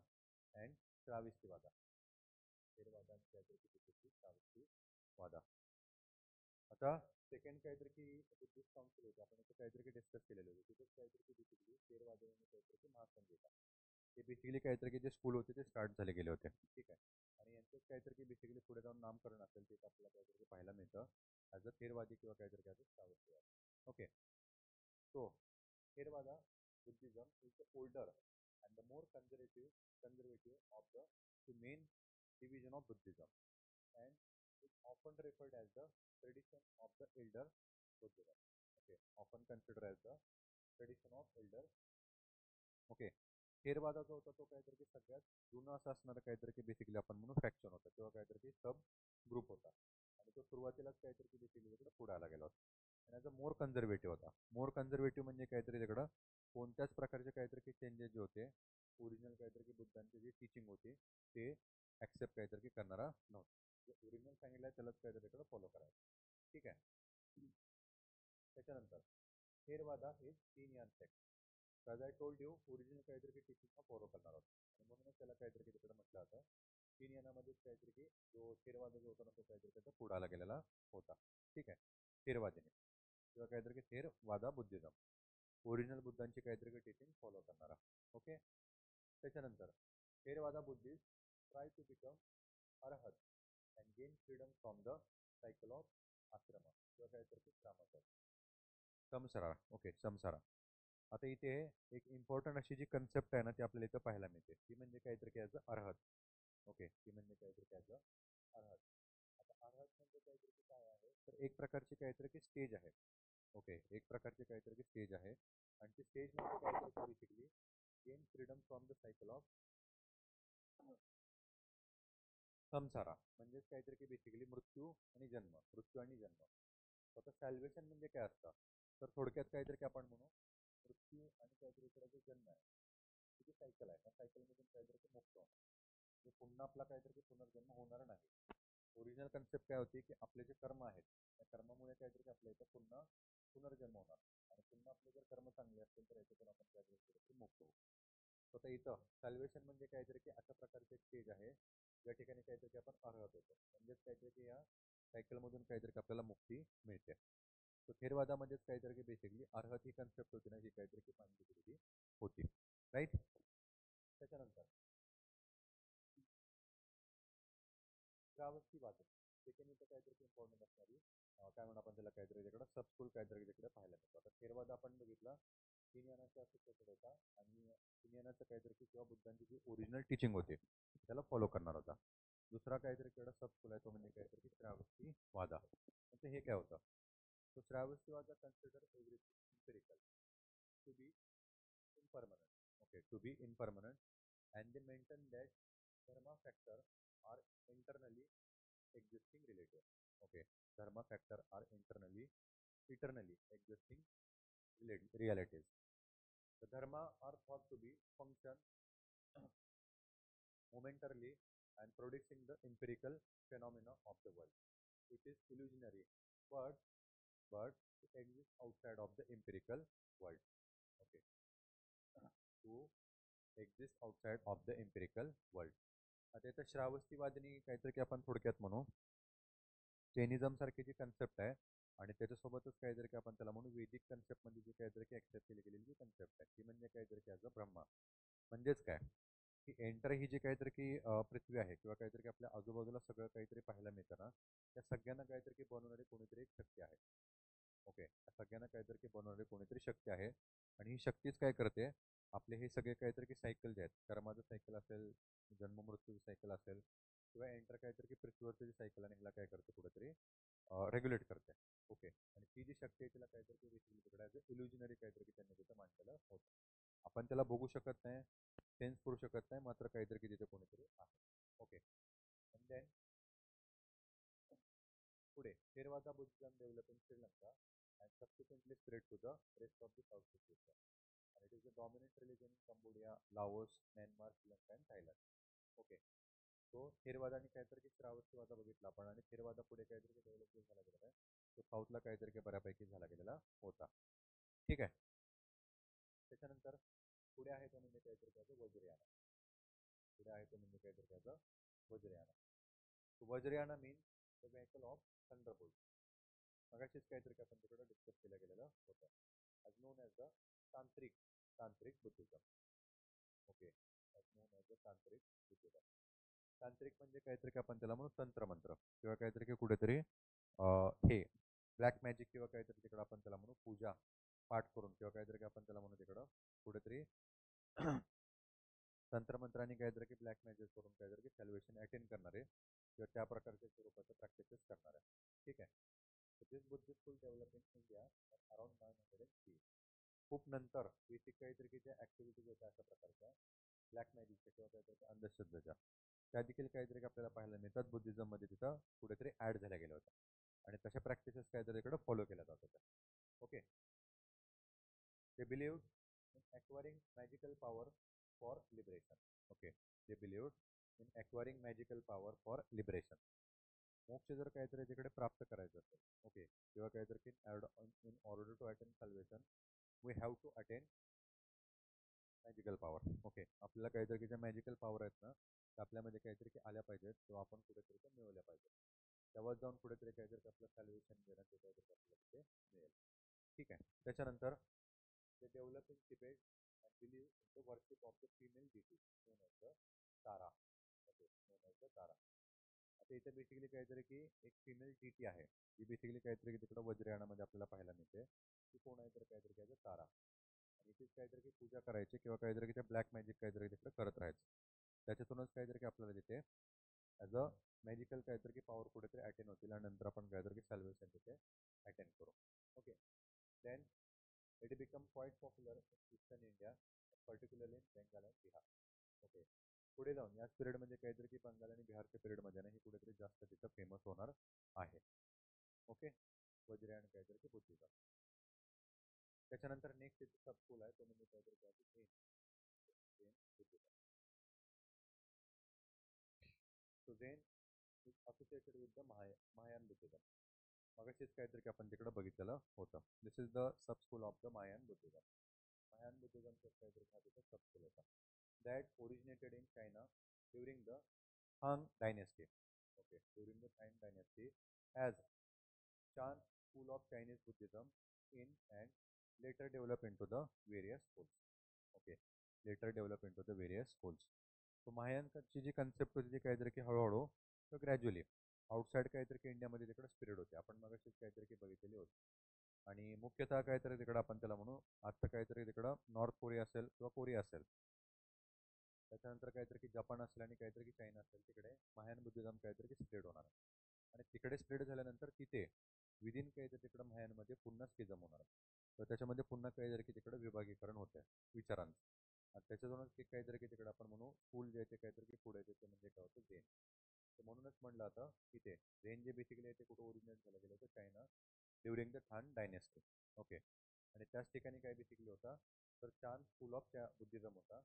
अँड श्राविस्तीवादा. थेरवादा आणि काहीतरी श्राविस्तीवादा. आता सेकंड काहीतरी की बुद्धिस्ट काउन्सिल होते, आपण इथे काहीतरी की डिस्कस केलेले होते. तिथेच काहीतरी की बेसिकली थेरवादी आणि काहीतरी की महासंघिका हे बेसिकली काहीतरी की जे स्कूल होते ते स्टार्ट झाले गेले होते. ठीक आहे. आणि यांचंच काहीतरी की बेसिकली पुढे जाऊन नामकरण असेल ते आपल्याला काहीतरी पाहायला मिळतं ॲज अ थेरवादी किंवा काहीतरी as a Sarvastivada. Okay, so Theravada Buddhism is the older and the more conservative of the two main division of Buddhism and is often referred as the tradition of the elder Buddhism. Okay, often considered as the tradition of elder. Okay, Theravada जो होता तो काहीतरी की सगळ्यात जुनं असं असणारं काहीतरी की बेसिकली आपण म्हणून फॅक्शन होता किंवा काहीतरी की सब ग्रुप होता आणि तो सुरुवातीलाच काहीतरी की बेसिकली तिकडे पुढे आला गेला होता. आणि ॲज अ मोर कन्झर्वेटिव्ह होता. मोर कन्झर्वेटिव्ह म्हणजे काहीतरी तिकडं कोणत्याच प्रकारचे काहीतरी की चेंजेस जे होते ओरिजिनल काहीतरी की बुद्धांची जी टीचिंग होती ते ॲक्सेप्ट काहीतरी की करणारा नव्हता. जे ओरिजिनल सांगितलं आहे त्यालाच काहीतरी तिकडं फॉलो करायचं. ठीक आहे. त्याच्यानंतर थेरवादा हे 3 यान sect. As I told you original काहीतरी की टीचिंग फॉलो करणार होता आणि म्हणूनच त्याला काहीतरी की तिकडे म्हटलं जातं 3 यानामध्येच काहीतरी की जो थेरवादा जो होता ना तो काहीतरी त्याचा पुढे आला गेलेला होता. ठीक आहे. थेरवादीने किंवा काहीतरी की थेरवादा बुद्धिझम ओरिजिनल बुद्धांची काहीतरी की टीचिंग फॉलो करणारा. ओके, त्याच्यानंतर Theravada Buddhist try to become Arhat and gain freedom from the cycle of आश्रम किंवा काहीतरी की श्रामाचा समसारा. ओके, समसारा. आता इथे एक इम्पॉर्टंट अशी जी कन्सेप्ट आहे ना ती आपल्याला इथं पाहायला मिळते ती म्हणजे काहीतरी ॲज अ अर्हत. ओके, ती म्हणजे काहीतरी ॲज अ अर्हत. आता अर्हत म्हणजे काहीतरी की काय आहे तर एक प्रकारची काहीतरी की स्टेज आहे. ओके, एक प्रकारची काहीतरी की स्टेज आहे आणि ती स्टेज म्हणजे काहीतरी basically gain freedom from the cycle of संसारा म्हणजेच काहीतरी की बेसिकली मृत्यू आणि जन्म. आता सॅल्वेशन म्हणजे काय असतं तर थोडक्यात काहीतरी की आपण म्हणू मृत्यू आणि काहीतरी इकडे जो जन्म आहे ती सायकल आहे त्या सायकलमधून काहीतरी की मुक्त होणं म्हणजे पुन्हा आपला काहीतरी की पुनर्जन्म होणार नाही. ओरिजिनल कन्सेप्ट काय होती की आपले जे कर्म आहेत त्या कर्मामुळे काहीतरी की आपल्या इथं पुन्हा पुनर्जन्म होणार आणि पुन्हा आपले जर कर्म चांगले असतील तर याच्यातून आपण काहीतरी कुठेतरी मुक्त होऊ. तर आता इथं सॅल्वेशन म्हणजे काहीतरी की अशा प्रकारचे एक स्टेज आहे ज्या ठिकाणी काहीतरी की आपण अर्हत होतो म्हणजेच काहीतरी की या सायकलमधून काहीतरी की आपल्याला मुक्ती मिळते. तो थेरवादामध्येच काहीतरी की बेसिकली अर्हत ही कन्सेप्ट होती ना ही काहीतरी की मांडली गेलेली होती. राईट. त्याच्यानंतर श्रावस्तीवाद सेकंड इथं काहीतरी इम्पॉर्टंट असणारी काय म्हणून आपण त्याला काहीतरी तिकडं सबस्कूल काहीतरी तिकडे पाहायला मिळतो. आता थेरवाद आपण बघितला हिनयानाच्या असोसिएटेड होता आणि हिनयानाचं काहीतरी की किंवा बुद्धांची जी ओरिजिनल टीचिंग होते त्याला फॉलो करणार होता. दुसरा काहीतरी केवढा सबस्कूल आहे तो म्हणजे काहीतरी की श्रावस्तीवादा. म्हणजे हे काय होतं तो Sarvastivada consider everything empirical to be impermanent. Okay, to be impermanent, and they maintain that dharma factor are internally existing relative. Okay, dharma factor are eternally existing realities. The dharma are thought to be function momentarily and producing the empirical phenomena of the world. It is illusionary, but but it exists outside of the empirical world. Okay, to exist outside of the empirical world. आता इथं श्रावस्तीवादिनी काहीतरी की आपण थोडक्यात म्हणू Jainism सारखी जी concept आहे आणि त्याच्यासोबतच काहीतरी की आपण त्याला म्हणू वेदिक कन्सेप्ट मध्ये जी काहीतरी की ऍक्सेप्ट केली गेलेली जी कन्सेप्ट आहे ती म्हणजे काहीतरी की ॲज अ ब्रह्मा. म्हणजेच काय की एंटर ही जी काहीतरी की पृथ्वी आहे किंवा काहीतरी की आपल्या आजूबाजूला सगळं काहीतरी पाहायला मिळतं ना त्या सगळ्यांना काहीतरी की बनवणारी कोणीतरी एक शक्ती आहे. ओके, सगळ्यांना काहीतरी की बनवणारी कोणीतरी शक्ती आहे आणि ही शक्तीच काय करते आपले हे सगळे काहीतरी की सायकल जे आहेत कर्माचं सायकल असेल जन्म मृत्यूचं सायकल असेल किंवा एंटर काहीतरी की पृथ्वीवरचं जे सायकल आणि ह्याला काय करते कुठेतरी रेग्युलेट करते. ओके, आणि ती जी शक्ती आहे तिला काहीतरी की बेसिकली तिकडे ॲज अ इल्युजनरी काहीतरी की त्यांनी तिथं मांडलेलं होतं. आपण त्याला बघू शकत नाही सेन्स करू शकत नाही मात्र काहीतरी की तिथे कोणीतरी आहे. ओके, अँड देन पुढे Theravada Buddhism develop in Sri Lanka and subsequently spread to the rest of the South East Asia and it is the dominant religion in Cambodia, Laos, Myanmar, Sri Lanka and Thailand. Okay, तो थेरवादाने काहीतरी की श्रावस्तीवादा बघितला आपण आणि थेरवादा पुढे काहीतरी develop झाला गेलेला आहे तो साऊथला काहीतरी की बऱ्यापैकी झाला गेलेला होता. ठीक आहे. त्याच्यानंतर पुढे आहे तो म्हणजे काहीतरी त्याचं वज्रयान. पुढे आहे तो म्हणजे काहीतरी त्याचं Vajrayana. Vajrayana means the vehicle of Thunderbolt. मगाशीच काहीतरी की आपण तिकडे डिस्कस केलं गेलेलं होतं as known as the तांत्रिक तांत्रिक Buddhism. Okay, as known as the तांत्रिक बुद्धिझम. तांत्रिक म्हणजे काहीतरी की आपण त्याला म्हणू तंत्रमंत्र किंवा काहीतरी की कुठेतरी हे ब्लॅक मॅजिक किंवा काहीतरी तिकडं आपण त्याला म्हणू पूजा पाठ करून किंवा काहीतरी की आपण त्याला म्हणू तिकडं कुठेतरी तंत्रमंत्राने काहीतरी की ब्लॅक मॅजिक करून काहीतरी की सॅल्वेशन अटेंड करणारे किंवा त्या प्रकारच्या स्वरूपाचे प्रॅक्टिसेस करणारे. ठीक आहे. This Buddhist school develop in India around 903. खूप नंतर बेसिक काहीतरी की ज्या ऍक्टिव्हिटीज होत्या अशा प्रकारच्या ब्लॅक मॅजिकच्या किंवा काहीतरी अंधश्रद्धेच्या त्या देखील काहीतरी आपल्याला पाहायला मिळतात बुद्धिझममध्ये तिथं कुठेतरी ऍड झाल्या गेल्या होत्या आणि तशा प्रॅक्टिसेस काहीतरी इकडे फॉलो केल्या जात होत्या. Okay, they believed in acquiring magical power for liberation. Okay, they believed in acquiring magical power for liberation. मोक्ष जर काहीतरी तिकडे प्राप्त करायचं असेल ओके किंवा काहीतरी in order to attain salvation we have to attain magical power. Okay, आपल्याला काहीतरी ज्या मॅजिकल पॉवर आहेत ना त्या आपल्यामध्ये काहीतरी की आल्या पाहिजेत किंवा आपण कुठेतरी त्या मिळवल्या पाहिजेत तेव्हा जाऊन कुठेतरी काहीतरी आपलं सॅल्वेशन देणं ते काहीतरी आपल्याला तिथे मिळेल. ठीक आहे. त्याच्यानंतर they develop in Tibet and believe in the worship of the female deity known as the Tara. Okay, known as the Tara. आता इथे बेसिकली काहीतरी की एक फिमेल डीटी आहे जी बेसिकली काहीतरी तिकडं वज्रयानामध्ये आपल्याला पाहायला मिळते ती कोण आहे तर काहीतरी काय तारा आणि तीच काहीतरी की पूजा करायची किंवा काहीतरी की त्या ब्लॅक मॅजिक काहीतरी तिकडे करत राहायचं त्याच्यातूनच काहीतरी की आपल्याला तिथे ॲज अ मॅजिकल काहीतरी की पॉवर कुठेतरी अटेन होतील आणि नंतर आपण काहीतरी की सॅल्वेशन तिथे अटेन करू. Okay. Then it become quite popular in eastern India, particularly in Bengal and Bihar. Okay. पुढे जाऊन याच पिरियडमध्ये काहीतरी की बंगाल आणि बिहारच्या पिरियडमध्ये ना ही कुठेतरी जास्त तिथं फेमस होणार आहे. ओके. वज्रयान काहीतरी की बुद्धिझम. त्याच्यानंतर नेक्स्ट सब स्कूल आहे तो म्हणजे काहीतरी काय Zen. Zen Buddhism. So Zen is associated with the Mahayana Buddhism. मगाशीच काहीतरी आपण तिकडे बघितलेलं होतं. This is the sub school of the Mahayana Buddhism. Mahayana बुद्धिझमचं काहीतरी हा तिथं सब स्कूल होता. That originated in China during the Han dynasty. Okay, during the Han dynasty, as Chan school of Chinese Buddhism in and later develop into the various schools. Okay, later develop into the various schools. So महायानची जी concept होती ती काहीतरी की हळूहळू किंवा gradually outside काहीतरी की इंडियामध्ये तिकडे स्प्रेड होते. आपण मगाशीच काहीतरी की बघितलेली होती. आणि मुख्यतः काहीतरी तिकडं आपण त्याला म्हणू आत्ता काहीतरी तिकडं नॉर्थ कोरिया असेल किंवा कोरिया असेल, त्याच्यानंतर काहीतरी की जपान असेल आणि काहीतरी की चायना असेल, तिकडे महायान बुद्धिझम काहीतरी की स्प्रेड होणार आहे. आणि तिकडे स्प्रेड झाल्यानंतर तिथे विदिन काहीतरी तिकडं महायानमध्ये पुन्हा स्किजम होणार आहे. तर त्याच्यामध्ये पुन्हा काहीतरी की तिकडं विभागीकरण होते विचारांचं. आणि त्याच्यातूनच ते काहीतरी की तिकडे आपण म्हणू स्कूल जे ते काहीतरी की पुढे ते म्हणजे काय होतं झेन. तर म्हणूनच म्हणलं आता इथे झेन जे बेसिकली आहे ते कुठं ओरिजिनेट झालं गेलं होतं China during the than dynasty. Okay. आणि त्याच ठिकाणी काय बेसिकली होता तर चान स्कूल ऑफ बुद्धिझम होता.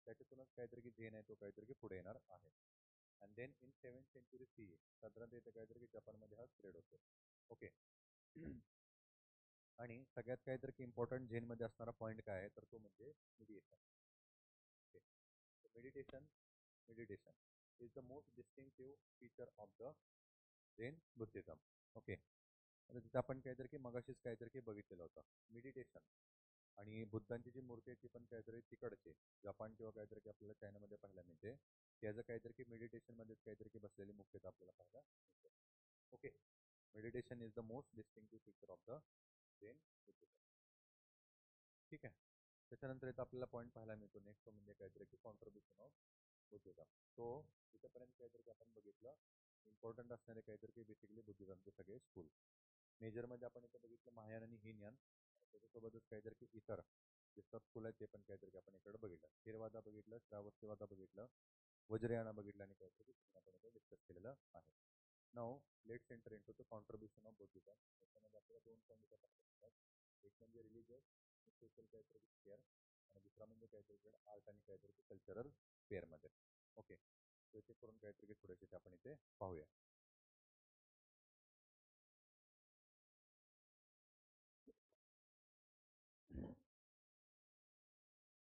त्याच्यातूनच काहीतरी की झेन आहे तो काहीतरी की पुढे येणार आहे. And then in 7th century CE साधारणतः इथे काहीतरी की जपानमध्ये हा स्प्रेड होतो. ओके. आणि सगळ्यात काहीतरी की इम्पॉर्टंट झेनमध्ये असणारा पॉईंट काय आहे तर तो म्हणजे meditation. Okay. Meditation meditation is the most distinctive feature of the Zen Buddhism. Okay. आता तिथं आपण काहीतरी की मगाशीच काहीतरी की बघितलेलं होतं मेडिटेशन. आणि बुद्धांची जी मूर्ती आहे ती पण काहीतरी तिकडची जपान किंवा काहीतरी की आपल्याला चायनामध्ये पाहायला मिळते. त्याचं काहीतरी की मेडिटेशनमध्येच काहीतरी की बसलेली मुख्यतः आपल्याला पाहायला मिळते. Okay. Meditation is the most distinctive feature of the Zen Buddhism. ठीक आहे. त्याच्यानंतर इथं आपल्याला पॉईंट पाहायला मिळतो नेक्स्ट म्हणजे काहीतरी की कॉन्ट्रीब्युशन ऑफ बुद्धिझम. सो इथंपर्यंत काहीतरी आपण बघितलं इम्पॉर्टंट असणारे काहीतरी की बेसिकली बुद्धिझमचे सगळे स्कूल. मेजरमध्ये आपण इथं बघितलं महायान आणि हीनयान. त्याच्यासोबतच काहीतरी की इतर जे सब स्कूल आहेत ते पण काहीतरी की आपण इकडे बघितलं. थेरवादा बघितलं, श्रावस्तीवादा बघितलं, वज्रयाना बघितलं आणि काहीतरी आपण इथे डिस्कस केलेलं आहे. Now let centre into the contribution of Buddhism. त्याच्यामध्ये आपल्याला दोन पॉईंट आपण बघतात. एक म्हणजे रिलिजियस सोशल काहीतरी स्पेअर आणि दुसरा म्हणजे काहीतरी आर्ट आणि काहीतरी कल्चरल स्पेअरमध्ये. ओके. तर ते करून काहीतरी थोडेसे आपण इथे पाहूया.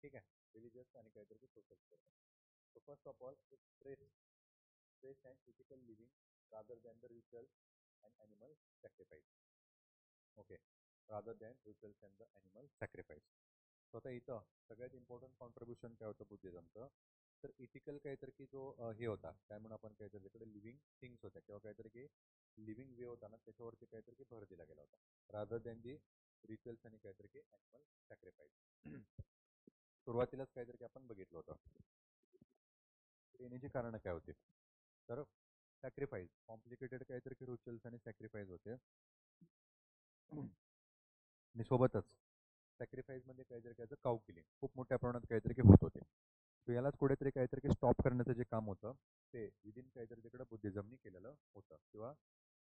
ठीक आहे. रिलिजियस आणि काहीतरी social spare. So first of all, it stress and ethical living rather than the rituals and animal sacrifice. Okay, rather than rituals and the animal sacrifice. So आता इथं सगळ्यात इम्पॉर्टंट कॉन्ट्रीब्युशन काय होतं बुद्धिझमचं तर इथिकल काहीतरी की जो हे होता काय म्हणून आपण काहीतरी तिकडे लिव्हिंग थिंग्स होत्या किंवा काहीतरी की लिव्हिंग वे होता ना त्याच्यावरती काहीतरी की भर दिला गेला होता रादर दॅन दी रिच्युअल्स आणि काहीतरी की ॲनिमल सॅक्रिफाईस. सुरुवातीलाच काहीतरी की आपण बघितलं होतं येण्याची कारणं काय होती तर सॅक्रिफाईस कॉम्प्लिकेटेड काहीतरी की रिच्युअल्स आणि सॅक्रिफाईस होते. आणि सोबतच सॅक्रिफाईसमध्ये काहीतरी काहीतरी काऊ किलिंग खूप मोठ्या प्रमाणात काहीतरी की होत होते. तर यालाच कुठेतरी काहीतरी की स्टॉप करण्याचं जे काम होतं ते विदिन काहीतरी तिकडं बुद्धिझमनी केलेलं होतं किंवा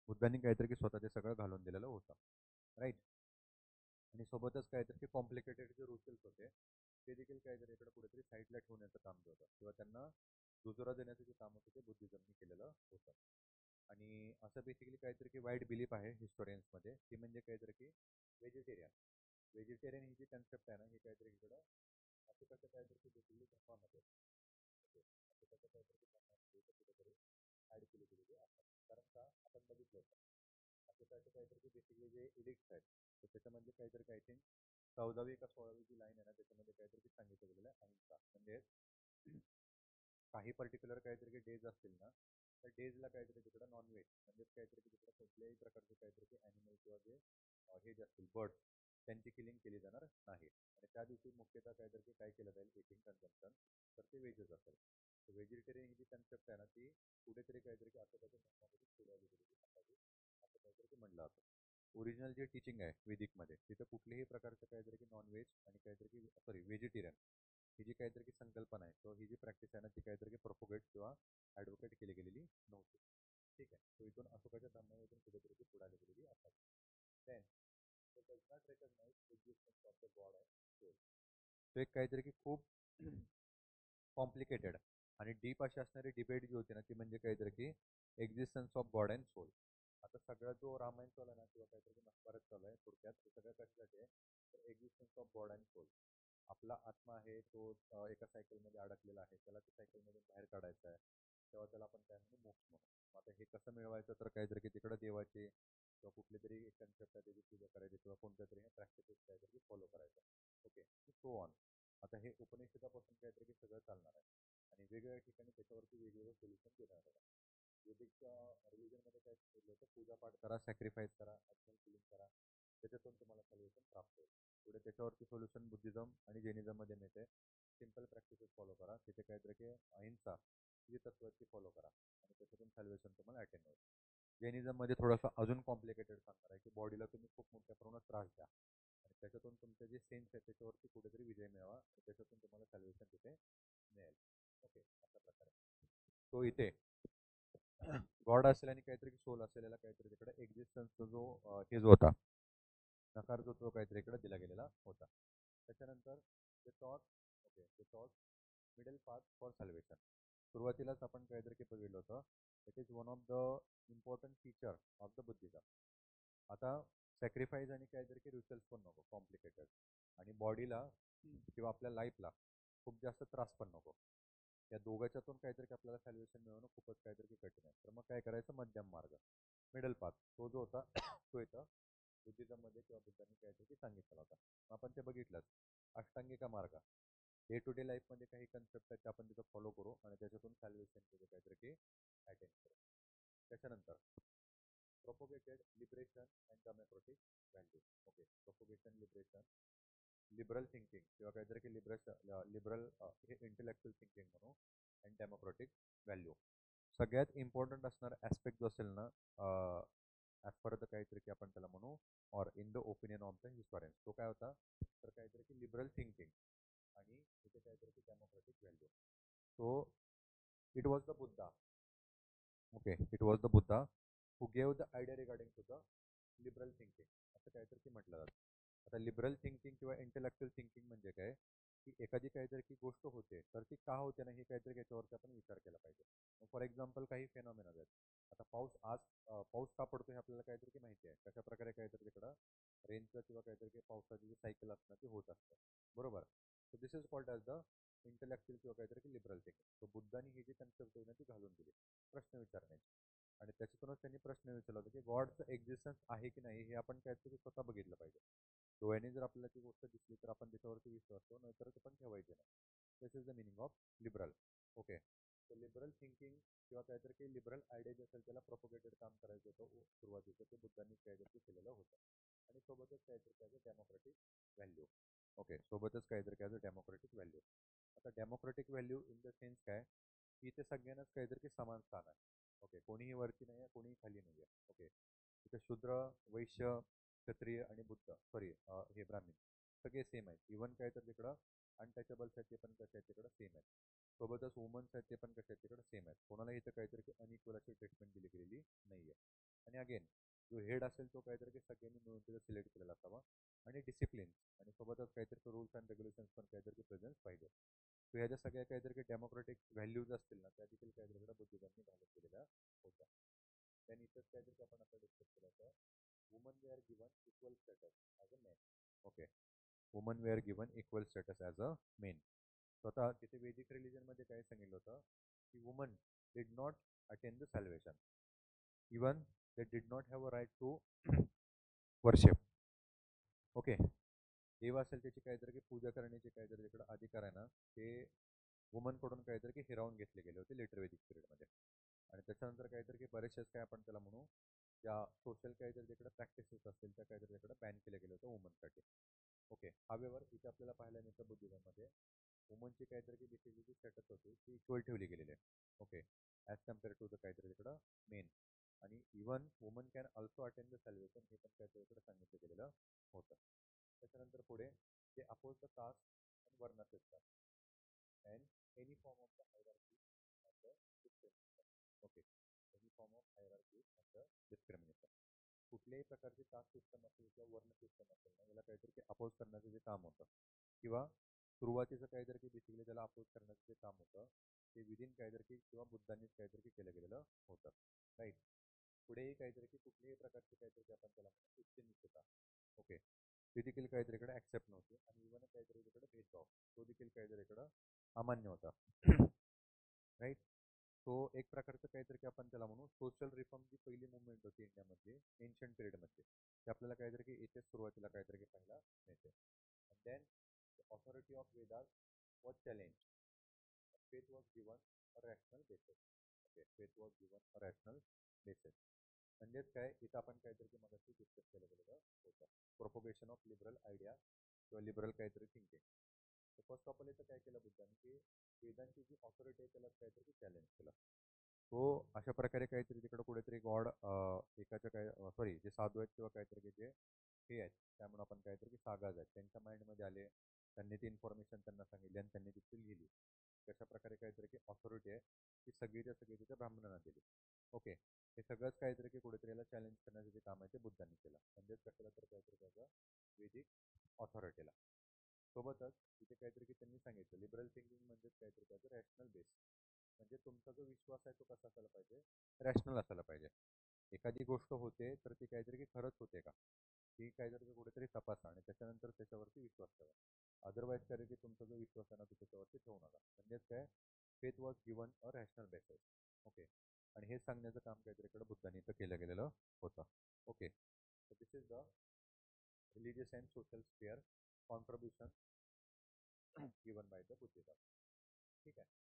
बुद्धांनी काहीतरी की स्वतः ते सगळं घालून दिलेलं होतं. राईट. आणि सोबतच काहीतरी की कॉम्प्लिकेटेड जे रिच्युअल्स होते ते देखील काहीतरी इकडे कुठेतरी साईडला ठेवण्याचं काम जे होतं किंवा त्यांना दुजोरा देण्याचं जे काम होतं ते बुद्धिझमनी केलेलं होतं. आणि असं बेसिकली काहीतरी की वाईट बिलीफ आहे हिस्टोरियन्समध्ये ती म्हणजे काहीतरी की व्हेजिटेरियन. व्हेजिटेरियन ही जी कन्सेप्ट आहे ना ही काहीतरी इकडं असं कसं काहीतरी की बेसिकली धर्मामध्ये ओके असं कसं काहीतरी की धर्मामध्ये कुठेतरी ॲड केली गेलेली आहे. कारण का आपण बघितलं होतं असं कसं काहीतरी की बेसिकली जे इडिक्ट्स आहेत तर त्याच्यामध्ये काहीतरी आय थिंक 14वी का 16वी जी लाईन आहे ना त्याच्यामध्ये काहीतरी सांगितलं गेलेलं आहे अहिंसा म्हणजे काही पर्टिक्युलर काहीतरी डेज असतील ना त्या डेजला काहीतरी तिकडं नॉनव्हेज म्हणजेच काहीतरी तिकडं कुठल्याही प्रकारचे काहीतरी की ॲनिमल किंवा जे हे जे असतील बर्ड्स त्यांची किलिंग केली जाणार नाही. आणि त्या दिवशी मुख्यतः काहीतरी काय केलं जाईल इटिंग कन्झम्पशन तर ते व्हेजच असेल. व्हेजिटेरियन ही जी कन्सेप्ट आहे ना ती कुठेतरी काहीतरी अशोकाच्या धर्मामध्ये पुढे आली गेलेली असावी असं काहीतरी म्हणलं जातं. ओरिजिनल जे टीचिंग आहे वेदिकमध्ये तिथं कुठल्याही प्रकारचं काहीतरी की नॉनव्हेज आणि काहीतरी सॉरी व्हेजिटेरियन ही जी काहीतरी संकल्पना आहे किंवा ही जी प्रॅक्टिस आहे ना ती काहीतरी प्रोपोगेट किंवा ॲडव्होकेट केली गेलेली नव्हती. ठीक आहे. तो इथून अशोकाच्या धर्मामधून कुठेतरी ती पुढे आली गेलेली असावी. Then does not recognise existence of the god and soul. तो एक काहीतरी की खूप कॉम्प्लिकेटेड आणि डीप अशी असणारी डिबेट जी होती ना ती म्हणजे काहीतरी की existence of god and soul. आता सगळा जो रामायण चालू आहे ना किंवा काहीतरी महाभारत चालू आहे थोडक्यात ते सगळं कशासाठी आहे तर existence of god and soul. आपला आत्मा आहे तो एका सायकलमध्ये अडकलेला आहे त्याला त्या सायकलमधून बाहेर काढायचा आहे तेव्हा त्याला आपण काय म्हणू मोक्ष म्हणू. आता हे कसं मिळवायचं तर काहीतरी की तिकडं देवाचे किंवा कुठले तरी एक कन्सेप्ट आहे त्याची पूजा करायची किंवा कोणत्या तरी हे प्रॅक्टिसेस काहीतरी फॉलो करायचं. Okay so on. आता हे उपनिषदापासून काहीतरी की सगळं चालणार आहे आणि वेगवेगळ्या ठिकाणी त्याच्यावरती वेगवेगळं सोल्युशन देण्यात आलं. वेदिक रिलिजनमध्ये काय सांगितलं होतं पूजापाठ करा सॅक्रिफाईस करा ॲक्शन फिलिंग करा त्याच्यातून तुम्हाला सोल्युशन प्राप्त होईल. पुढे त्याच्यावरती सोल्युशन बुद्धिझम आणि जैनिझममध्ये मिळते. सिम्पल प्रॅक्टिसेस फॉलो करा तिथे काहीतरी की अहिंसा ही तत्वाची फॉलो करा आणि त्याच्यातून सॉल्युशन तुम्हाला अटेंड होईल. जैनिझममध्ये थोडंसं अजून कॉम्प्लिकेटेड सांगणार आहे की बॉडीला तुम्ही खूप मोठ्या प्रमाणात त्रास द्या आणि त्याच्यातून तुमचे जे सेन्स आहे त्याच्यावरती कुठेतरी विजय मिळवा आणि त्याच्यातून तुम्हाला सॉल्युशन तिथे मिळेल. ओके अशा प्रकारे तो इथे गॉड असेल आणि काहीतरी सोल असेल याला काहीतरी तिकडे एक्झिस्टन्सचा जो हे जो होता नकार जो तो काहीतरी इकडे दिला गेलेला होता. त्याच्यानंतर द टॉट ओके द टॉट मिडल पाथ फॉर सॅल्वेशन. सुरुवातीलाच आपण काहीतरी की बघितलं होतं it is one of the important feature of the Buddhism. आता सॅक्रिफाईस आणि काहीतरी की रिच्युअल्स पण नको कॉम्प्लिकेटेड आणि बॉडीला किंवा आपल्या लाईफला खूप जास्त त्रास पण नको. या दोघांच्यातून काहीतरी आपल्याला सॉल्युशन मिळवणं खूपच काहीतरी कठीण आहे. तर मग काय करायचं मध्यम मार्ग मिडल पाथ तो जो होता तो इथं बुद्धिझममध्ये किंवा बुद्धांनी काहीतरी सांगितलेला होता. आपण ते बघितलंच अष्टांगिका मार्ग डे टू डे लाईफमध्ये काही कन्सेप्ट आहेत ते आपण तिथं फॉलो करू आणि त्याच्यातून सॉल्युशन तिथे काहीतरी की अटेंड करू. त्याच्यानंतर propagated liberation and democratic value. Okay propagation liberation liberal thinking किंवा काहीतरी की लिबरल हे इंटेलेक्च्युअल थिंकिंग म्हणू अँड डेमोक्रेटिक व्हॅल्यू. सगळ्यात इम्पॉर्टंट असणारा ॲस्पेक्ट जो असेल ना ॲज पर द काहीतरी की आपण त्याला म्हणू or in the opinion of the historians तो काय होता तर काहीतरी की लिबरल थिंकिंग आणि तिथे काहीतरी की democratic value. So it was the Buddha. Okay it was the Buddha who gave the idea regarding to the liberal thinking असं काहीतरी की म्हटलं जातं. आता लिबरल थिंकिंग किंवा इंटेलेक्च्युअल थिंकिंग म्हणजे काय की एखादी काहीतरी की गोष्ट होते तर ती का होते ना हे काहीतरी याच्यावरती आपण विचार केला पाहिजे. फॉर एक्झाम्पल काही फेनॉमिना आहेत. आता पाऊस का पडतो हे आपल्याला काहीतरी की माहिती आहे कशा प्रकारे काहीतरी तिकडं रेनचं किंवा काहीतरी की पावसाची जी सायकल असणं ती होत असतं बरोबर. So this is called as the intellectual किंवा काहीतरी की लिबरल थिंकिंग. सो बुद्धांनी ही जी कन्सेप्ट होती ना ती घालून दिली प्रश्न विचारण्याची आणि त्याच्यातूनच त्यांनी प्रश्न विचारला होता की गॉडचं एक्झिस्टन्स आहे की नाही हे आपण काहीतरी स्वतः बघितलं पाहिजे. डोळ्याने जर आपल्याला ती गोष्ट दिसली तर आपण त्याच्यावरती विश्वास ठेवू नाहीतर ते पण ठेवायचे नाही. This is the meaning of liberal. Okay तर लिबरल थिंकिंग किंवा काहीतरी काही लिबरल आयडिया जे असेल त्याला प्रोपोगेटेड काम करायचं होतं सुरुवातीचं ते बुद्धांनी काहीतरी केलेलं होतं आणि सोबतच काहीतरी काय डेमोक्रेटिक व्हॅल्यू. ओके सोबतच काहीतरी काय डेमोक्रेटिक व्हॅल्यू. आता democratic value in the sense काय की इथे सगळ्यांनाच काहीतरी की समान स्थान आहे. ओके कोणीही वरती नाही आहे कोणीही खाली नाही आहे. ओके इथे शूद्र वैश्य क्षत्रिय आणि बुद्ध सॉरी हे ब्राह्मण सगळे सेम आहेत. इव्हन काय तर तिकडं अनटचेबल्स आहेत ते पण कसे आहेत तिकडं सेम आहेत. सोबतच वुमन्स आहेत ते पण कसे आहेत तिकडं सेम आहेत. कोणाला इथं काहीतरी अनइक्वल अशी ट्रीटमेंट दिली गेलेली नाही आहे. आणि अगेन जो हेड असेल तो काहीतरी की सगळ्यांनी मिळून तिथं सिलेक्ट केलेला असावा आणि डिसिप्लिन आणि सोबतच काहीतरी रूल्स अँड रेग्युलेशन्स पण काहीतरी प्रेझेन्स पाहिजे. सो ह्या ज्या सगळ्या काहीतरी डेमोक्रेटिक व्हॅल्यूज असतील ना त्या देखील काहीतरी बुद्धिजांनी घालून केलेल्या होत्या. त्याने इथंच काहीतरी आपण आता डिस्कस केलं होतं women were given equal status as a men. Okay women were given equal status as a men. स्वतः तिथे वेदिक रिलिजनमध्ये काय सांगितलं होतं की women did not attend the salvation even they did not have a right to worship. Okay देव असेल त्याची काहीतरी की पूजा करण्याची काहीतरी तिकडे अधिकार आहे ना ते वुमनकडून काहीतरी की हिरावून घेतले गेले होते लेटर वेदिक पिरियडमध्ये. आणि त्याच्यानंतर काहीतरी की बरेचसेच काय आपण त्याला म्हणू ज्या सोशल काहीतरी तिकडे प्रॅक्टिसेस असतील त्या काहीतरी तिकडे बॅन केले गेले होते वुमनसाठी. ओके हा व्यवहार इथे आपल्याला पाहायला मिळतं बुद्धिझममध्ये वुमनची काहीतरी की बेसिकली जी स्टेटस होती ती इक्वल ठेवली गेलेली आहे. Okay, as compare to the काहीतरी तिकडं मेन. आणि even women can also attend the salvation हे पण काहीतरी इकडे सांगितलं गेलेलं होतं. त्याच्यानंतर पुढे ते अपोज द कास्ट अँड वर्ण system and any form of the hierarchy and the discrimination. Okay, any form of hierarchy and the discrimination. कुठल्याही प्रकारची कास्ट सिस्टम असेल किंवा वर्ण सिस्टम असेल ना, याला काहीतरी ते अपोज करण्याचं जे काम होतं किंवा सुरुवातीचं काहीतरी की बेसिकली त्याला अपोज करण्याचं जे काम होतं ते विदिन काहीतरी की किंवा बुद्धांनीच काहीतरी की केलं गेलेलं होतं. राईट. पुढेही काहीतरी की कुठल्याही प्रकारचे काहीतरी की आपण त्याला म्हणतो उच्च नीचता. ओके, ती देखील काहीतरी इकडे ऍक्सेप्ट नव्हती आणि इव्हन काहीतरी तिकडे भेदभाव तो देखील काहीतरी इकडं अमान्य होता. राईट. तो एक प्रकारचं काहीतरी की आपण त्याला म्हणू सोशल रिफॉर्मची पहिली मुवमेंट होती इंडियामध्ये एन्शंट पिरियडमध्ये. ते आपल्याला काहीतरी की याच्याच सुरुवातीला काहीतरी की पाहायला मिळते. And then authority of Vedas was challenge. Faith was given a rational basis. Okay, faith was given a rational basis. म्हणजेच काय, इथं आपण काहीतरी की मगाशी डिस्कस केलं गेलेलं होतं. प्रोपोगेशन ऑफ लिबरल आयडिया किंवा लिबरल काहीतरी थिंकिंग. तर फर्स्ट ऑफ ऑल इथं काय केलं बुद्धांनी की वेदांची जी ऑथॉरिटी आहे त्याला काहीतरी चॅलेंज केलं. तो अशा प्रकारे काहीतरी तिकडं कुठेतरी गॉड एकाच्या काय सॉरी जे साधू आहेत किंवा काहीतरी की जे हे आहेत त्यामुळे आपण काहीतरी की सागाज आहेत त्यांच्या माइंडमध्ये आले. त्यांनी ती इन्फॉर्मेशन त्यांना सांगितली आणि त्यांनी तिथे लिहिली. कशा प्रकारे काहीतरी की ऑथॉरिटी आहे ती सगळीच्या सगळी तिथे ब्राह्मणांना दिली. ओके, हे सगळंच काहीतरी की कुठेतरी याला चॅलेंज करण्याचं जे काम आहे ते बुद्धांनी केलं. म्हणजेच कशाला तर काहीतरी त्याचं वेदिक ऑथॉरिटीला. सोबतच इथे काहीतरी की त्यांनी सांगितलं लिबरल थिंकिंग म्हणजेच काहीतरी त्याचं रॅशनल बेस. म्हणजे तुमचा जो विश्वास आहे तो कसा असायला पाहिजे, रॅशनल असायला पाहिजे. एखादी गोष्ट होते तर ती काहीतरी की खरंच होते का, ती काहीतरी कुठेतरी तपासा आणि त्याच्यानंतर त्याच्यावरती विश्वास ठेवा. अदरवाईज काय की तुमचा जो विश्वास आहे ना तो त्याच्यावरती ठेवू नका. म्हणजेच काय, faith was given a rational basis. Okay, आणि हे सांगण्याचं काम काहीतरी इकडे बुद्धांनी इथं केलं गेलेलं होतं. ओके, तर this is the religious and social sphere contribution given by the Buddhism. ठीक आहे.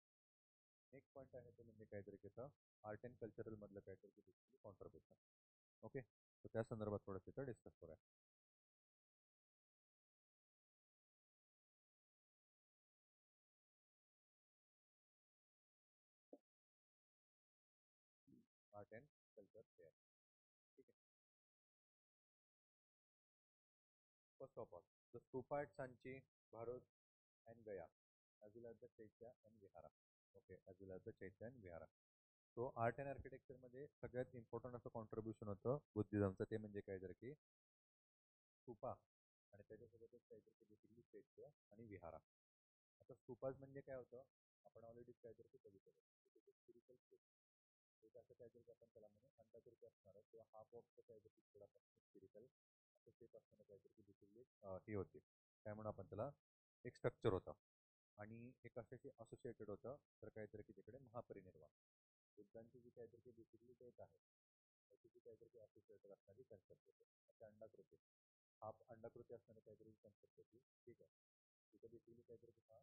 नेक्स्ट पॉईंट आहे तो म्हणजे काहीतरी त्याचं आर्ट अँड कल्चरल मधलं काहीतरी कॉन्ट्रीब्युशन. ओके, तर त्या संदर्भात थोडं तिथं डिस्कस करूया. Art and culture fair. ठीक आहे. First of all the stupa at Sanchi, Bharhut and Gaya as well as the chaitya and vihara. Okay, as well as the chaitya and vihara. So art and आर्किटेक्चरमध्ये सगळ्यात इम्पॉर्टंट असं कॉन्ट्रीब्युशन होतं बुद्धिझमचं, ते म्हणजे काय तर की स्तूपा आणि त्याच्यासोबतच काहीतरी बेसिकली चैत्य आणि विहारा. आता स्तूपाज म्हणजे काय होतं, आपण ऑलरेडी काहीतरी बघितलं स्पिरिच्युअल स्पेस. एक असं काहीतरी आपण त्याला म्हणू अंडाकृती असणार किंवा हाफ ऑफ काहीतरी तिकडे आपण स्पिरिच्युअल असं शेप असताना काहीतरी बेसिकली ही होती, काय म्हणून आपण त्याला एक स्ट्रक्चर होतं. आणि हे कशाशी असोसिएटेड होतं तर काहीतरी की तिकडे महापरिनिर्वाण बुद्धांची जी काहीतरी बेसिकली डेथ आहे त्याची जी काहीतरी असोसिएटेड असणारी कन्सेप्ट होते. अशा अंडाकृती हाफ अंडाकृती असणारी काहीतरी कन्सेप्ट होती. ठीक आहे. तिथं बेसिकली काहीतरी हा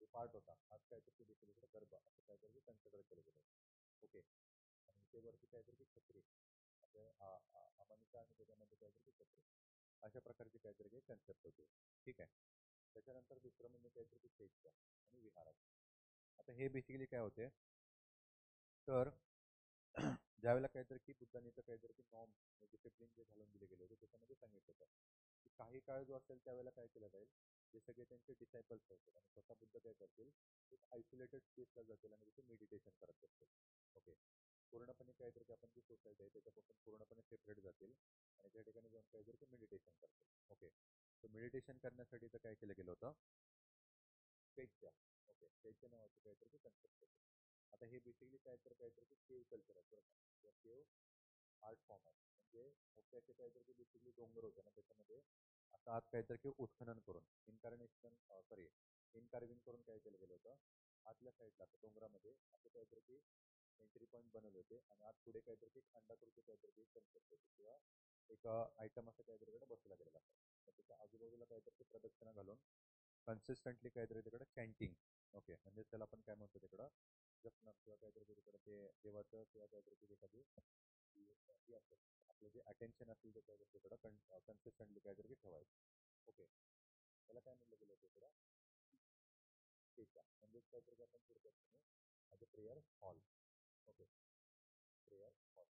जो पार्ट होता हाच काहीतरी बेसिकली गर्भ असं काहीतरी कन्सिडर केलं गेलं. ओके, आणि इथे वरती काहीतरी छत्री असं अमानिका आणि त्याच्यामध्ये काहीतरी छत्री अशा प्रकारची काहीतरी कन्सेप्ट होती. ठीक आहे. त्याच्यानंतर दुसरं म्हणजे काहीतरी चैत्य आणि विहार. आता हे बेसिकली काय होते तर ज्यावेळेला काहीतरी की बुद्धांनी तर काहीतरी की नॉर्म डिसिप्लिन जे घालून दिले गेले होते त्याच्यामध्ये सांगितलं होतं की काही काळ जो असेल त्यावेळेला काय केलं जाईल, जे सगळे त्यांचे डिसायपल्स असतात आणि स्वतः बुद्ध काय करतील, एक आयसोलेटेड स्पेसला जातील आणि तिथे मेडिटेशन करत असतील. ओके, पूर्णपणे काहीतरी आपण जी सोसायटी आहे त्याच्यापासून पूर्णपणे सेपरेट जातील आणि त्या ठिकाणी जाऊन काहीतरी मेडिटेशन करतील. ओके, तर मेडिटेशन करण्यासाठी तर काय केलं गेलं होतं चैत्य. ओके, चैत्य नावाचं काहीतरी कन्सेप्ट होतं. आता हे बेसिकली काय तर काहीतरी केव कल्चर आहे बरं का, केव आर्ट फॉर्म आहे. म्हणजे मोठ्याचे काहीतरी बेसिकली डोंगर होते ना त्याच्यामध्ये असं आत काहीतरी उत्खनन करून इन्कार्नेशन सॉरी इनकार्विंग करून काय केलं गेलं होतं आतल्या साईडला डोंगरामध्ये असं काहीतरी एंट्री पॉईंट बनवले होते आणि आत पुढे काहीतरी अंडाकृती काहीतरी कन्सेप्ट होते किंवा एक आयटम असं काहीतरी बसवला गेलेला असतो. तर त्याच्या आजूबाजूला काहीतरी प्रदक्षिणा घालून कन्सिस्टंटली काहीतरी तिकडे चॅन्टिंग. ओके, म्हणजे त्याला आपण काय म्हणतो तिकडं जपणं किंवा काहीतरी तिकडे ते देवाचं किंवा काहीतरी एखादी ही असेल आपलं जे अटेन्शन असेल ते काहीतरी तिकडं कन्सिस्टंटली काहीतरी ठेवायचं. ओके, त्याला काय म्हणलं गेलं तिकडं स्टेशा म्हणजेच काहीतरी आपण थोडक्यात म्हणू as a prayer hall. Okay, prayer hall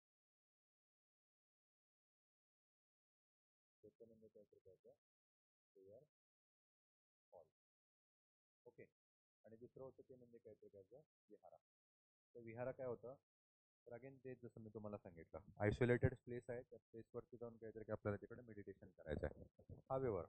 त्याचं म्हणजे काहीतरी काय प्रेयर हॉल. ओके, आणि दुसरं होतं ते म्हणजे काहीतरी काय विहारा. तर विहारा काय होतं, तर अगेन ते जसं मी तुम्हाला सांगितलं आयसोलेटेड प्लेस आहे, त्या प्लेसवरती जाऊन काहीतरी आपल्याला तिकडे मेडिटेशन करायचं आहे. हावेवर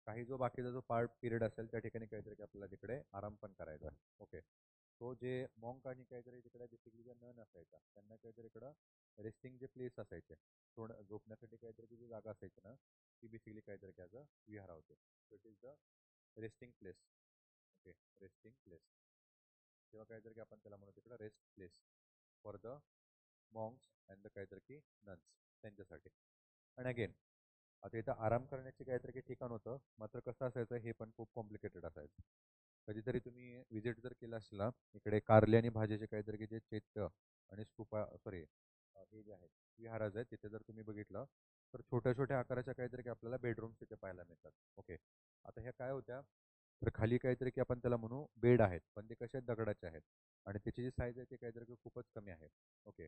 काही जो बाकीचा जो पार्ट पिरियड असेल त्या ठिकाणी काहीतरी आपल्याला तिकडे आराम पण करायचा आहे. ओके, तो जे मॉन्क आणि काहीतरी तिकडे बेसिकली ज्या नन असायचा त्यांना काहीतरी इकडं रेस्टिंग जे प्लेस असायचे, थोडं झोपण्यासाठी काहीतरी जी जागा असायची ना, ती बेसिकली काहीतरी त्याचं विहारा होते. So it is the resting place. Okay, resting place किंवा काहीतरी आपण त्याला म्हणू तिकडं rest place for the monks and the काहीतरी की नन्स त्यांच्यासाठी. आणि अगेन आता इथं आराम करण्याचे काहीतरी ठिकाण होतं, मात्र कसं असायचं हे पण खूप कॉम्प्लिकेटेड असायचं. कधीतरी तुम्ही विजिट जर केला असेल ना इकडे कारले आणि भाजीचे काहीतरी की जे चैत्य आणि स्तूपा सॉरी हे जे आहेत विहाराज आहेत तिथे जर तुम्ही बघितलं तर छोट्या छोट्या आकाराच्या काहीतरी की आपल्याला बेडरूम्स तिथे पाहायला मिळतात. ओके, आता ह्या काय होत्या, तर खाली काहीतरी की आपण त्याला म्हणू बेड आहेत, पण ते कसे दगडाचे आहेत आणि त्याची जी साईज आहे ती काहीतरी की खूपच कमी आहे. ओके,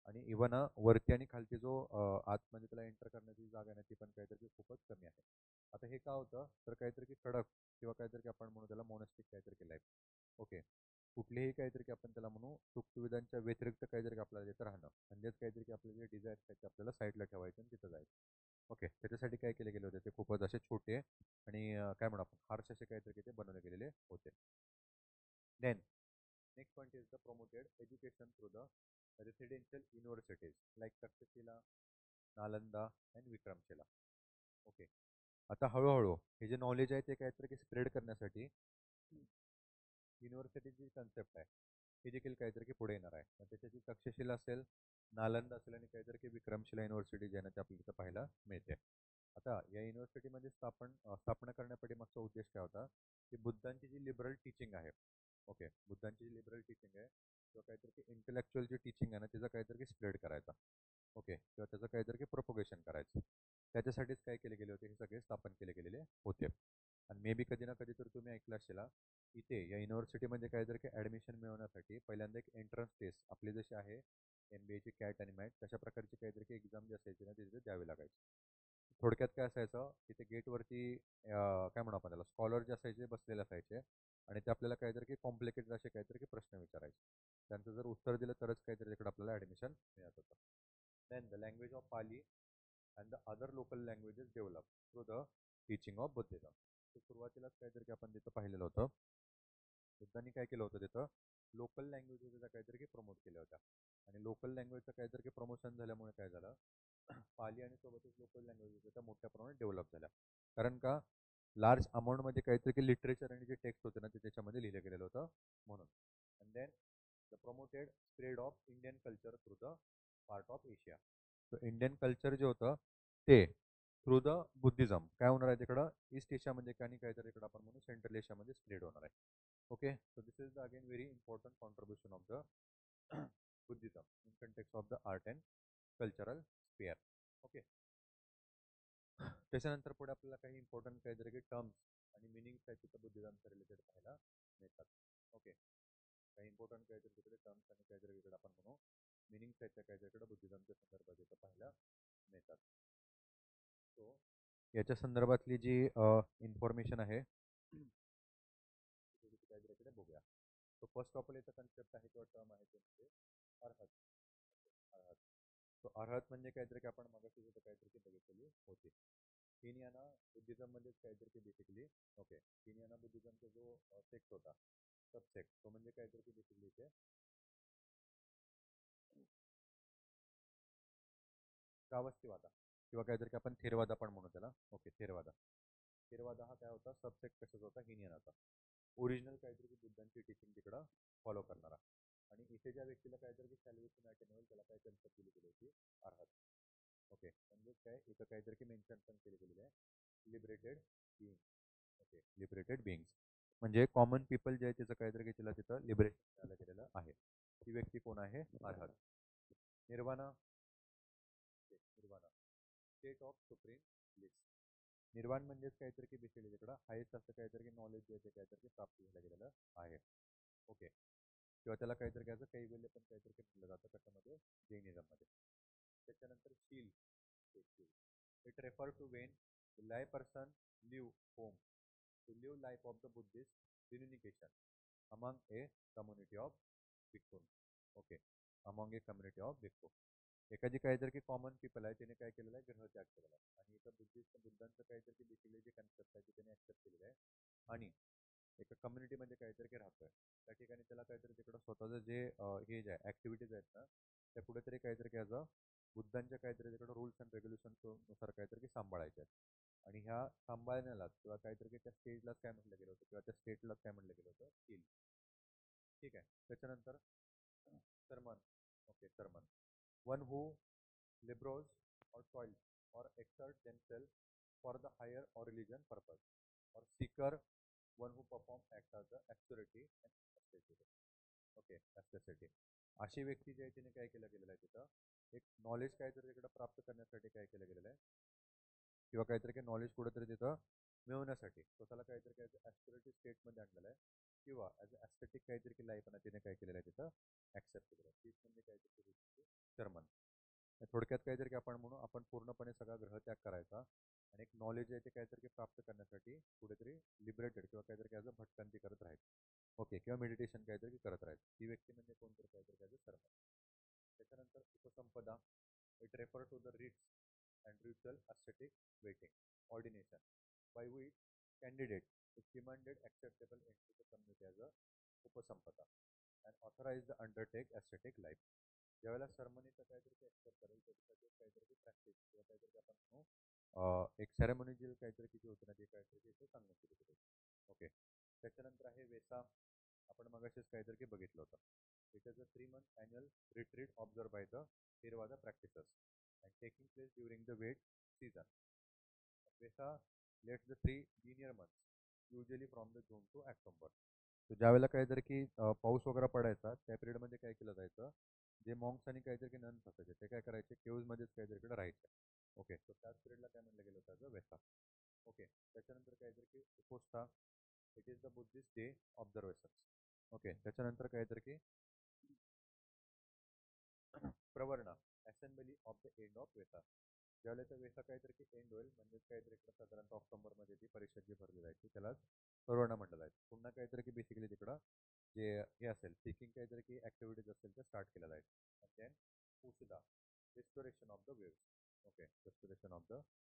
आणि इव्हन वरती आणि खालती जो आतमध्ये त्याला एंटर करण्याची जागा आहे ना ती पण काहीतरी की खूपच कमी आहे. आता हे का होतं, तर काहीतरी की कडक किंवा काहीतरी की आपण म्हणू त्याला मोनॅस्टिक काहीतरी की लाईफ. ओके, कुठलेही काहीतरी की आपण त्याला म्हणू सुखसुविधांच्या व्यतिरिक्त काहीतरी की आपल्याला तिथं राहणं म्हणजेच काहीतरी की आपले जे डिझायर आहेत ते आपल्याला साईडला ठेवायचे आणि तिथं जायचं. ओके, त्याच्यासाठी काय केले गेले होते, ते खूपच असे छोटे आणि काय म्हणू आपण हार्श असे काहीतरी की ते बनवले गेलेले होते. Then next point is the promoted education through the residential universities like Takshashila, Nalanda and Vikramshila. Okay, आता हळूहळू हे जे नॉलेज आहे ते काहीतरी की स्प्रेड करण्यासाठी युनिव्हर्सिटीची कन्सेप्ट आहे ही देखील काहीतरी की पुढे येणार आहे. मग त्याच्याची तक्षशिला असेल, नालंदा असेल आणि काहीतरी की विक्रमशिला युनिव्हर्सिटी जे आहे ना ते आपल्याला तिथं पाहायला मिळते. आता या युनिव्हर्सिटीमध्ये स्थापना करण्यापाठीमागचा उद्देश काय होता, की बुद्धांची जी लिबरल टीचिंग आहे, ओके, बुद्धांची जी लिबरल टीचिंग आहे किंवा काहीतरी की इंटेलेक्च्युअल जी टीचिंग आहे ना त्याचं काहीतरी की स्प्रेड करायचा. ओके, किंवा त्याचं काहीतरी की प्रोपोगेशन करायचं. त्याच्यासाठीच काय केले गेले होते, हे सगळे स्थापन केले गेलेले होते. आणि मे बी कधी ना कधी तर तुम्ही ऐकलं असेल इथे या युनिव्हर्सिटीमध्ये काहीतरी की ॲडमिशन मिळवण्यासाठी पहिल्यांदा एक एंट्रन्स टेस्ट आपली जशी आहे MBAची कॅट आणि मॅट तशा प्रकारची काहीतरी की एक्झाम जी असायची ना तिथे द्यावी लागायची. थोडक्यात काय असायचं, तिथे गेटवरती काय म्हणू आपण त्याला स्कॉलर जे असायचे बसलेले असायचे आणि ते आपल्याला काहीतरी की कॉम्प्लिकेटेड असे काहीतरी की प्रश्न विचारायचे. त्यांचं जर उत्तर दिलं तरच काहीतरी तिकडे आपल्याला ॲडमिशन मिळत होतं. Then the language of Pali and the other local languages develop through the teaching of Buddhism. तर सुरुवातीलाच काहीतरी की आपण तिथं पाहिलेलं होतं, बुद्धांनी काय केलं होतं तिथं लोकल लँग्वेजेस काहीतरी की प्रमोट केल्या होत्या. आणि लोकल लँग्वेजचं काहीतरी की प्रमोशन झाल्यामुळे काय झालं, पाली आणि सोबतच लोकल लँग्वेजेस त्या मोठ्या प्रमाणात डेव्हलप झाल्या. कारण का, लार्ज अमाऊंटमध्ये काहीतरी की लिटरेचर आणि जे टेक्स्ट होते ना ते त्याच्यामध्ये लिहिलं गेलेलं होतं म्हणून. And then the promoted spread of Indian culture through the part of Asia. तर इंडियन कल्चर जे होतं ते थ्रू द बुद्धिझम काय होणार आहे तिकडं ईस्ट एशियामध्ये आणि काहीतरी इकडं आपण म्हणू सेंट्रल एशियामध्ये स्प्रेड होणार आहे. Okay, so this is the again very important contribution of the Buddhism in context of the art and cultural spare. Okay, त्याच्यानंतर पुढे आपल्याला काही इम्पॉर्टंट काहीतरी की टर्म्स आणि मिनिंग्स आहेत तिथं बुद्धिझमच्या रिलेटेड पाहायला मिळतात. ओके, काही इम्पॉर्टंट काहीतरी तिकडे टर्म्स आणि काहीतरी इकडे आपण म्हणू मिनिंग्स आहेत त्या काहीतरी इकडे बुद्धिझमच्या संदर्भात इथं पाहायला मिळतात. सो याच्या संदर्भातली जी इन्फॉर्मेशन आहे काहीतरी इकडे बघूया. सो फर्स्ट ऑफ ऑल याचा कन्सेप्ट आहे किंवा टर्म आहे ते म्हणजे अर्हत. अर्हत, सो अर्हत म्हणजे काहीतरी की आपण मगाशी तिथं काहीतरी की बघितलेली होती. हिनयाना बुद्धिझममध्येच काहीतरी की बेसिकली. ओके, हिनयाना बुद्धिझमचा जो सेक्ट होता सबसेक्ट तो म्हणजे काहीतरी की बेसिकली इथे श्रावस्तीवादा किंवा काहीतरी की आपण थेरवादा पण म्हणू त्याला. ओके, थेरवादा. थेरवादा हा काय होता, सबसेक्ट कशाचा होता, हिनयानाचा. ओरिजिनल काहीतरी की बुद्धांची टीचिंग तिकडं फॉलो करणारा. आणि इथे ज्या व्यक्तीला काहीतरी की सॅल्वेशन अटेनेबल त्याला काय कन्सेप्ट दिली गेली होती, अर्हत. ओके, म्हणजेच काय इथं काहीतरी की मेन्शन पण केले गेलेले आहे liberated being. Okay, liberated beings म्हणजे कॉमन पीपल जे आहे त्याचं काहीतरी की तिला तिथं लिबरेशन मिळालं गेलेलं आहे. ती व्यक्ती कोण आहे, अर्हत. Nirvana, nirvana state of supreme bliss. निर्वाण म्हणजेच काहीतरी की बेसिकली तिकडं हायेस्ट असं काहीतरी नॉलेज जे आहे ते काहीतरी प्राप्त झालं गेलेलं आहे. ओके. किंवा त्याला काहीतरी असं कैवल्य पण काहीतरी म्हटलं जातं कशामध्ये, जैनिझममध्ये. त्याच्यानंतर sila, it refer to when lay person live home to live life of the Buddhist reunification among a community of bhikkhus. Okay, among a community of भिक्खू. एखादी काहीतरी की कॉमन पीपल आहे त्याने काय केलेलं आहे, ग्रहत्याग केलेला आहे आणि इथं बुद्धांचं काहीतरी बेसिकली जे कन्सेप्ट आहे ते त्याने ऍक्सेप्ट केलेलं आहे आणि एका कम्युनिटीमध्ये काहीतरी की राहतोय त्या ठिकाणी त्याला काहीतरी तिकडं स्वतःचं जे हे जे आहे ऍक्टिव्हिटीज आहेत ना त्या कुठेतरी काहीतरी की ॲज अ बुद्धांच्या काहीतरी तिकडं रूल्स अँड रेग्युलेशन्स नुसार काहीतरी की सांभाळायचे आहेत आणि ह्या सांभाळण्यालाच किंवा काहीतरी की त्या स्टेजलाच काय म्हटलं गेलं होतं किंवा त्या स्टेटलाच काय म्हटलं गेलं होतं, स्किल. ठीक आहे. त्याच्यानंतर sermon. Okay, sermon. One who labors or toils or exert themselves for the higher or religion purpose, or seeker, one who perform act as the authority and ascetic. Okay, असण्यासाठी अशी व्यक्ती जी आहे तिने काय केलं गेलेलं आहे तिथं एक नॉलेज काहीतरी तिकडं प्राप्त करण्यासाठी काय केलं गेलेलं आहे किंवा काहीतरी काही नॉलेज कुठेतरी तिथं मिळवण्यासाठी स्वतःला काहीतरी काय ॲस्पिरेटिव्ह स्टेटमध्ये आणलेलं आहे किंवा ॲज अ ॲस्थेटिक काहीतरी की लाईफ तिने काय केलेलं आहे तिथं ॲक्सेप्ट केलेलं आहे. तीच म्हणजे काहीतरी शर्मन. थोडक्यात काहीतरी की आपण म्हणू आपण पूर्णपणे सगळा ग्रहत्याग करायचा आणि एक नॉलेज आहे ते काहीतरी की प्राप्त करण्यासाठी कुठेतरी लिबरेटेड किंवा काहीतरी ॲज अ भटकंती करत राहायचं. ओके, किंवा मेडिटेशन काहीतरी करत राहायचं. ती व्यक्ती म्हणजे कोणतरी काहीतरी ॲज अ शर्मन. त्याच्यानंतर Upasampada, it refer to the rites and ritual ascetic waiting ordination by which candidate is demanded acceptable into the community as a उपसंपदा and authorized to undertake ascetic life. ज्यावेळेला सर्मनीचं काहीतरी ऍक्सेप्ट करेल त्याच्यासाठी काहीतरी प्रॅक्टिस किंवा काहीतरी आपण म्हणू एक सेरेमनी जे काहीतरी किती होतं ना ते काहीतरी ते सांगून सुरू करू. ओके. त्याच्यानंतर आहे वेसा. आपण मगाशीच काहीतरी की बघितलं होतं. It is a 3 month annual retreat observed by the Theravada practices and taking place during the wet season. Vesa lets the 3 linear months, usually from the June to October. तर ज्यावेळेला काहीतरी की पाऊस वगैरे पडायचा त्या पिरियडमध्ये काय केलं जायचं, जे मॉन्क्स आणि काहीतरी की नन्स असायचे ते काय करायचे, केव्जमध्येच काहीतरी इकडे राहायचे. ओके, तर त्याच पिरियडला काय म्हणलं गेलं होतं वेसा. ओके. त्याच्यानंतर काहीतरी की Uposatha, it is the Buddhist day observations. Okay. त्याच्यानंतर काहीतरी की Pavarana, assembly of the end of Vassa. ज्यावेळेला तर वेसा काहीतरी की एंड होईल म्हणजेच काहीतरी इकडं साधारणतः ऑक्टोबरमध्ये ती परिषद जी भरली जायची त्यालाच प्रवर्ण म्हटलं जायचं. पुन्हा काहीतरी की बेसिकली तिकडं जे हे असेल सिकिंग काहीतरी की ऍक्टिव्हिटीज असेल ते स्टार्ट केलं जायचं. अँड देन उशिदा, restoration of the waves. Okay, restoration of the